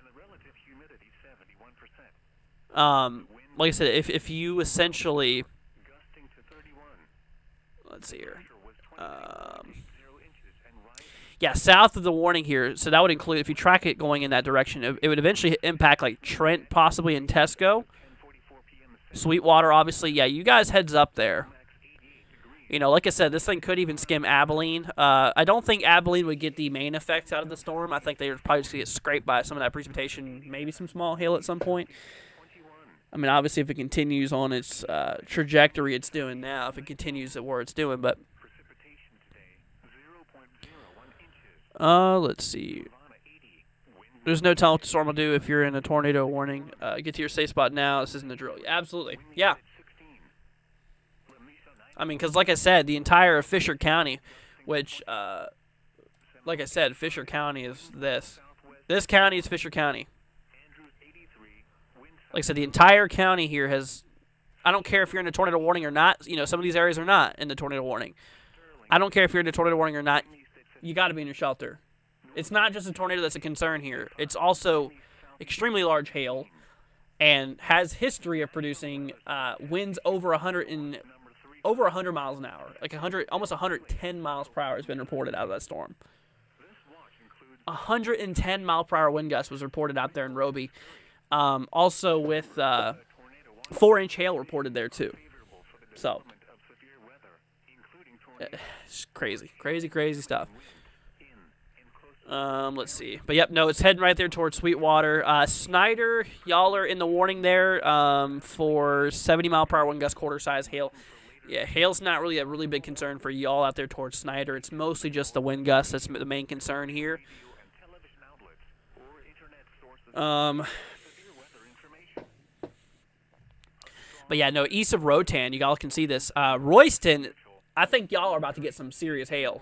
like I said, if you essentially, let's see here, yeah, south of the warning here, so that would include, if you track it going in that direction, it would eventually impact like Trent, possibly, in Tesco. Sweetwater, obviously, yeah, you guys heads up there. Like I said, this thing could even skim Abilene. I don't think Abilene would get the main effects out of the storm. I think they're probably just going to get scraped by some of that precipitation, maybe some small hail at some point. I mean, obviously, if it continues on its trajectory it's doing now, if it continues at where it's doing, but let's see. There's no telling what the storm will do if you're in a tornado warning. Get to your safe spot now. This isn't a drill. Absolutely. Yeah. I mean, because like I said, the entire Fisher County, which, like I said, Fisher County is this. This county is Fisher County. Like I said, the entire county here has, I don't care if you're in a tornado warning or not. Some of these areas are not in the tornado warning. I don't care if you're in a tornado warning or not. You got to be in your shelter. It's not just a tornado that's a concern here. It's also extremely large hail and has history of producing winds over 100 miles an hour. Like almost 110 miles per hour has been reported out of that storm. 110 mile per hour wind gust was reported out there in Roby. Also with 4-inch hail reported there too. So it's crazy stuff. Let's see. But yep, no, it's heading right there towards Sweetwater. Snyder, y'all are in the warning there for 70 mile per hour wind gust, quarter size hail. Yeah, hail's not really a really big concern for y'all out there towards Snyder. It's mostly just the wind gust that's the main concern here. But yeah, no, east of Rotan, you all can see this. Royston, I think y'all are about to get some serious hail.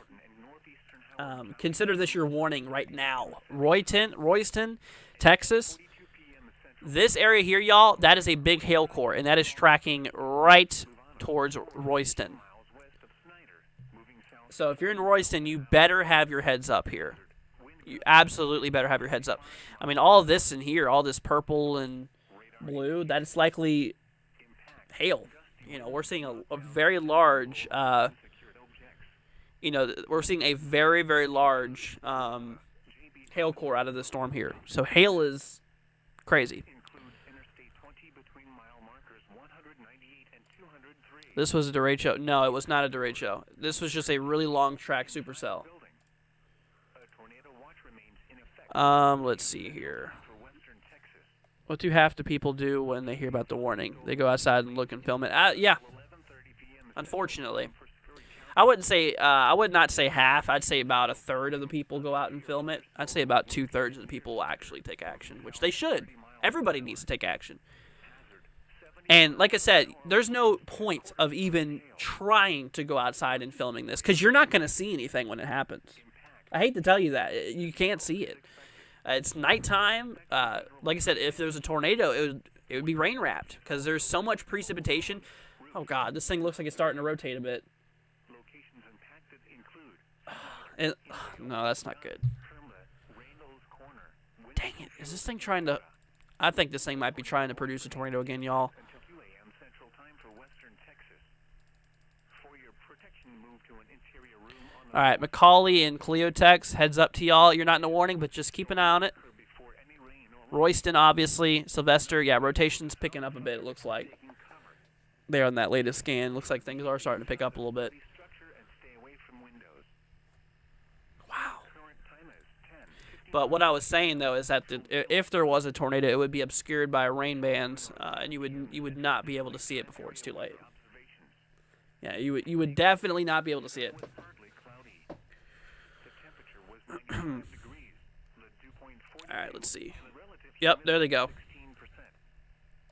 Consider this your warning right now. Royston, Texas. This area here, y'all, that is a big hail core, and that is tracking right towards Royston. So if you're in Royston, you better have your heads up here. You absolutely better have your heads up. I mean, all of this in here, all this purple and blue, that is likely hail. We're seeing a very large, we're seeing a very, very large hail core out of the storm here. So hail is crazy. This was a derecho. No, it was not a derecho. This was just a really long track supercell. Let's see here. What do half the people do when they hear about the warning? They go outside and look and film it. Yeah. Unfortunately. I would not say half. I'd say about a third of the people go out and film it. I'd say about 2/3 of the people will actually take action, which they should. Everybody needs to take action. And like I said, there's no point of even trying to go outside and filming this because you're not going to see anything when it happens. I hate to tell you that. You can't see it. It's nighttime. Like I said, if there was a tornado, it would be rain wrapped because there's so much precipitation. Oh God, this thing looks like it's starting to rotate a bit. No, that's not good. Dang it! Is this thing trying to? I think this thing might be trying to produce a tornado again, y'all. All right, Macaulay and Cleotex, heads up to y'all. You're not in a warning, but just keep an eye on it. Royston, obviously. Sylvester, yeah, rotation's picking up a bit, it looks like. There on that latest scan. Looks like things are starting to pick up a little bit. Wow. But what I was saying, though, is that if there was a tornado, it would be obscured by rain bands, and you would not be able to see it before it's too late. Yeah, you would definitely not be able to see it. All right, let's see. Yep, there they go.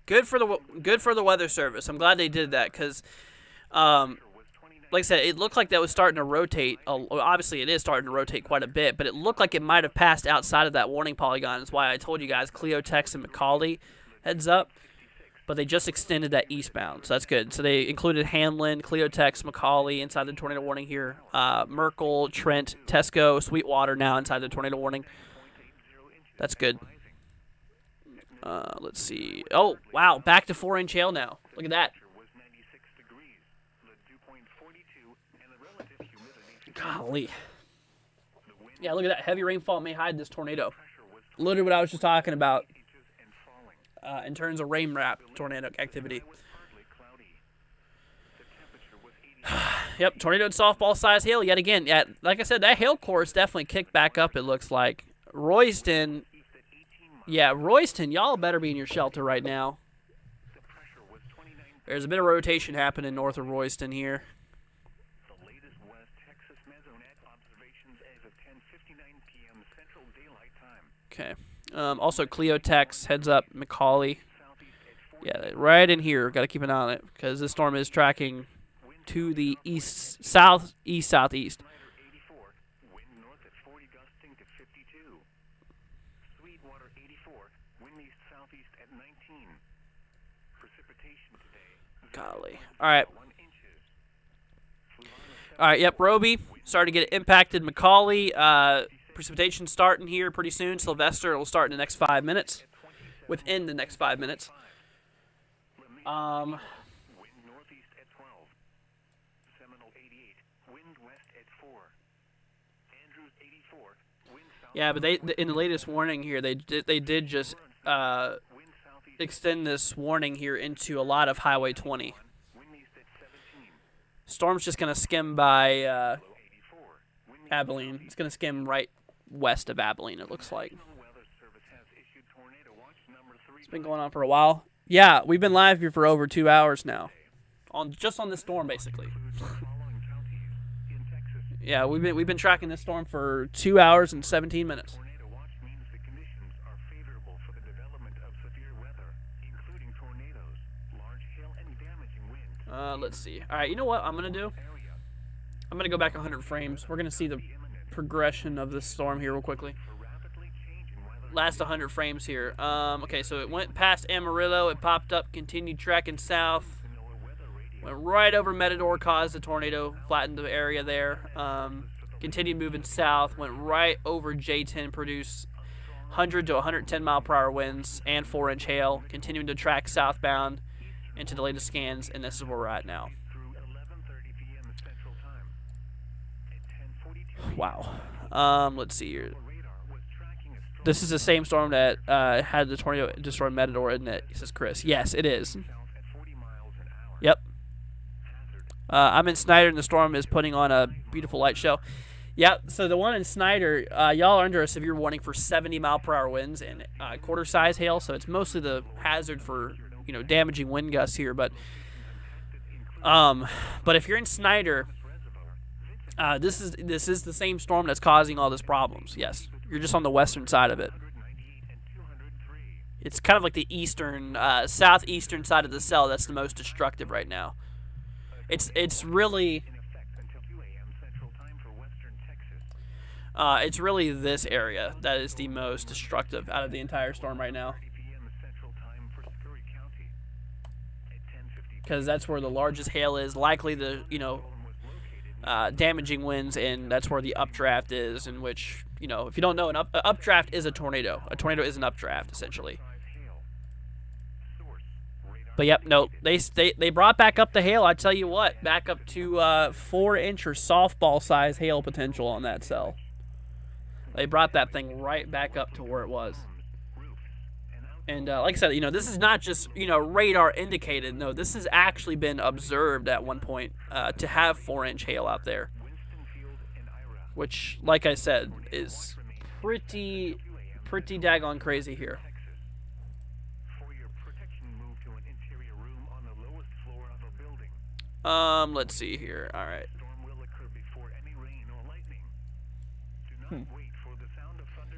Good for the weather service. I'm glad they did that because, like I said, it looked like that was starting to rotate. Obviously, it is starting to rotate quite a bit, but it looked like it might have passed outside of that warning polygon. That's why I told you guys Cleotex and Macaulay heads up. But they just extended that eastbound, so that's good. So they included Hanlon, Cleotex, Macaulay inside the tornado warning here. Merkel, Trent, Tesco, Sweetwater now inside the tornado warning. That's good. Let's see. Oh, wow, back to 4-inch hail now. Look at that. Golly. Yeah, look at that. Heavy rainfall may hide this tornado. Literally what I was just talking about. In terms of rain wrap tornado activity. Yep, tornado and softball size hail yet again. Yeah, like I said, that hail course definitely kicked back up, it looks like. Royston, yeah, Royston, y'all better be in your shelter right now. There's a bit of rotation happening north of Royston here. Okay. Also, Cleotex, heads up, Macaulay. Yeah, right in here. Got to keep an eye on it because this storm is tracking to the east, southeast, southeast. Golly. All right. All right, yep, Roby starting to get impacted. Macaulay, precipitation starting here pretty soon. Sylvester will start in the next 5 minutes. Within the next 5 minutes. Yeah, but they in the latest warning here, they did just extend this warning here into a lot of Highway 20. Storm's just going to skim by Abilene. It's going to skim right west of Abilene, it looks like. It's been going on for a while. Yeah, we've been live here for over 2 hours now. Just on this storm, basically. Yeah, we've been tracking this storm for 2 hours and 17 minutes. Let's see. All right, you know what I'm going to do? I'm going to go back 100 frames. We're going to see the progression of this storm here real quickly. Last 100 frames here. Okay, so it went past Amarillo. It popped up, continued tracking south. Went right over Matador, caused a tornado, flattened the area there. Continued moving south. Went right over J10, produced 100 to 110 mile per hour winds and 4-inch hail. Continuing to track southbound into the latest scans, and this is where we're at now. Wow. Let's see here. This is the same storm that had the tornado destroy Matador, isn't it? Says Chris. Yes, it is. Yep. I'm in Snyder, and the storm is putting on a beautiful light show. Yep, so the one in Snyder, y'all are under a severe warning for 70 mile per hour winds and quarter-size hail, so it's mostly the hazard for, damaging wind gusts here. But if you're in Snyder, this is the same storm that's causing all these problems. Yes, you're just on the western side of it. It's kind of like the eastern, southeastern side of the cell that's the most destructive right now. It's really this area that is the most destructive out of the entire storm right now. Because that's where the largest hail is, likely the damaging winds, and that's where the updraft is, in which, if you don't know, an updraft is a tornado. A tornado is an updraft, essentially. But yep, no, they brought back up the hail. I tell you what, back up to 4-inch or softball size hail potential on that cell. They brought that thing right back up to where it was. And like I said, this is not just radar indicated. No, this has actually been observed at one point to have 4-inch hail out there, which, like I said, is pretty daggone crazy here. Let's see here. All right.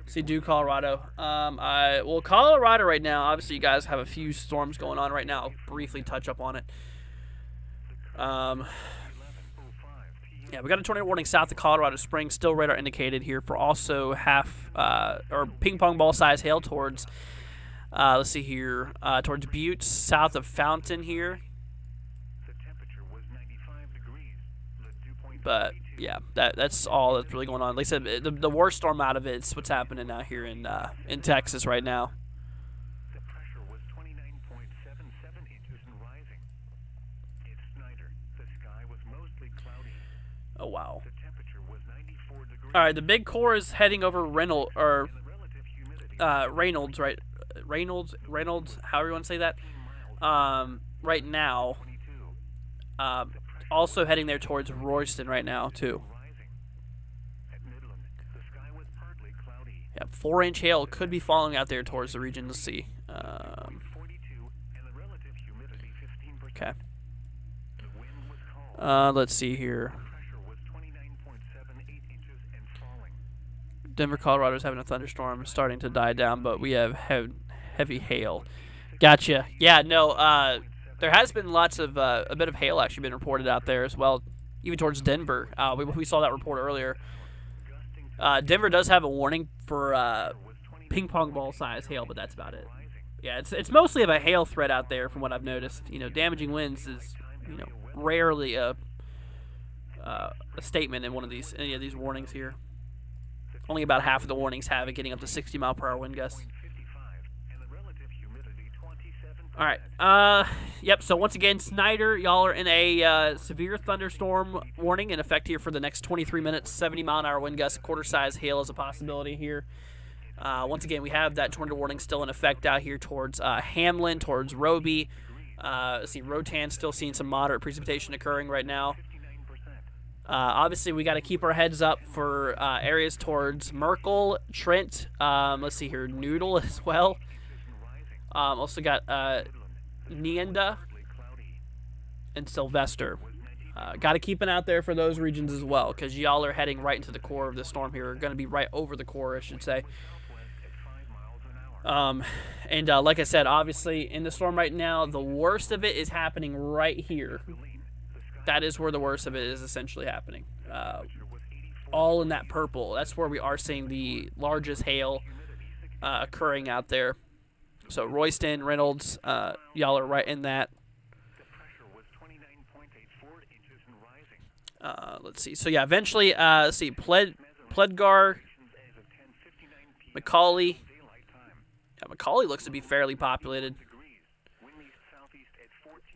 See, Colorado. Well, Colorado right now, obviously you guys have a few storms going on right now. I'll briefly touch up on it. Yeah, we got a tornado warning south of Colorado Springs, still radar indicated here for also or ping pong ball size hail towards, let's see here, towards Butte, south of Fountain here. But yeah, that's all that's really going on. Like I said, the worst storm out of it is what's happening now here in Texas right now. The pressure was 29.77 inches and rising. It's Snyder. The sky was mostly cloudy. Oh wow. The temperature was 94 degrees. All right, the big core is heading over Reynolds, right? Reynolds, however you want to say that. Right now. Also heading there towards Royston right now, too. Yeah, 4-inch hail could be falling out there towards the region. Let's see. Okay. Let's see here. Denver, Colorado is having a thunderstorm starting to die down, but we have heavy hail. Gotcha. Yeah, no, there has been lots of a bit of hail actually been reported out there as well, even towards Denver. We saw that report earlier. Denver does have a warning for ping pong ball size hail, but that's about it. Yeah, it's mostly of a hail threat out there from what I've noticed. Damaging winds is rarely a statement in any of these warnings here. Only about half of the warnings have it getting up to 60-mile-per-hour wind gusts. All right. Yep. So once again, Snyder, y'all are in a severe thunderstorm warning in effect here for the next 23 minutes. 70-mile-an-hour wind gusts, quarter-size hail is a possibility here. Once again, we have that tornado warning still in effect out here towards Hamlin, towards Roby. Let's see, Rotan still seeing some moderate precipitation occurring right now. Obviously, we got to keep our heads up for areas towards Merkel, Trent. Let's see here, Noodle as well. Also got Nienda and Sylvester. Got to keep an eye out there for those regions as well, because y'all are heading right into the core of the storm here. Or going to be right over the core, I should say. And like I said, obviously in the storm right now, the worst of it is happening right here. That is where the worst of it is essentially happening. All in that purple. That's where we are seeing the largest hail occurring out there. So Royston, Reynolds, y'all are right in that. Let's see. So yeah, eventually, let's see. Pledgar, McCauley. Yeah, McCauley looks to be fairly populated.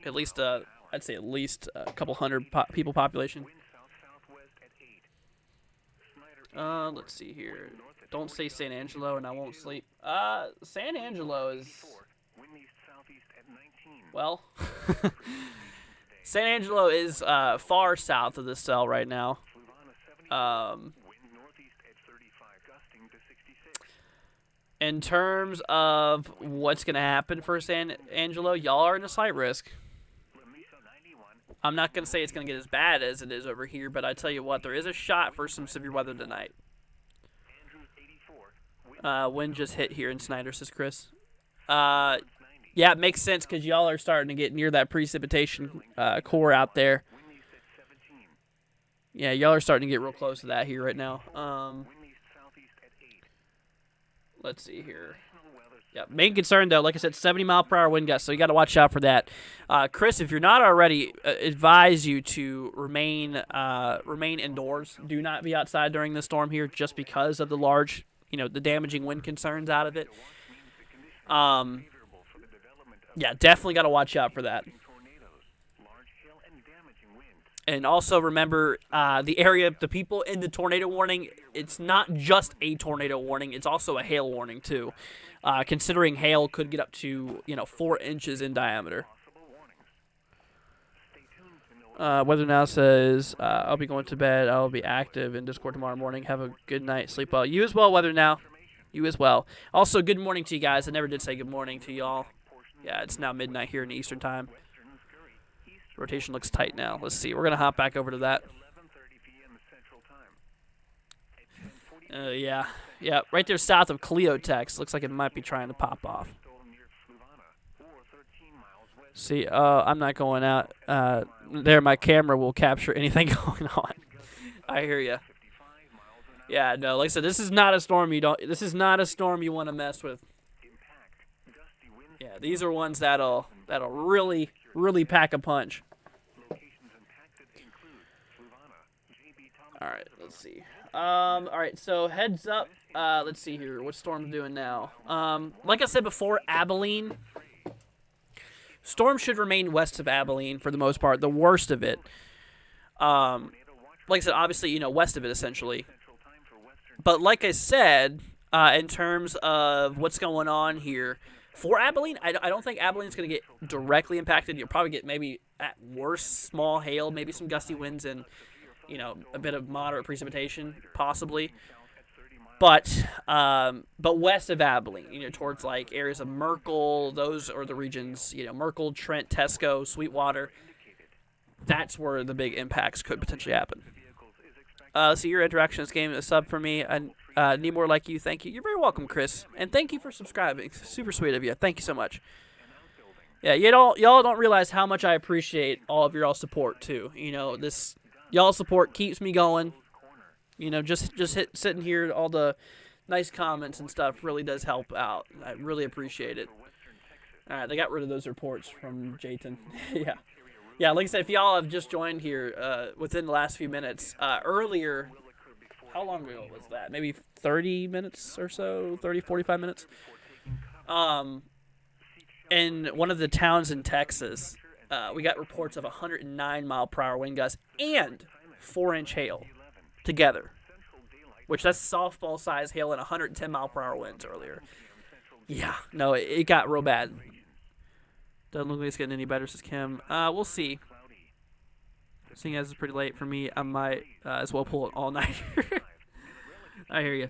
At least, I'd say at least a couple hundred people population. Let's see here. Don't say San Angelo and I won't sleep. San Angelo is, well, San Angelo is far south of this cell right now. In terms of what's going to happen for San Angelo, y'all are in a slight risk. I'm not going to say it's going to get as bad as it is over here, but I tell you what, there is a shot for some severe weather tonight. Wind just hit here in Snyder, says Chris. Yeah, it makes sense because y'all are starting to get near that precipitation core out there. Yeah, y'all are starting to get real close to that here right now. Let's see here. Yeah, main concern though, like I said, 70-mile-per-hour wind gusts, so you got to watch out for that. Chris, if you're not already, advise you to remain indoors. Do not be outside during the storm here, just because of the large, the damaging wind concerns out of it. Yeah, definitely got to watch out for that. And also remember the area, the people in the tornado warning, it's not just a tornado warning, it's also a hail warning too. Considering hail could get up to, 4 inches in diameter. Weather Now says, I'll be going to bed. I'll be active in Discord tomorrow morning. Have a good night. Sleep well. You as well, Weather Now. You as well. Also, good morning to you guys. I never did say good morning to y'all. Yeah, it's now midnight here in Eastern time. Rotation looks tight now. Let's see. We're going to hop back over to that. Yeah. Yeah, right there south of Cleotex. Looks like it might be trying to pop off. See, I'm not going out. There, my camera will capture anything going on. I hear you. Yeah, no, like I said, this is not a storm This is not a storm you want to mess with. Yeah, these are ones that'll really, really pack a punch. All right, let's see. All right, so heads up. Let's see here. What storm's doing now? Like I said before, Abilene. Storm should remain west of Abilene for the most part. The worst of it. Like I said, obviously, west of it essentially. But like I said, in terms of what's going on here, for Abilene, I don't think Abilene's going to get directly impacted. You'll probably get maybe at worst small hail, maybe some gusty winds and, a bit of moderate precipitation, possibly. But west of Abilene, towards like areas of Merkel, those are the regions, Merkel, Trent, Tesco, Sweetwater. That's where the big impacts could potentially happen. So your interaction in this game is a sub for me. I need more like you. Thank you. You're very welcome, Chris. And thank you for subscribing. Super sweet of you. Thank you so much. Yeah, y'all don't realize how much I appreciate all of your support too. This y'all support keeps me going. Just sitting here, all the nice comments and stuff really does help out. I really appreciate it. All right, they got rid of those reports from Jayton. Yeah. Yeah, like I said, if y'all have just joined here within the last few minutes, earlier, how long ago was that? Maybe 30 minutes or so, 30, 45 minutes? In one of the towns in Texas, we got reports of 109-mile-per-hour wind gusts and 4-inch hail together, which that's softball-size hail and 110-mile-per-hour winds earlier. Yeah, no, it got real bad. Doesn't look like it's getting any better, says Kim. We'll see. Seeing as it's pretty late for me, I might as well pull it all night. I hear you.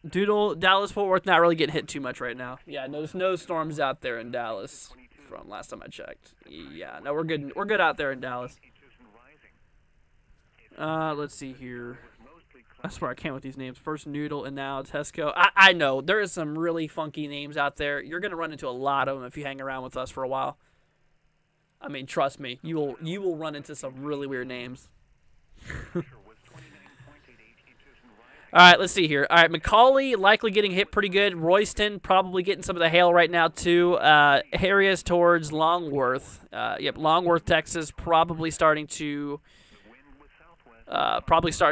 Doodle, Dallas, Fort Worth, not really getting hit too much right now. Yeah, no, there's no storms out there in Dallas from last time I checked. Yeah, no, we're good. We're good out there in Dallas. Let's see here. I swear I can't with these names. First Noodle and now Tesco. I know. There is some really funky names out there. You're going to run into a lot of them if you hang around with us for a while. I mean, trust me. You will run into some really weird names. All right, let's see here. All right, McCauley likely getting hit pretty good. Royston probably getting some of the hail right now too. Areas towards Longworth. Longworth, Texas, probably starting to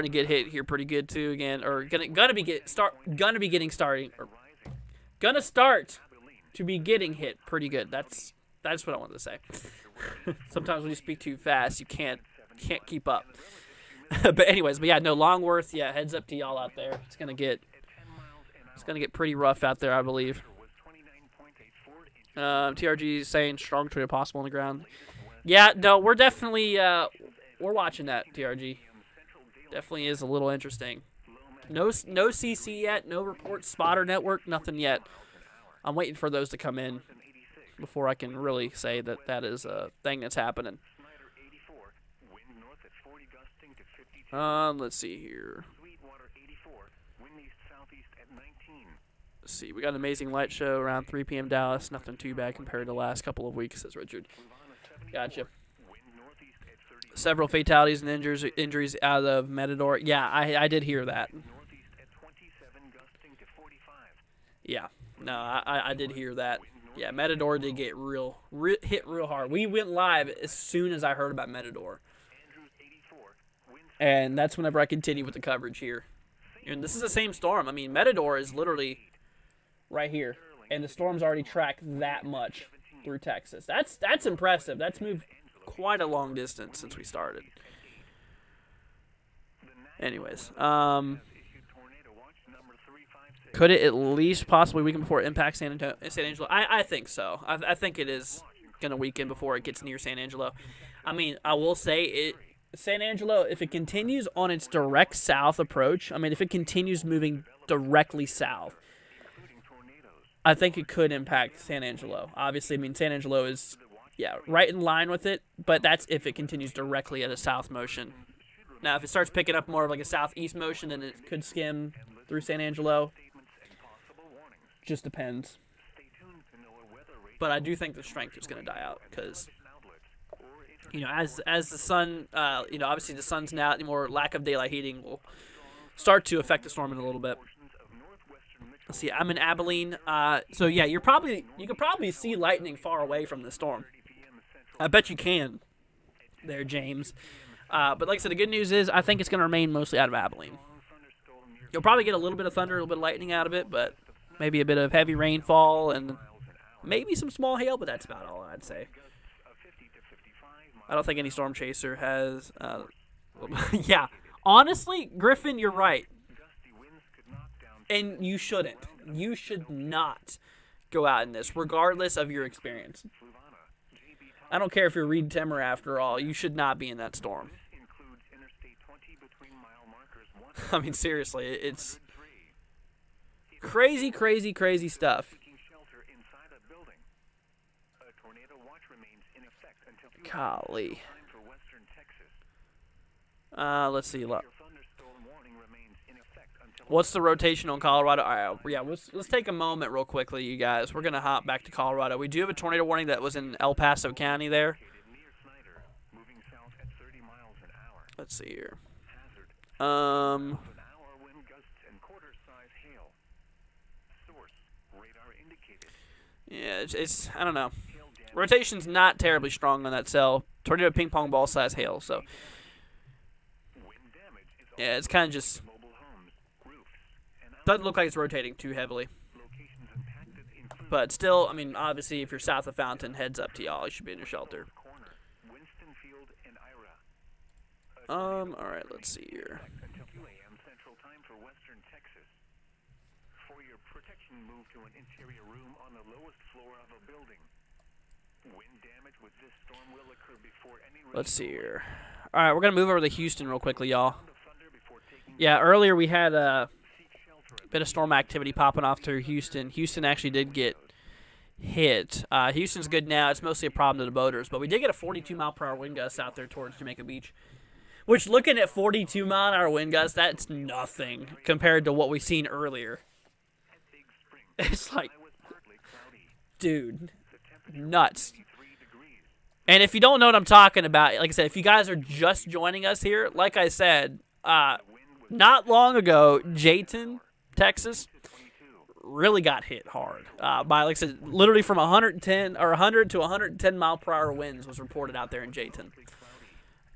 get hit here pretty good too again, or start to be getting hit pretty good. That's what I wanted to say. Sometimes when you speak too fast, you can't keep up. But yeah, no, Longworth, yeah, heads up to y'all out there. It's gonna get pretty rough out there, I believe. TRG is saying strong tornado possible on the ground. Yeah, no, we're definitely we're watching that, TRG. Definitely is a little interesting. No CC yet, no report, spotter network, nothing yet. I'm waiting for those to come in before I can really say that is a thing that's happening. Let's see here. Let's see, we got an amazing light show around 3 p.m. Dallas. Nothing too bad compared to the last couple of weeks, says Richard. Gotcha. Several fatalities and injuries out of Matador. Yeah, I did hear that. Yeah, no, I did hear that. Yeah, Matador did get hit real hard. We went live as soon as I heard about Matador. And that's whenever I continue with the coverage here. And this is the same storm. I mean, Matador is literally right here. And the storm's already tracked that much. through Texas. That's impressive. That's moved quite a long distance since we started. Anyways, could it at least possibly weaken before it impacts San Angelo? I think so. I think it is going to weaken before it gets near San Angelo. I mean, I will say San Angelo, if it continues on its direct south approach, I mean, if it continues moving directly south, I think it could impact San Angelo. Obviously, I mean, San Angelo is, right in line with it, but that's if it continues directly at a south motion. Now, if it starts picking up more of like a southeast motion, then it could skim through San Angelo. Just depends. But I do think the strength is going to die out because, as the sun, obviously the sun's now, the more lack of daylight heating will start to affect the storm in a little bit. Let's see, I'm in Abilene. So yeah, you could probably see lightning far away from the storm. I bet you can there, James. But like I said, the good news is I think it's going to remain mostly out of Abilene. You'll probably get a little bit of thunder, a little bit of lightning out of it, but maybe a bit of heavy rainfall and maybe some small hail, but that's about all I'd say. I don't think any storm chaser has... yeah, honestly, Griffin, you're right. And you shouldn't. You should not go out in this, regardless of your experience. I don't care if you're Reed Timmer after all. You should not be in that storm. I mean, seriously, it's crazy, crazy, crazy stuff. Golly. Let's see. What's the rotation on Colorado? All right, let's take a moment real quickly, you guys. We're going to hop back to Colorado. We do have a tornado warning that was in El Paso County there. Let's see here. Yeah, it's I don't know. Rotation's not terribly strong on that cell. Tornado ping pong ball size hail, so yeah, it's kind of just doesn't look like it's rotating too heavily. But still, I mean, obviously, if you're south of Fountain, heads up to y'all. You should be in your shelter. All right, let's see here. Let's see here. All right, we're going to move over to Houston real quickly, y'all. Yeah, earlier we had a bit of storm activity popping off through Houston. Houston actually did get hit. Houston's good now. It's mostly a problem to the boaters, but we did get a 42-mile-per-hour wind gust out there towards Jamaica Beach, which looking at 42-mile-an-hour wind gusts, that's nothing compared to what we've seen earlier. It's like, dude, nuts. And if you don't know what I'm talking about, like I said, if you guys are just joining us here, like I said, not long ago, Jayton, Texas, really got hit hard by, like I said, literally from 100 to 110 mile per hour winds was reported out there in Jayton,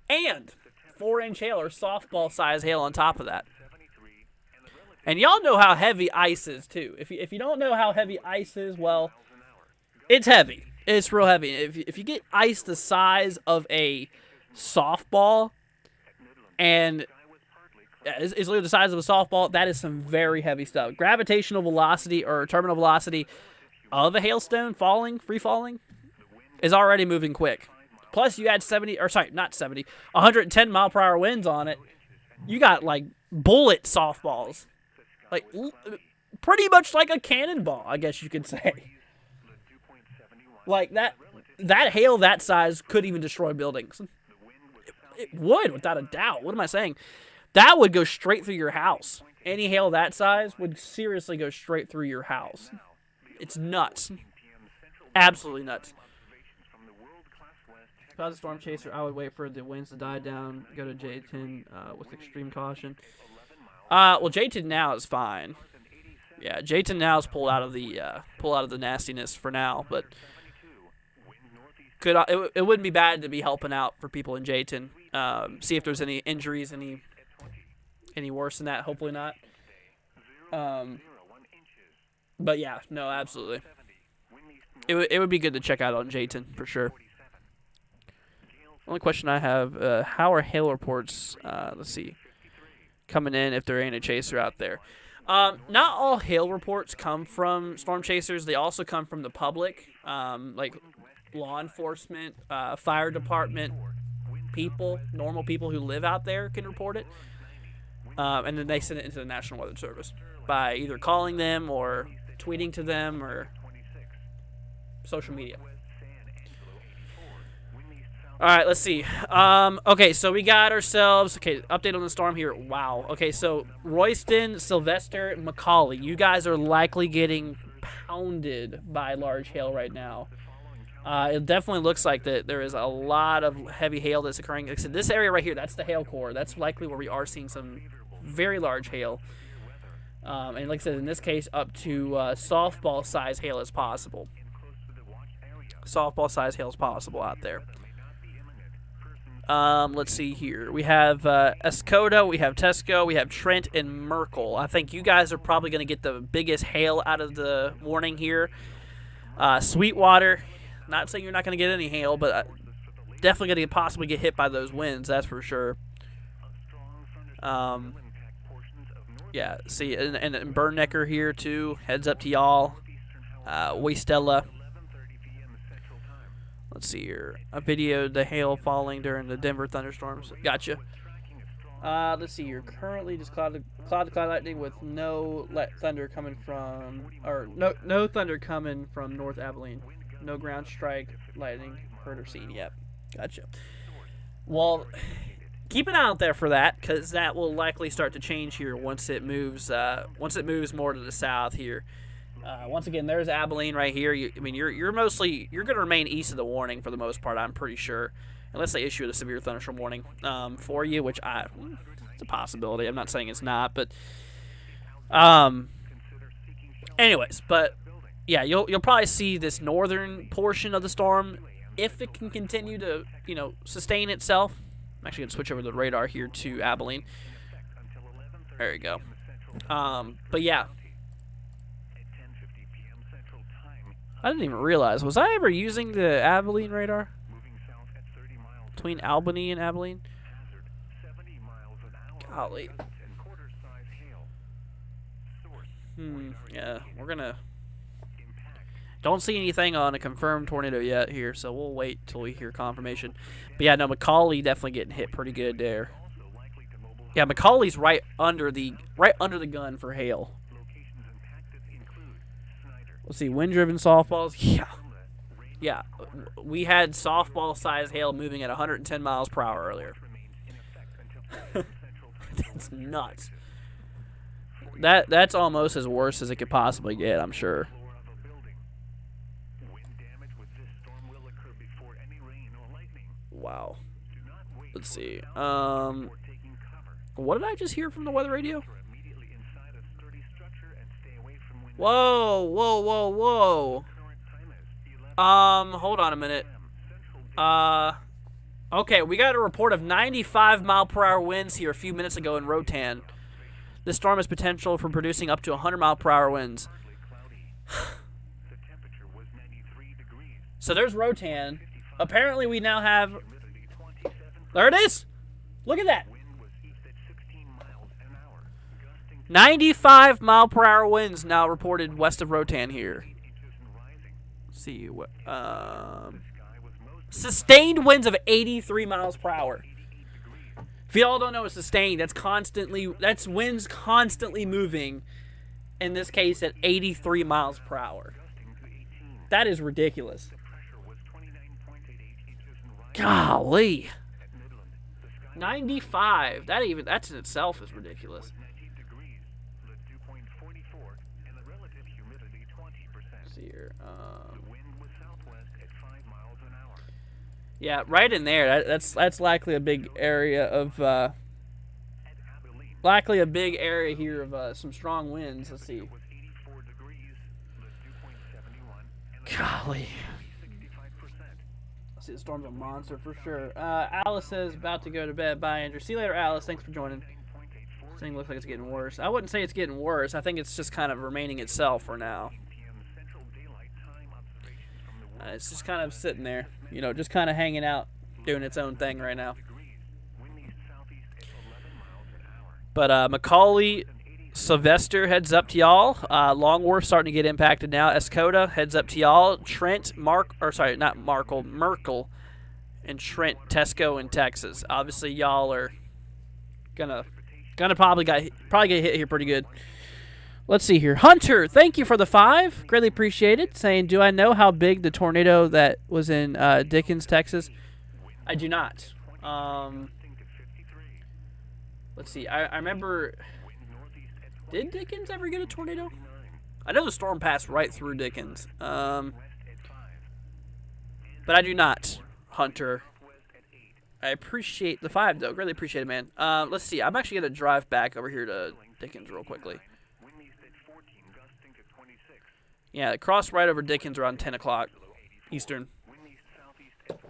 and 4-inch hail or softball size hail on top of that. And y'all know how heavy ice is too. If you don't know how heavy ice is, well, it's heavy. It's real heavy. If you get ice the size of a softball, and it's literally the size of a softball, that is some very heavy stuff. Gravitational velocity or terminal velocity of a hailstone free falling, is already moving quick. Plus, you add 110 mile per hour winds on it. You got like bullet softballs, like pretty much like a cannonball, I guess you could say. Like that hail that size could even destroy buildings. It would, without a doubt. What am I saying? That would go straight through your house. Any hail that size would seriously go straight through your house. It's nuts. Absolutely nuts. If I was a storm chaser, I would wait for the winds to die down, go to J10 with extreme caution. Well, J10 now is fine. Yeah, J10 now is pulled out of the nastiness for now, but it wouldn't be bad to be helping out for people in Jayton. See if there's any injuries, any worse than that. Hopefully not. But yeah, no, absolutely. it would be good to check out on Jayton for sure. Only question I have: how are hail reports? Let's see, coming in if there ain't a chaser out there. Not all hail reports come from storm chasers. They also come from the public, like law enforcement, fire department, people, normal people who live out there can report it. And then they send it into the National Weather Service by either calling them or tweeting to them or social media. All right, let's see. Okay, so we got ourselves, update on the storm here. Wow. Okay, so Royston, Sylvester, McCauley, you guys are likely getting pounded by large hail right now. It definitely looks like that there is a lot of heavy hail that's occurring. Like I said, this area right here, that's the hail core. That's likely where we are seeing some very large hail. And like I said, in this case, up to softball size hail is possible. Softball size hail is possible out there. Let's see here. We have Escoda, we have Tesco, we have Trent, and Merkel. I think you guys are probably going to get the biggest hail out of the warning here. Sweetwater, not saying you're not going to get any hail, but definitely going to possibly get hit by those winds, that's for sure. Yeah, see, and Burnnecker here too. Heads up to y'all. Westella. Let's see here. I videoed the hail falling during the Denver thunderstorms. Gotcha. Let's see here. Currently, just cloud to cloud lightning with no thunder coming from, or no thunder coming from North Abilene. No ground strike lightning heard or seen yet. Gotcha. Well, keep an eye out there for that, because that will likely start to change here once it moves. Once it moves more to the south here. Once again, there's Abilene right here. You're going to remain east of the warning for the most part, I'm pretty sure, unless they issue a severe thunderstorm warning for you, which it's a possibility. I'm not saying it's not, but anyways, but yeah, you'll probably see this northern portion of the storm, if it can continue to sustain itself. I'm actually going to switch over the radar here to Abilene. There you go. But yeah. I didn't even realize. Was I ever using the Abilene radar? Between Albany and Abilene? Golly. Yeah, we're gonna... Don't see anything on a confirmed tornado yet here, so we'll wait till we hear confirmation. But yeah, no, McCauley definitely getting hit pretty good there. Yeah, McCauley's right under the gun for hail. Let's see, wind-driven softballs. Yeah. We had softball-sized hail moving at 110 miles per hour earlier. That's nuts. That's almost as worse as it could possibly get, I'm sure. Wow. Let's see. What did I just hear from the weather radio? Whoa. Hold on a minute. Okay, we got a report of 95 mile per hour winds here a few minutes ago in Rotan. This storm has potential for producing up to 100 mile per hour winds. So there's Rotan. Apparently we now have... There it is! Look at that! 95 mile per hour winds now reported west of Rotan here. Let's see what sustained winds of 83 miles per hour. If y'all don't know what sustained, that's winds constantly moving, in this case at 83 miles per hour. That is ridiculous. Golly. 95. That in itself is ridiculous. Here. Yeah, right in there. That's likely a big area of here of some strong winds. Let's see. Golly. Let's see, the storm's a monster for sure. Alice says about to go to bed. Bye, Andrew. See you later, Alice. Thanks for joining. This thing looks like it's getting worse. I wouldn't say it's getting worse. I think it's just kind of remaining itself for now. It's just kind of sitting there, you know, just kind of hanging out, doing its own thing right now. But Macaulay, Sylvester heads up to y'all. Longworth starting to get impacted now. Escoda heads up to y'all. Trent, Merkel, and Trent, Tesco, and Texas. Obviously, y'all are gonna probably get hit here pretty good. Let's see here. Hunter, thank you for the 5. Greatly appreciated. Saying, do I know how big the tornado that was in Dickens, Texas? I do not. Let's see. I remember. Did Dickens ever get a tornado? I know the storm passed right through Dickens. But I do not, Hunter. I appreciate the 5, though. Really appreciate it, man. Let's see. I'm actually going to drive back over here to Dickens real quickly. Yeah, cross right over Dickens around 10 o'clock Eastern.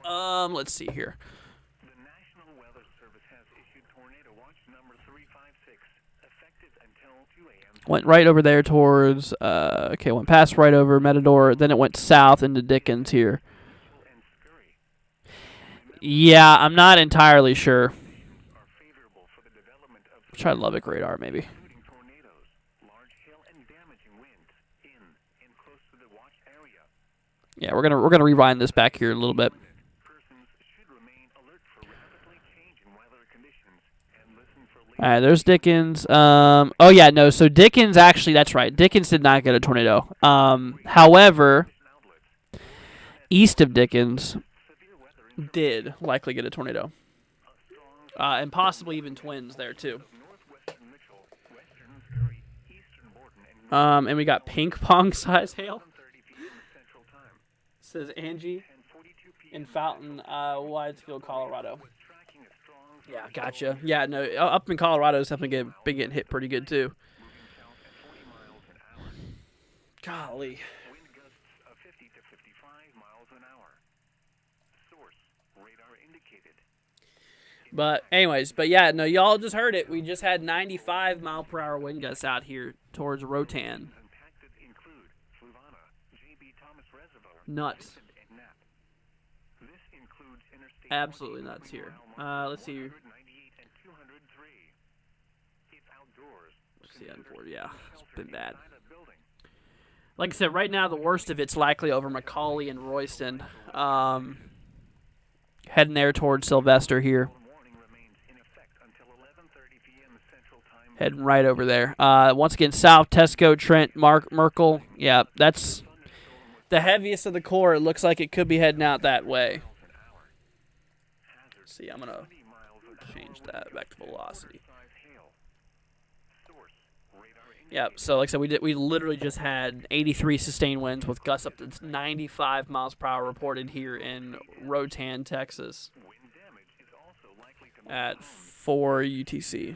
Let's see here. Went right over there towards, went past right over Matador, then it went south into Dickens here. Yeah, I'm not entirely sure. Try Lubbock radar, maybe. Yeah, we're gonna rewind this back here a little bit. All right, there's Dickens. Oh yeah, no. So Dickens actually, that's right. Dickens did not get a tornado. However, east of Dickens did likely get a tornado, and possibly even twins there too. And we got ping pong size hail. Says Angie in Fountain, Whitesfield, Colorado. Yeah, gotcha. Yeah, no, up in Colorado, it's definitely been getting hit pretty good too. Golly. But anyways, yeah, no, y'all just heard it. We just had 95-mile-per-hour wind gusts out here towards Rotan. Nuts. Absolutely nuts here. Let's see. Yeah, it's been bad. Like I said, right now the worst of it's likely over Macaulay and Royston. Heading there towards Sylvester here. Heading right over there. Once again, south, Tesco, Trent, Merkel. Yeah, that's the heaviest of the core. It looks like it could be heading out that way. Let's see, I'm going to change that back to velocity. Yeah, so like I said, we literally just had 83 sustained winds with gusts up to 95 miles per hour reported here in Rotan, Texas at 4 UTC.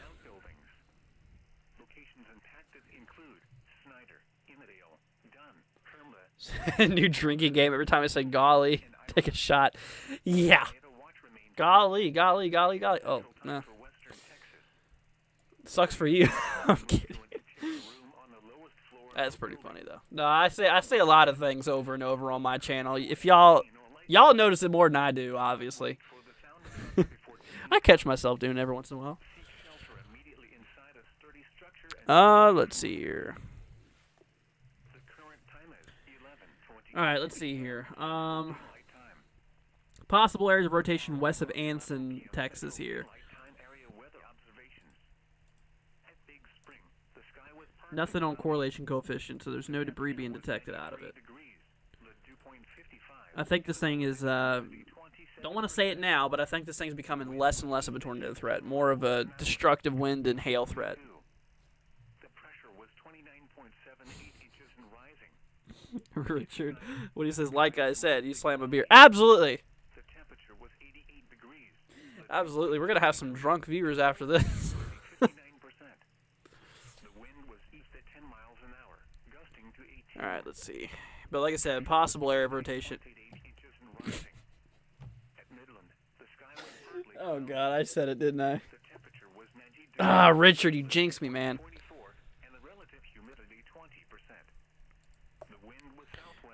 New drinking game. Every time I say golly, take a shot. Yeah. Golly. Oh, no. Sucks for you. I'm kidding. That's pretty funny though. No, I say a lot of things over and over on my channel. If y'all notice it more than I do, obviously. I catch myself doing it every once in a while. Let's see here. All right, let's see here. Possible areas of rotation west of Anson, Texas here. Nothing on correlation coefficient, so there's no debris being detected out of it. I think this thing is, don't want to say it now, but I think this thing's becoming less and less of a tornado threat, more of a destructive wind and hail threat. Richard, what he says, like I said, you slam a beer. Absolutely. Absolutely. We're going to have some drunk viewers after this. All right, let's see. But like I said, possible area of rotation. Oh, God, I said it, didn't I? Ah, Richard, you jinxed me, man.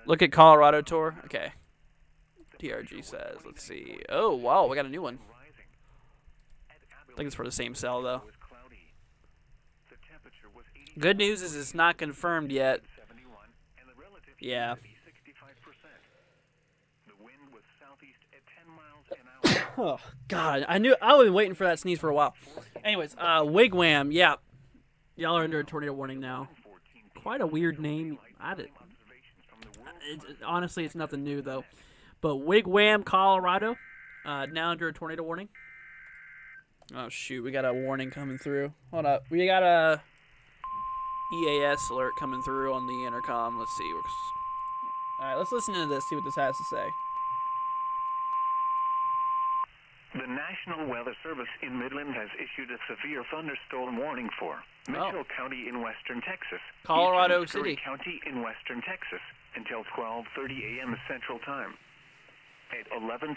Look at Colorado tour. Okay. TRG says. Let's see. Oh, wow, we got a new one. I think it's for the same cell, though. Good news is it's not confirmed yet. Yeah. Oh, God. I was been waiting for that sneeze for a while. Anyways, Wigwam. Yeah. Y'all are under a tornado warning now. Quite a weird name. Honestly, it's nothing new, though. But Wigwam, Colorado, now under a tornado warning. Oh, shoot. We got a warning coming through. Hold up. We got a EAS alert coming through on the intercom. Let's see. All right, let's listen to this, see what this has to say. The National Weather Service in Midland has issued a severe thunderstorm warning for Mitchell County in western Texas, Colorado Eastern City Missouri County in western Texas until 12:30 a.m. Central Time. At 11:28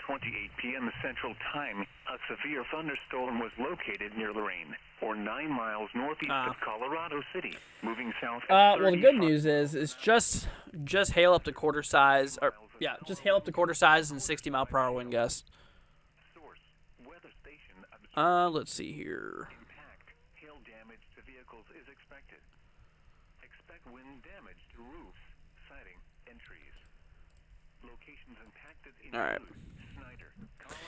p.m. Central Time, a severe thunderstorm was located near Lorain, or 9 miles northeast of Colorado City, moving south. Well, the good news is it's just hail up to quarter size, or yeah, just hail up to quarter size and 60-mile-per-hour wind gusts. Let's see here. Impact, hail damage to vehicles is expected. Expect wind damage to roofs, siding, and trees. Locations impacted in Snyder, Colorado.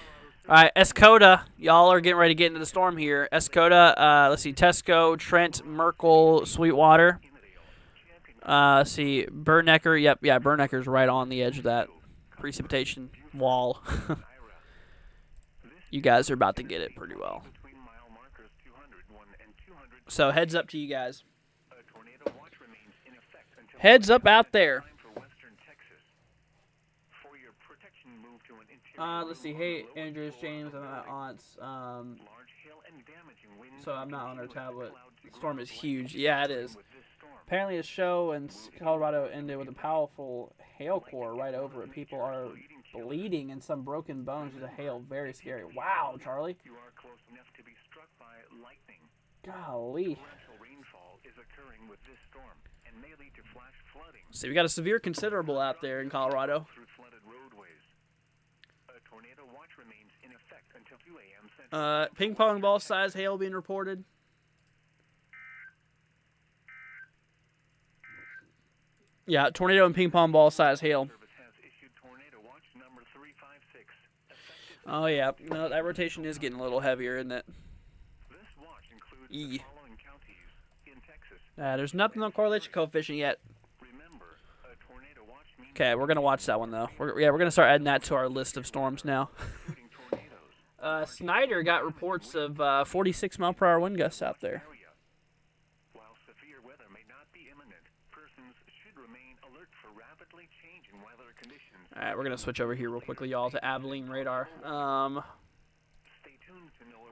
All right, Escoda. Y'all are getting ready to get into the storm here. Escoda, let's see, Tesco, Trent, Merkel, Sweetwater. Let's see, Bernecker. Yep, yeah, Bernecker's right on the edge of that precipitation wall. You guys are about to get it pretty well. So heads up to you guys. Heads up out there. Let's see. Hey, Andrews, James, and my aunts. So I'm not on our tablet. The storm is huge. Yeah, it is. Apparently, a show in Colorado ended with a powerful hail core right over it. People are bleeding and some broken bones due to hail. Very scary. Wow, Charlie. You are close enough to be struck by lightning. Golly. Rainfall is occurring with this storm and may lead to flash flooding. See, we got a severe considerable out there in Colorado. Through flooded roadways. A tornado watch remains in effect until 2 a.m. Central. Ping pong ball size hail being reported. Yeah, tornado and ping pong ball size hail. Oh, yeah. No, that rotation is getting a little heavier, isn't it? E. There's nothing on correlation coefficient yet. Okay, we're going to watch that one, though. We're going to start adding that to our list of storms now. Snyder got reports of 46-mile-per-hour wind gusts out there. While severe weather may not be imminent, persons should remain alert for rapidly changing weather conditions. All right, we're going to switch over here real quickly, y'all, to Abilene radar.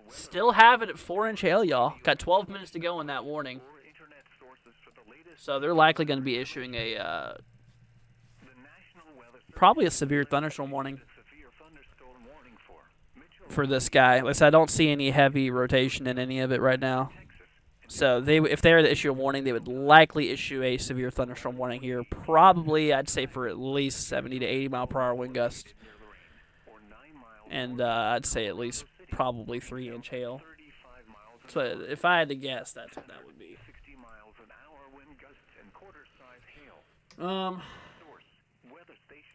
Still have it at 4-inch hail, y'all. Got 12 minutes to go in that warning. So they're likely going to be issuing a probably a severe thunderstorm warning for this guy. Like I said, I don't see any heavy rotation in any of it right now. So if they were to issue a warning, they would likely issue a severe thunderstorm warning here. Probably, I'd say, for at least 70 to 80-mile-per-hour wind gusts. And I'd say at least probably 3-inch hail. So if I had to guess, that's what that would be.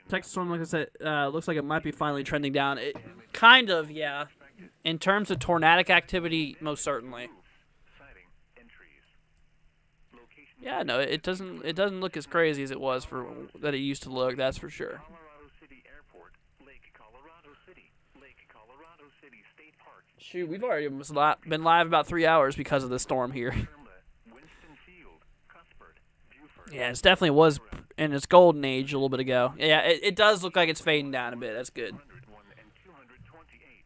Texas storm, like I said, looks like it might be finally trending down. It kind of, yeah. In terms of tornadic activity, most certainly. Yeah, no, it doesn't look as crazy as it was that it used to look. That's for sure. Shoot, we've already been live about 3 hours because of the storm here. Yeah, it definitely was in its golden age a little bit ago. Yeah, it does look like it's fading down a bit. That's good.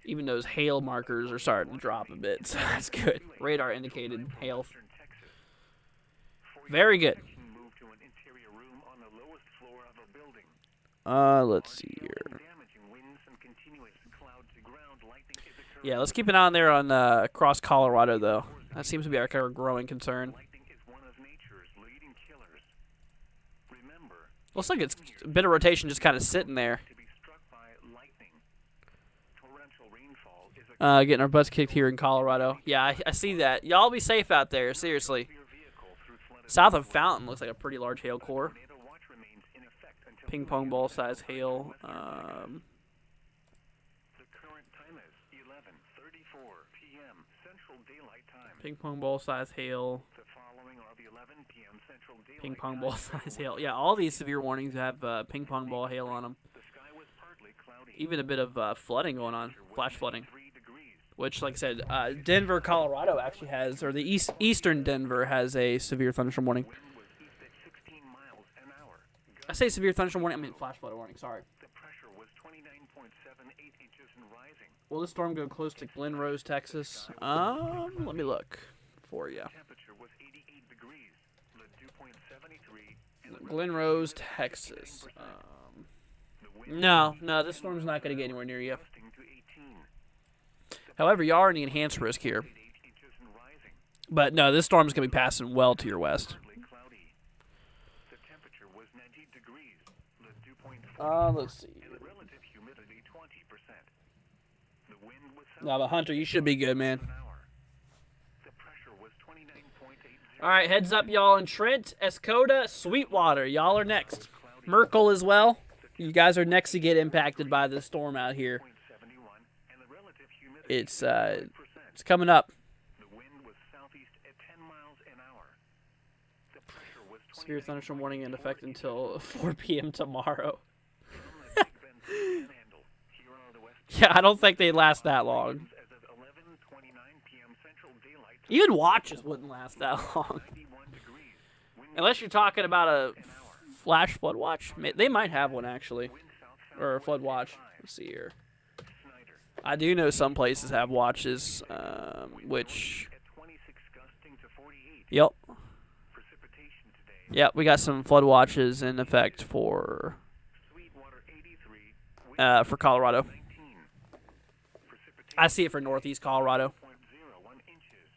Even those hail markers are starting to drop a bit, so that's good. Radar indicated hail. Very good. Let's see here. Yeah, let's keep an eye on there on across Colorado, though. That seems to be our growing concern. Looks like it's a bit of rotation just kind of sitting there. Getting our butts kicked here in Colorado. Yeah, I see that. Y'all be safe out there, seriously. South of Fountain looks like a pretty large hail core. Ping pong ball size hail. The current time is 11:34 p.m. Central Daylight Time. Ping pong ball size hail. The following are the 11 p.m. Central Daylight Ping pong Time ball size hail. Yeah, all these severe warnings have ping pong ball hail on them. The sky was partly cloudy. Even a bit of flooding going on. Flash flooding. 3 degrees. Which, like I said, Denver, Colorado actually has, or the eastern Denver has a severe thunderstorm warning. Wind was east at 16 miles an hour. I say severe thunderstorm warning, I mean flash flood warning, sorry. The pressure was 29.78 inches and rising. Will this storm go close to Glen Rose, Texas? Let me look for you. Temperature was 88 degrees. The dew point 73. And the Glen Rose, Texas. wind No, this storm's not going to get anywhere near you. gusting to 18. However, you are in the enhanced risk here. 8 inches and rising. But no, this storm is going to be passing well to your west. Partly cloudy. The temperature was 90 degrees. The dew point 40. Let's see. And the relative humidity 20%. The wind was Now, but Hunter, you should be good, man. an hour. The pressure was 29.80. All right, heads up, y'all in Trent, Escoda, Sweetwater. Y'all are next. Merkel as well. You guys are next to get impacted by this storm out here. 71. And the relative humidity It's 5%. coming up. The wind was southeast at 10 miles an hour. The pressure was Severe thunderstorm warning in effect until 4 p.m. tomorrow. Big Bend Panhandle. Here on the west Yeah, I don't think they'd last that long. as of 11:29 p.m. Central Daylight Time. Even watches wouldn't last that long. 91 degrees. Wind Unless you're talking about a flash flood watch. They might have one, actually. Or a flood watch. Let's see here. Snyder. I do know some places have watches, which... At 26 gusting to 48. Yep. Precipitation today. Yep, we got some flood watches in effect for Sweetwater 83. Wind for Colorado. 19. Precipitation I see it for northeast Colorado. 0.01 inches.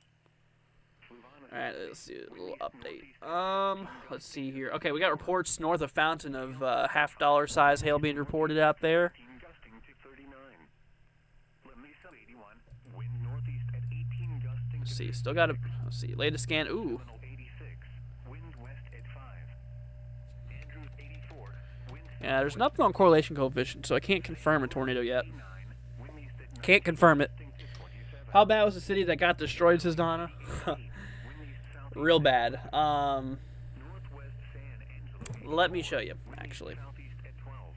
Fluvanna All right, let's see a little update. Let's see here. Okay, we got reports north of Fountain of $half size hail being reported out there. 18 gusting to 39. La Mesa 81. Wind northeast at 18 gusting Let's to see, still got a. Let's see, latest scan. Ooh, Seminole 86. Wind west at 5. Andrews 84. Wind yeah. There's nothing on correlation coefficient, so I can't confirm a tornado yet. 9. Wind east at 9 Can't confirm it. gusting to 27. How bad was the city that got destroyed, says Donna? Wind east southeast Real bad. northwest San Angelo. Let me show you, actually. Southeast at 12.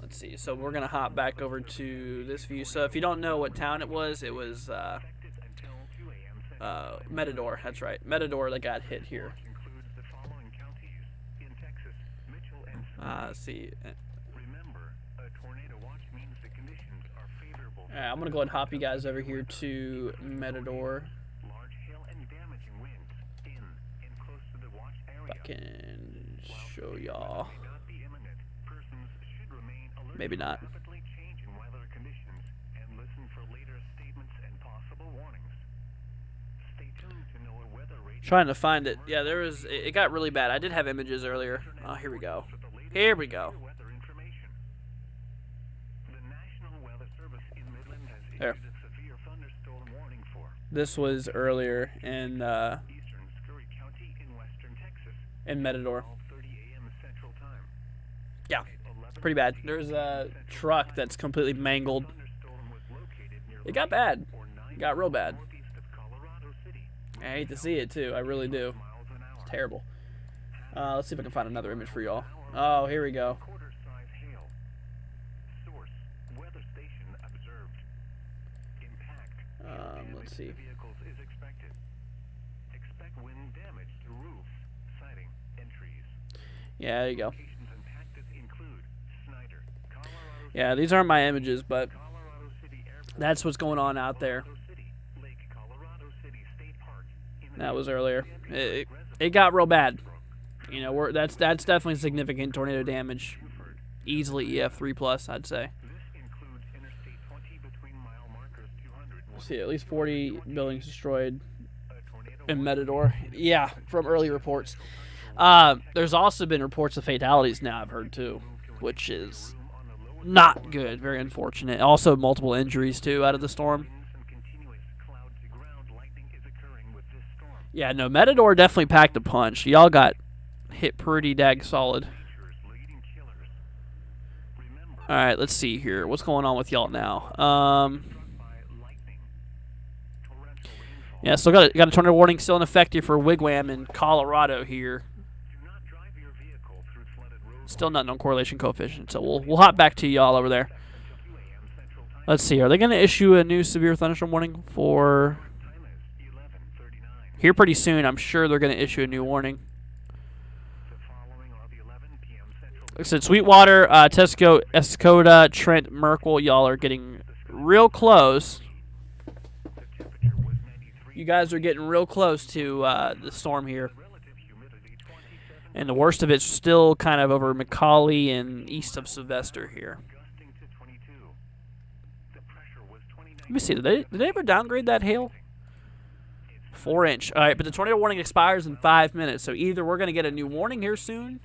Let's see. So we're gonna hop back over to this view. So if you don't know what town it was Affected until 2 a.m. Central Time. Matador. That's right, Matador that got hit here. Includes the following counties in Texas: Mitchell and Let's see. Remember, a tornado watch means the conditions are favorable. All right, I'm gonna go ahead and hop you guys over here to Matador. Large hail and damaging winds in and close to the watch area. If I can show y'all. May not be imminent. Persons should remain alert Maybe to not. rapidly changing weather conditions and listen for later statements and possible warnings. Stay tuned to know a weather radar. Trying to find it. Yeah, there was. It got really bad. I did have images earlier. Oh, here we go. with the latest Here we go. weather information. The National Weather Service in Midland has There. issued a severe thunderstorm warning for This was earlier in eastern Scurry County in western Texas. Matador. 12:30 a.m. Central Time. Yeah, At 11 pretty bad. There's a truck that's completely mangled. thunderstorm was located near It got bad. or 9 It got real bad. northeast of Colorado City. I hate to see it too. I really do. Miles an hour. It's terrible. Let's see if I can find another image for y'all. Oh, here we go. Quarter-size hail. Source: weather station observed. Impact: hail damage Let's see. to vehicles is expected. Expect wind damage to roofs, siding, and trees. Yeah, there you go. Locations impacted include Snyder, Colorado Yeah, these aren't my images, but Colorado City Airport, that's what's going on out there. Colorado City, Lake Colorado City State Park. In the That was earlier. It got real bad. You know, that's definitely significant tornado damage. Easily EF3 plus, I'd say. This includes Interstate 20 between mile markers 200. Let's see, at least 40 buildings destroyed A tornado in Matador. Yeah, from early reports. There's also been reports of fatalities now, I've heard too, which is room on the lower not good. Very unfortunate. Also, multiple injuries, too, out of the storm. Yeah, no, Matador definitely packed a punch. Y'all got hit pretty dag solid. All right, let's see here. What's going on with y'all now? Yeah, still got a tornado warning still in effect here for Wigwam in Colorado here. Still nothing on correlation coefficient, so we'll hop back to y'all over there. Let's see. Are they going to issue a new severe thunderstorm warning for here pretty soon? I'm sure they're going to issue a new warning. Like I said, Sweetwater, Tesco, Escoda, Trent, Merkel, y'all are getting real close. You guys are getting real close to the storm here. And the worst of it's still kind of over McCauley and east of Sylvester here. Let me see. Did they ever downgrade that hail? 4-inch. All right, but the tornado warning expires in 5 minutes. So either we're going to get a new warning here soon,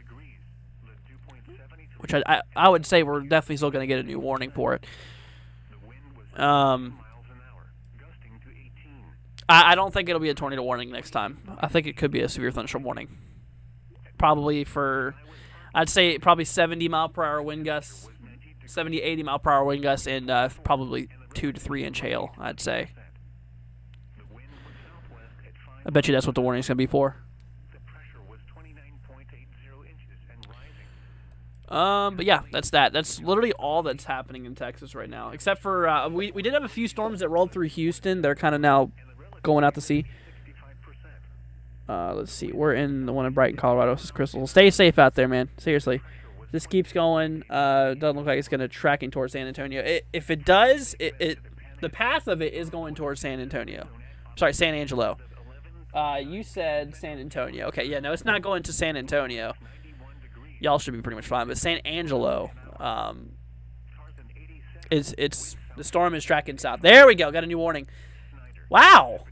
which I would say we're definitely still going to get a new warning for it. I don't think it'll be a tornado warning next time. I think it could be a severe thunderstorm warning. Probably for, I'd say probably 70 mile per hour wind gusts, 70, 80 mile per hour wind gusts, and probably 2 to 3 inch hail, I'd say. I bet you that's what the warning's going to be for. But yeah, that's that. That's literally all that's happening in Texas right now. Except for, we did have a few storms that rolled through Houston. They're kind of now going out to sea. Let's see. We're in the one in Brighton, Colorado. This is Crystal. Stay safe out there, man. Seriously. This keeps going. Doesn't look like it's going to tracking towards San Antonio. If it does, the path of it is going towards San Antonio. Sorry, San Angelo. You said San Antonio. Okay, yeah, no, it's not going to San Antonio. Y'all should be pretty much fine. But San Angelo, the storm is tracking south. There we go. Got a new warning. Wow.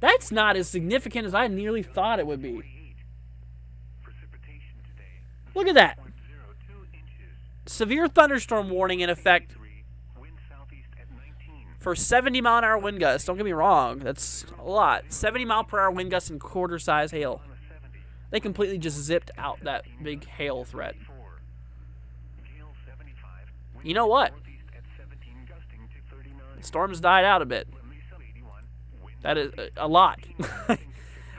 That's not as significant as I nearly thought it would be. Look at that. Severe thunderstorm warning in effect for 70 mile an hour wind gusts. Don't get me wrong. That's a lot. 70 mile per hour wind gusts and quarter size hail. They completely just zipped out that big hail threat. You know what? The storm's died out a bit. That is a lot.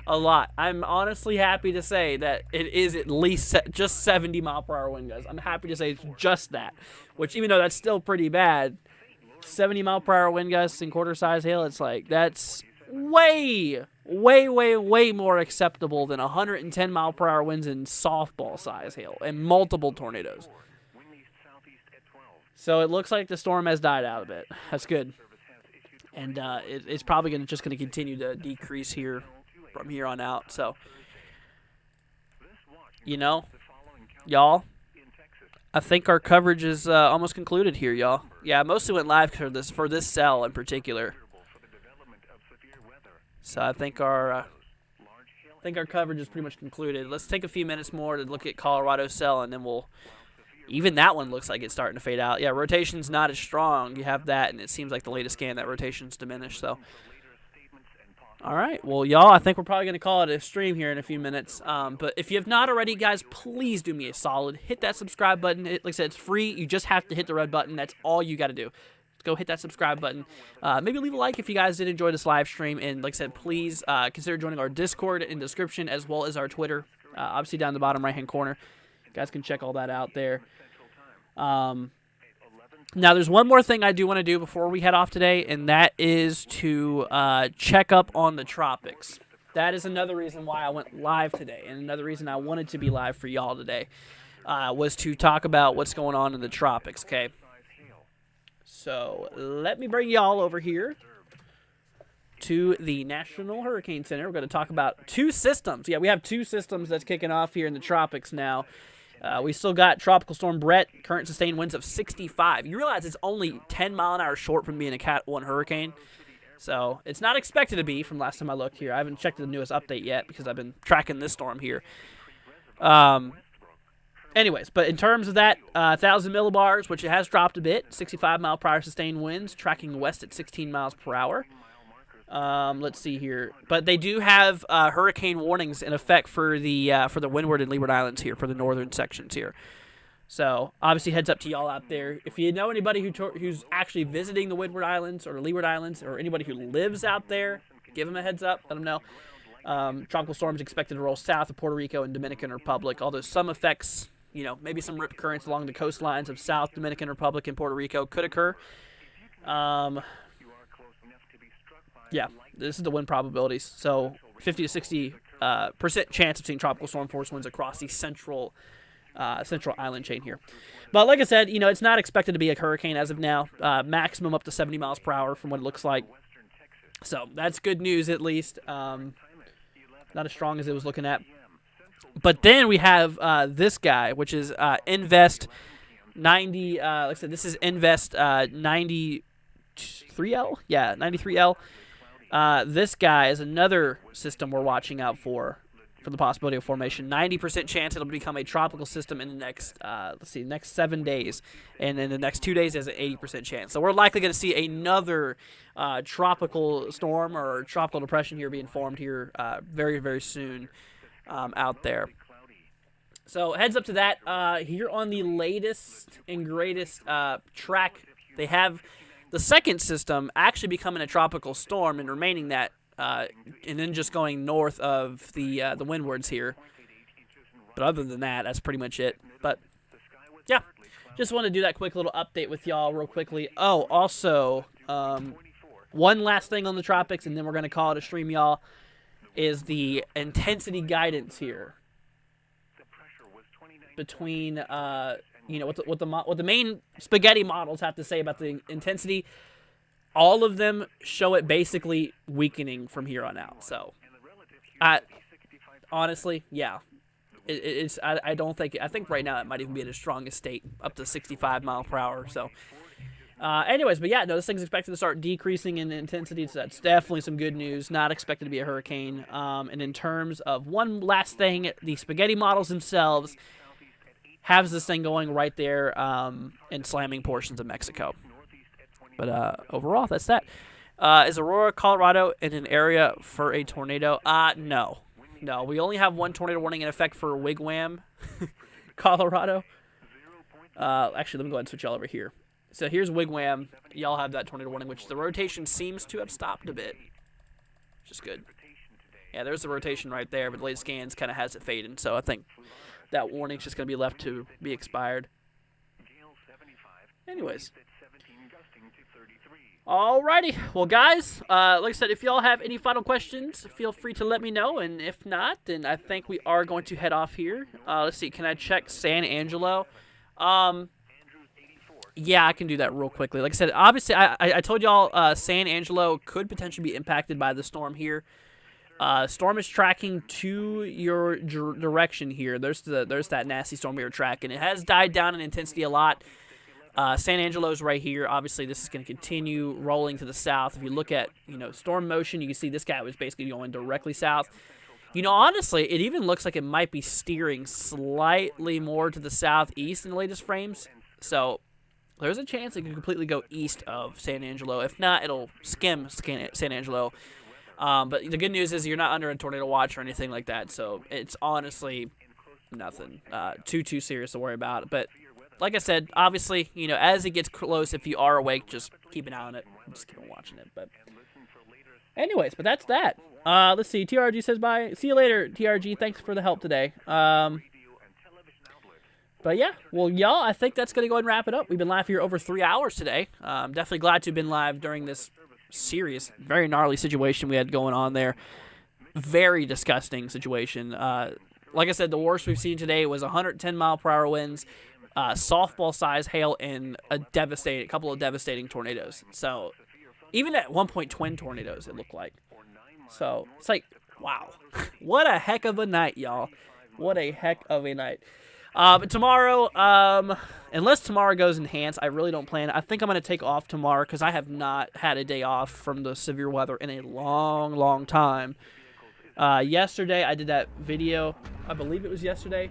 A lot. I'm honestly happy to say that it is at least just 70 mile per hour wind gusts. I'm happy to say it's just that. Which, even though that's still pretty bad, 70 mile per hour wind gusts and quarter size hail, it's like, that's way more acceptable than 110 mile per hour winds and softball size hail and multiple tornadoes. So it looks like the storm has died out a bit. That's good. And it's probably just going to continue to decrease here from here on out. So, you know, y'all, I think our coverage is almost concluded here, y'all. Yeah, I mostly went live for this cell in particular. So I think our coverage is pretty much concluded. Let's take a few minutes more to look at Colorado cell, and then we'll. Even that one looks like it's starting to fade out. Yeah, rotation's not as strong. You have that, and it seems like the latest scan that rotation's diminished. So, all right. Well, y'all, I think we're probably going to call it a stream here in a few minutes. But if you have not already, guys, please do me a solid. Hit that subscribe button. Like I said, it's free. You just have to hit the red button. That's all you got to do. Go hit that subscribe button. Maybe leave a like if you guys did enjoy this live stream. And like I said, please consider joining our Discord in the description as well as our Twitter. Obviously down in the bottom right-hand corner. You guys can check all that out there. Now, there's one more thing I do want to do before we head off today, and that is to check up on the tropics. That is another reason why I went live today, and another reason I wanted to be live for y'all today was to talk about what's going on in the tropics, okay? So, let me bring y'all over here to the National Hurricane Center. We're going to talk about two systems. Yeah, we have two systems that's kicking off here in the tropics now. We still got Tropical Storm Brett, current sustained winds of 65. You realize it's only 10 mile an hour short from being a Cat 1 hurricane. So it's not expected to be from last time I looked here. I haven't checked the newest update yet because I've been tracking this storm here. anyways, but in terms of that, 1,000 millibars, which it has dropped a bit, 65-mile-per-hour sustained winds, tracking west at 16 miles per hour. Let's see here, but they do have hurricane warnings in effect for the Windward and Leeward Islands here, for the northern sections here. So obviously, heads up to y'all out there. If you know anybody who's actually visiting the Windward Islands or the Leeward Islands, or anybody who lives out there, give them a heads up. Let them know. Tropical storms expected to roll south of Puerto Rico and Dominican Republic, although some effects, maybe some rip currents along the coastlines of South Dominican Republic and Puerto Rico could occur. Yeah, this is the wind probabilities. So 50 to 60% chance of seeing tropical storm force winds across the central island chain here. But like I said, it's not expected to be a hurricane as of now. Maximum up to 70 miles per hour from what it looks like. So that's good news, at least. Not as strong as it was looking at. But then we have this guy, which is Invest 90. Like I said, this is Invest 93L. Yeah, 93L. This guy is another system we're watching out for the possibility of formation. 90% chance it'll become a tropical system in the next, next 7 days. And in the next 2 days, there's an 80% chance. So we're likely going to see another tropical storm or tropical depression here being formed here very, very soon out there. So heads up to that. Here on the latest and greatest track, they have the second system actually becoming a tropical storm and remaining that, and then just going north of the windwards here. But other than that, that's pretty much it. But yeah, just want to do that quick little update with y'all real quickly. Oh, also, one last thing on the tropics, and then we're going to call it a stream, y'all, is the intensity guidance here between what the main spaghetti models have to say about the intensity. All of them show it basically weakening from here on out. So, honestly, yeah, it's. I don't think. I think right now it might even be in its strongest state, up to 65 miles per hour. So, anyways, but yeah, no, this thing's expected to start decreasing in intensity. So that's definitely some good news. Not expected to be a hurricane. And in terms of one last thing, the spaghetti models themselves has this thing going right there and slamming portions of Mexico. But overall, that's that. Is Aurora, Colorado in an area for a tornado? No. No, we only have one tornado warning in effect for Wigwam, Colorado. Actually, let me go ahead and switch y'all over here. So here's Wigwam. Y'all have that tornado warning, which the rotation seems to have stopped a bit, which is good. Yeah, there's the rotation right there, but the latest scans kind of has it fading. So I think that warning's just going to be left to be expired. Anyways. Alrighty. Well, guys, like I said, if y'all have any final questions, feel free to let me know. And if not, then I think we are going to head off here. Let's see. Can I check San Angelo? Yeah, I can do that real quickly. Like I said, obviously, I told y'all San Angelo could potentially be impacted by the storm here. Storm is tracking to your direction here. There's that nasty storm we were tracking. It has died down in intensity a lot. San Angelo's right here. Obviously, this is going to continue rolling to the south. If you look at, storm motion, you can see this guy was basically going directly south. Honestly, it even looks like it might be steering slightly more to the southeast in the latest frames. So there's a chance it could completely go east of San Angelo. If not, it'll skim San Angelo. But the good news is you're not under a tornado watch or anything like that. So it's honestly nothing too serious to worry about. But like I said, obviously, as it gets close, if you are awake, just keep an eye on it. Just keep on watching it. But anyways, but that's that. Let's see. TRG says bye. See you later, TRG. Thanks for the help today. But yeah, well, y'all, I think that's going to go ahead and wrap it up. We've been live here over 3 hours today. Definitely glad to have been live during this serious, very gnarly situation we had going on there. Very disgusting situation. Like I said, the worst we've seen today was 110 mile per hour winds, softball size hail, and a couple of devastating tornadoes. So even at one point twin tornadoes, it looked like. So it's like, wow, what a heck of a night, y'all. What a heck of a night. But tomorrow, unless tomorrow goes enhanced, I really don't plan. I think I'm going to take off tomorrow because I have not had a day off from the severe weather in a long, long time. Yesterday, I did that video. I believe it was yesterday.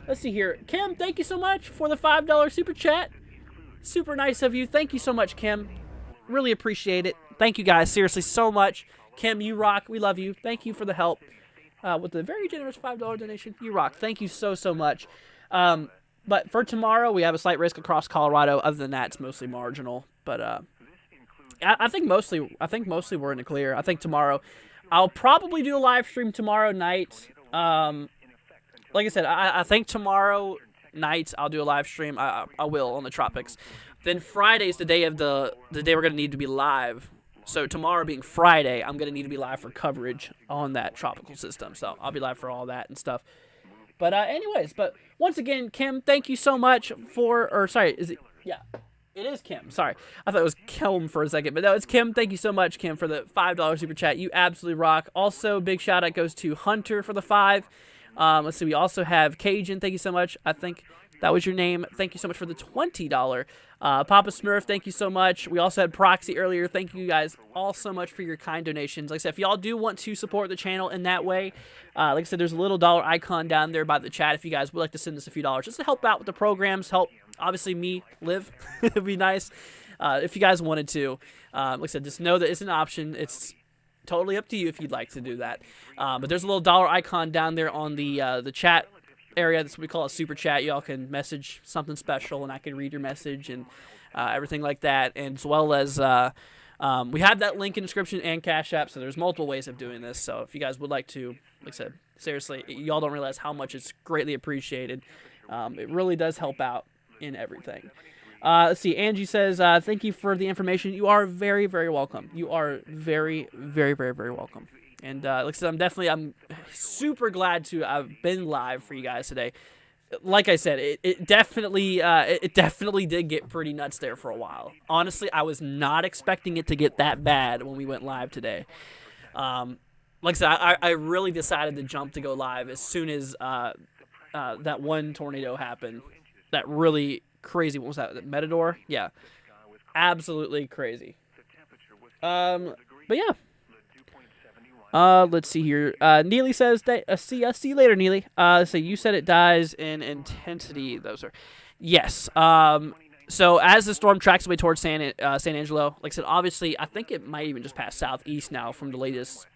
Let's see here. Kim, thank you so much for the $5 super chat. Super nice of you. Thank you so much, Kim. Really appreciate it. Thank you guys, seriously, so much. Kim, you rock. We love you. Thank you for the help with the very generous $5 donation. You rock. Thank you so much. But for tomorrow, we have a slight risk across Colorado. Other than that, it's mostly marginal. But I think mostly we're in the clear. I think tomorrow, I'll probably do a live stream tomorrow night. Like I said, I think tomorrow night I'll do a live stream. I will on the tropics. Then Friday's the day of the day we're gonna need to be live. So tomorrow being Friday, I'm gonna need to be live for coverage on that tropical system. So I'll be live for all that and stuff. But anyways, but once again, Kim, thank you so much for, or sorry, is it? Yeah, it is Kim. Sorry, I thought it was Kim for a second, but no, it's Kim. Thank you so much, Kim, for the $5 super chat. You absolutely rock. Also, big shout out goes to Hunter for the 5. Let's see, we also have Cajun. Thank you so much. I think that was your name. Thank you so much for the $20. Papa Smurf, thank you so much. We also had Proxy earlier. Thank you guys all so much for your kind donations. Like I said, if y'all do want to support the channel in that way, like I said, there's a little dollar icon down there by the chat if you guys would like to send us a few dollars just to help out with the programs, help, obviously, me live. It'd be nice if you guys wanted to. Like I said, just know that it's an option. It's totally up to you if you'd like to do that. But there's a little dollar icon down there on the chat area. That's what we call a super chat. Y'all can message something special and I can read your message and everything like that. And as well as we have that link in the description and Cash App, so there's multiple ways of doing this. So if you guys would like to, like I said, seriously, y'all don't realize how much it's greatly appreciated. It really does help out in everything. Let's see. Angie says, thank you for the information. You are very, very welcome. You are very, very, very, very welcome. And like I said, I'm super glad to have been live for you guys today. Like I said, it definitely did get pretty nuts there for a while. Honestly, I was not expecting it to get that bad when we went live today. Like I said, I really decided to jump to go live as soon as that one tornado happened. That really crazy. What was that? Matador? Yeah, absolutely crazy. But yeah. Let's see here. Neely says that see you later, Neely. So you said it dies in intensity, though, sir. Yes. So as the storm tracks away towards San Angelo, like I said, obviously, I think it might even just pass southeast now from the latest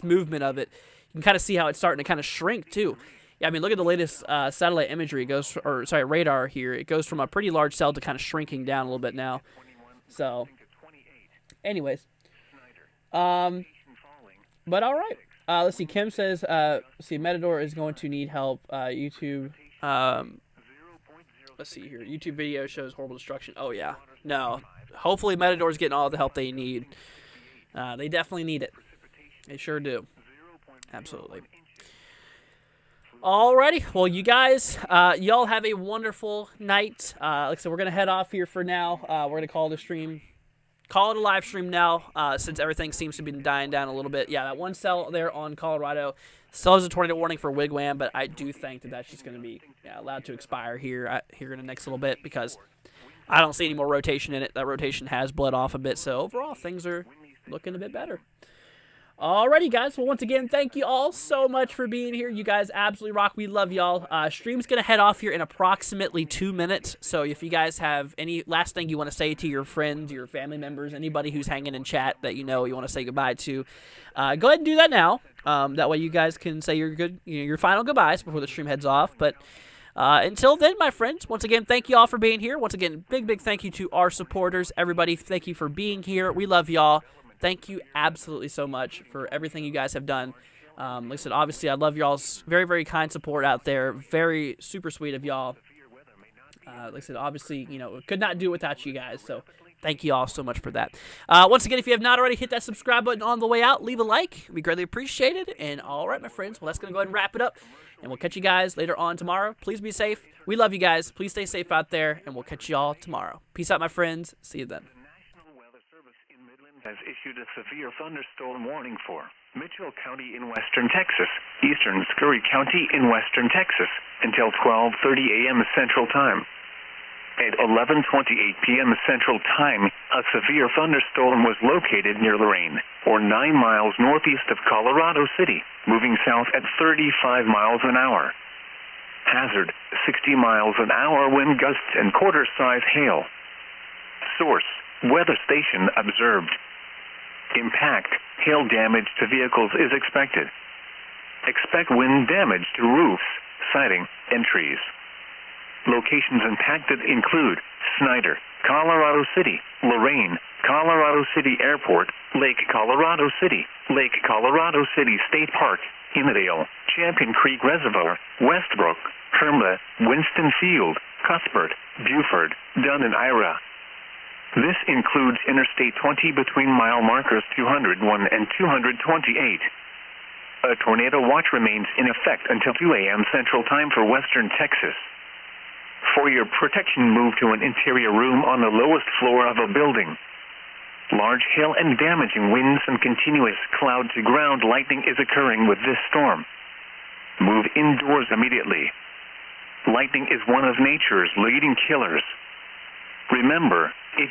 movement of it. You can kind of see how it's starting to kind of shrink too. Yeah, I mean, look at the latest satellite imagery. Radar here. It goes from a pretty large cell to kind of shrinking down a little bit now. So, anyways, but all right. Let's see. Kim says, Matador is going to need help. YouTube. Let's see here. YouTube video shows horrible destruction. Oh yeah. No. Hopefully Matador's getting all the help they need. They definitely need it. They sure do. Absolutely. Alrighty. Well, you guys, y'all have a wonderful night. Like I said, we're gonna head off here for now. We're gonna call it a live stream now, since everything seems to be dying down a little bit. Yeah, that one cell there on Colorado still has a tornado warning for Wigwam, but I do think that that's just going to be allowed to expire here in the next little bit because I don't see any more rotation in it. That rotation has bled off a bit, so overall things are looking a bit better. Alrighty, guys. Well, once again, thank you all so much for being here. You guys absolutely rock. We love y'all. Stream's going to head off here in approximately 2 minutes. So if you guys have any last thing you want to say to your friends, your family members, anybody who's hanging in chat that you want to say goodbye to, go ahead and do that now. That way you guys can say your final goodbyes before the stream heads off. But until then, my friends, once again, thank you all for being here. Once again, big thank you to our supporters. Everybody, thank you for being here. We love y'all. Thank you absolutely so much for everything you guys have done. Like I said, obviously, I love y'all's very, very kind support out there. Very super sweet of y'all. Like I said, obviously, could not do it without you guys. So thank you all so much for that. Once again, if you have not already, hit that subscribe button on the way out. Leave a like. We greatly appreciate it. And all right, my friends, well, that's going to go ahead and wrap it up. And we'll catch you guys later on tomorrow. Please be safe. We love you guys. Please stay safe out there. And we'll catch you all tomorrow. Peace out, my friends. See you then. Has issued a severe thunderstorm warning for Mitchell County in western Texas, eastern Scurry County in western Texas, until 12:30 a.m. Central Time. At 11:28 p.m. Central Time, a severe thunderstorm was located near Lorain, or 9 miles northeast of Colorado City, moving south at 35 miles an hour. Hazard, 60 miles an hour wind gusts and quarter-size hail. Source, weather station observed. Impact, hail damage to vehicles is expected. Expect wind damage to roofs, siding, and trees. Locations impacted include Snyder, Colorado City, Lorain, Colorado City Airport, Lake Colorado City State Park, Innedale, Champion Creek Reservoir, Westbrook, Hermla, Winston Field, Cuthbert, Buford, Dunn and Ira. This includes Interstate 20 between mile markers 201 and 228. A tornado watch remains in effect until 2 a.m. Central Time for western Texas. For your protection, move to an interior room on the lowest floor of a building. Large hail and damaging winds and continuous cloud-to-ground lightning is occurring with this storm. Move indoors immediately. Lightning is one of nature's leading killers. Remember, if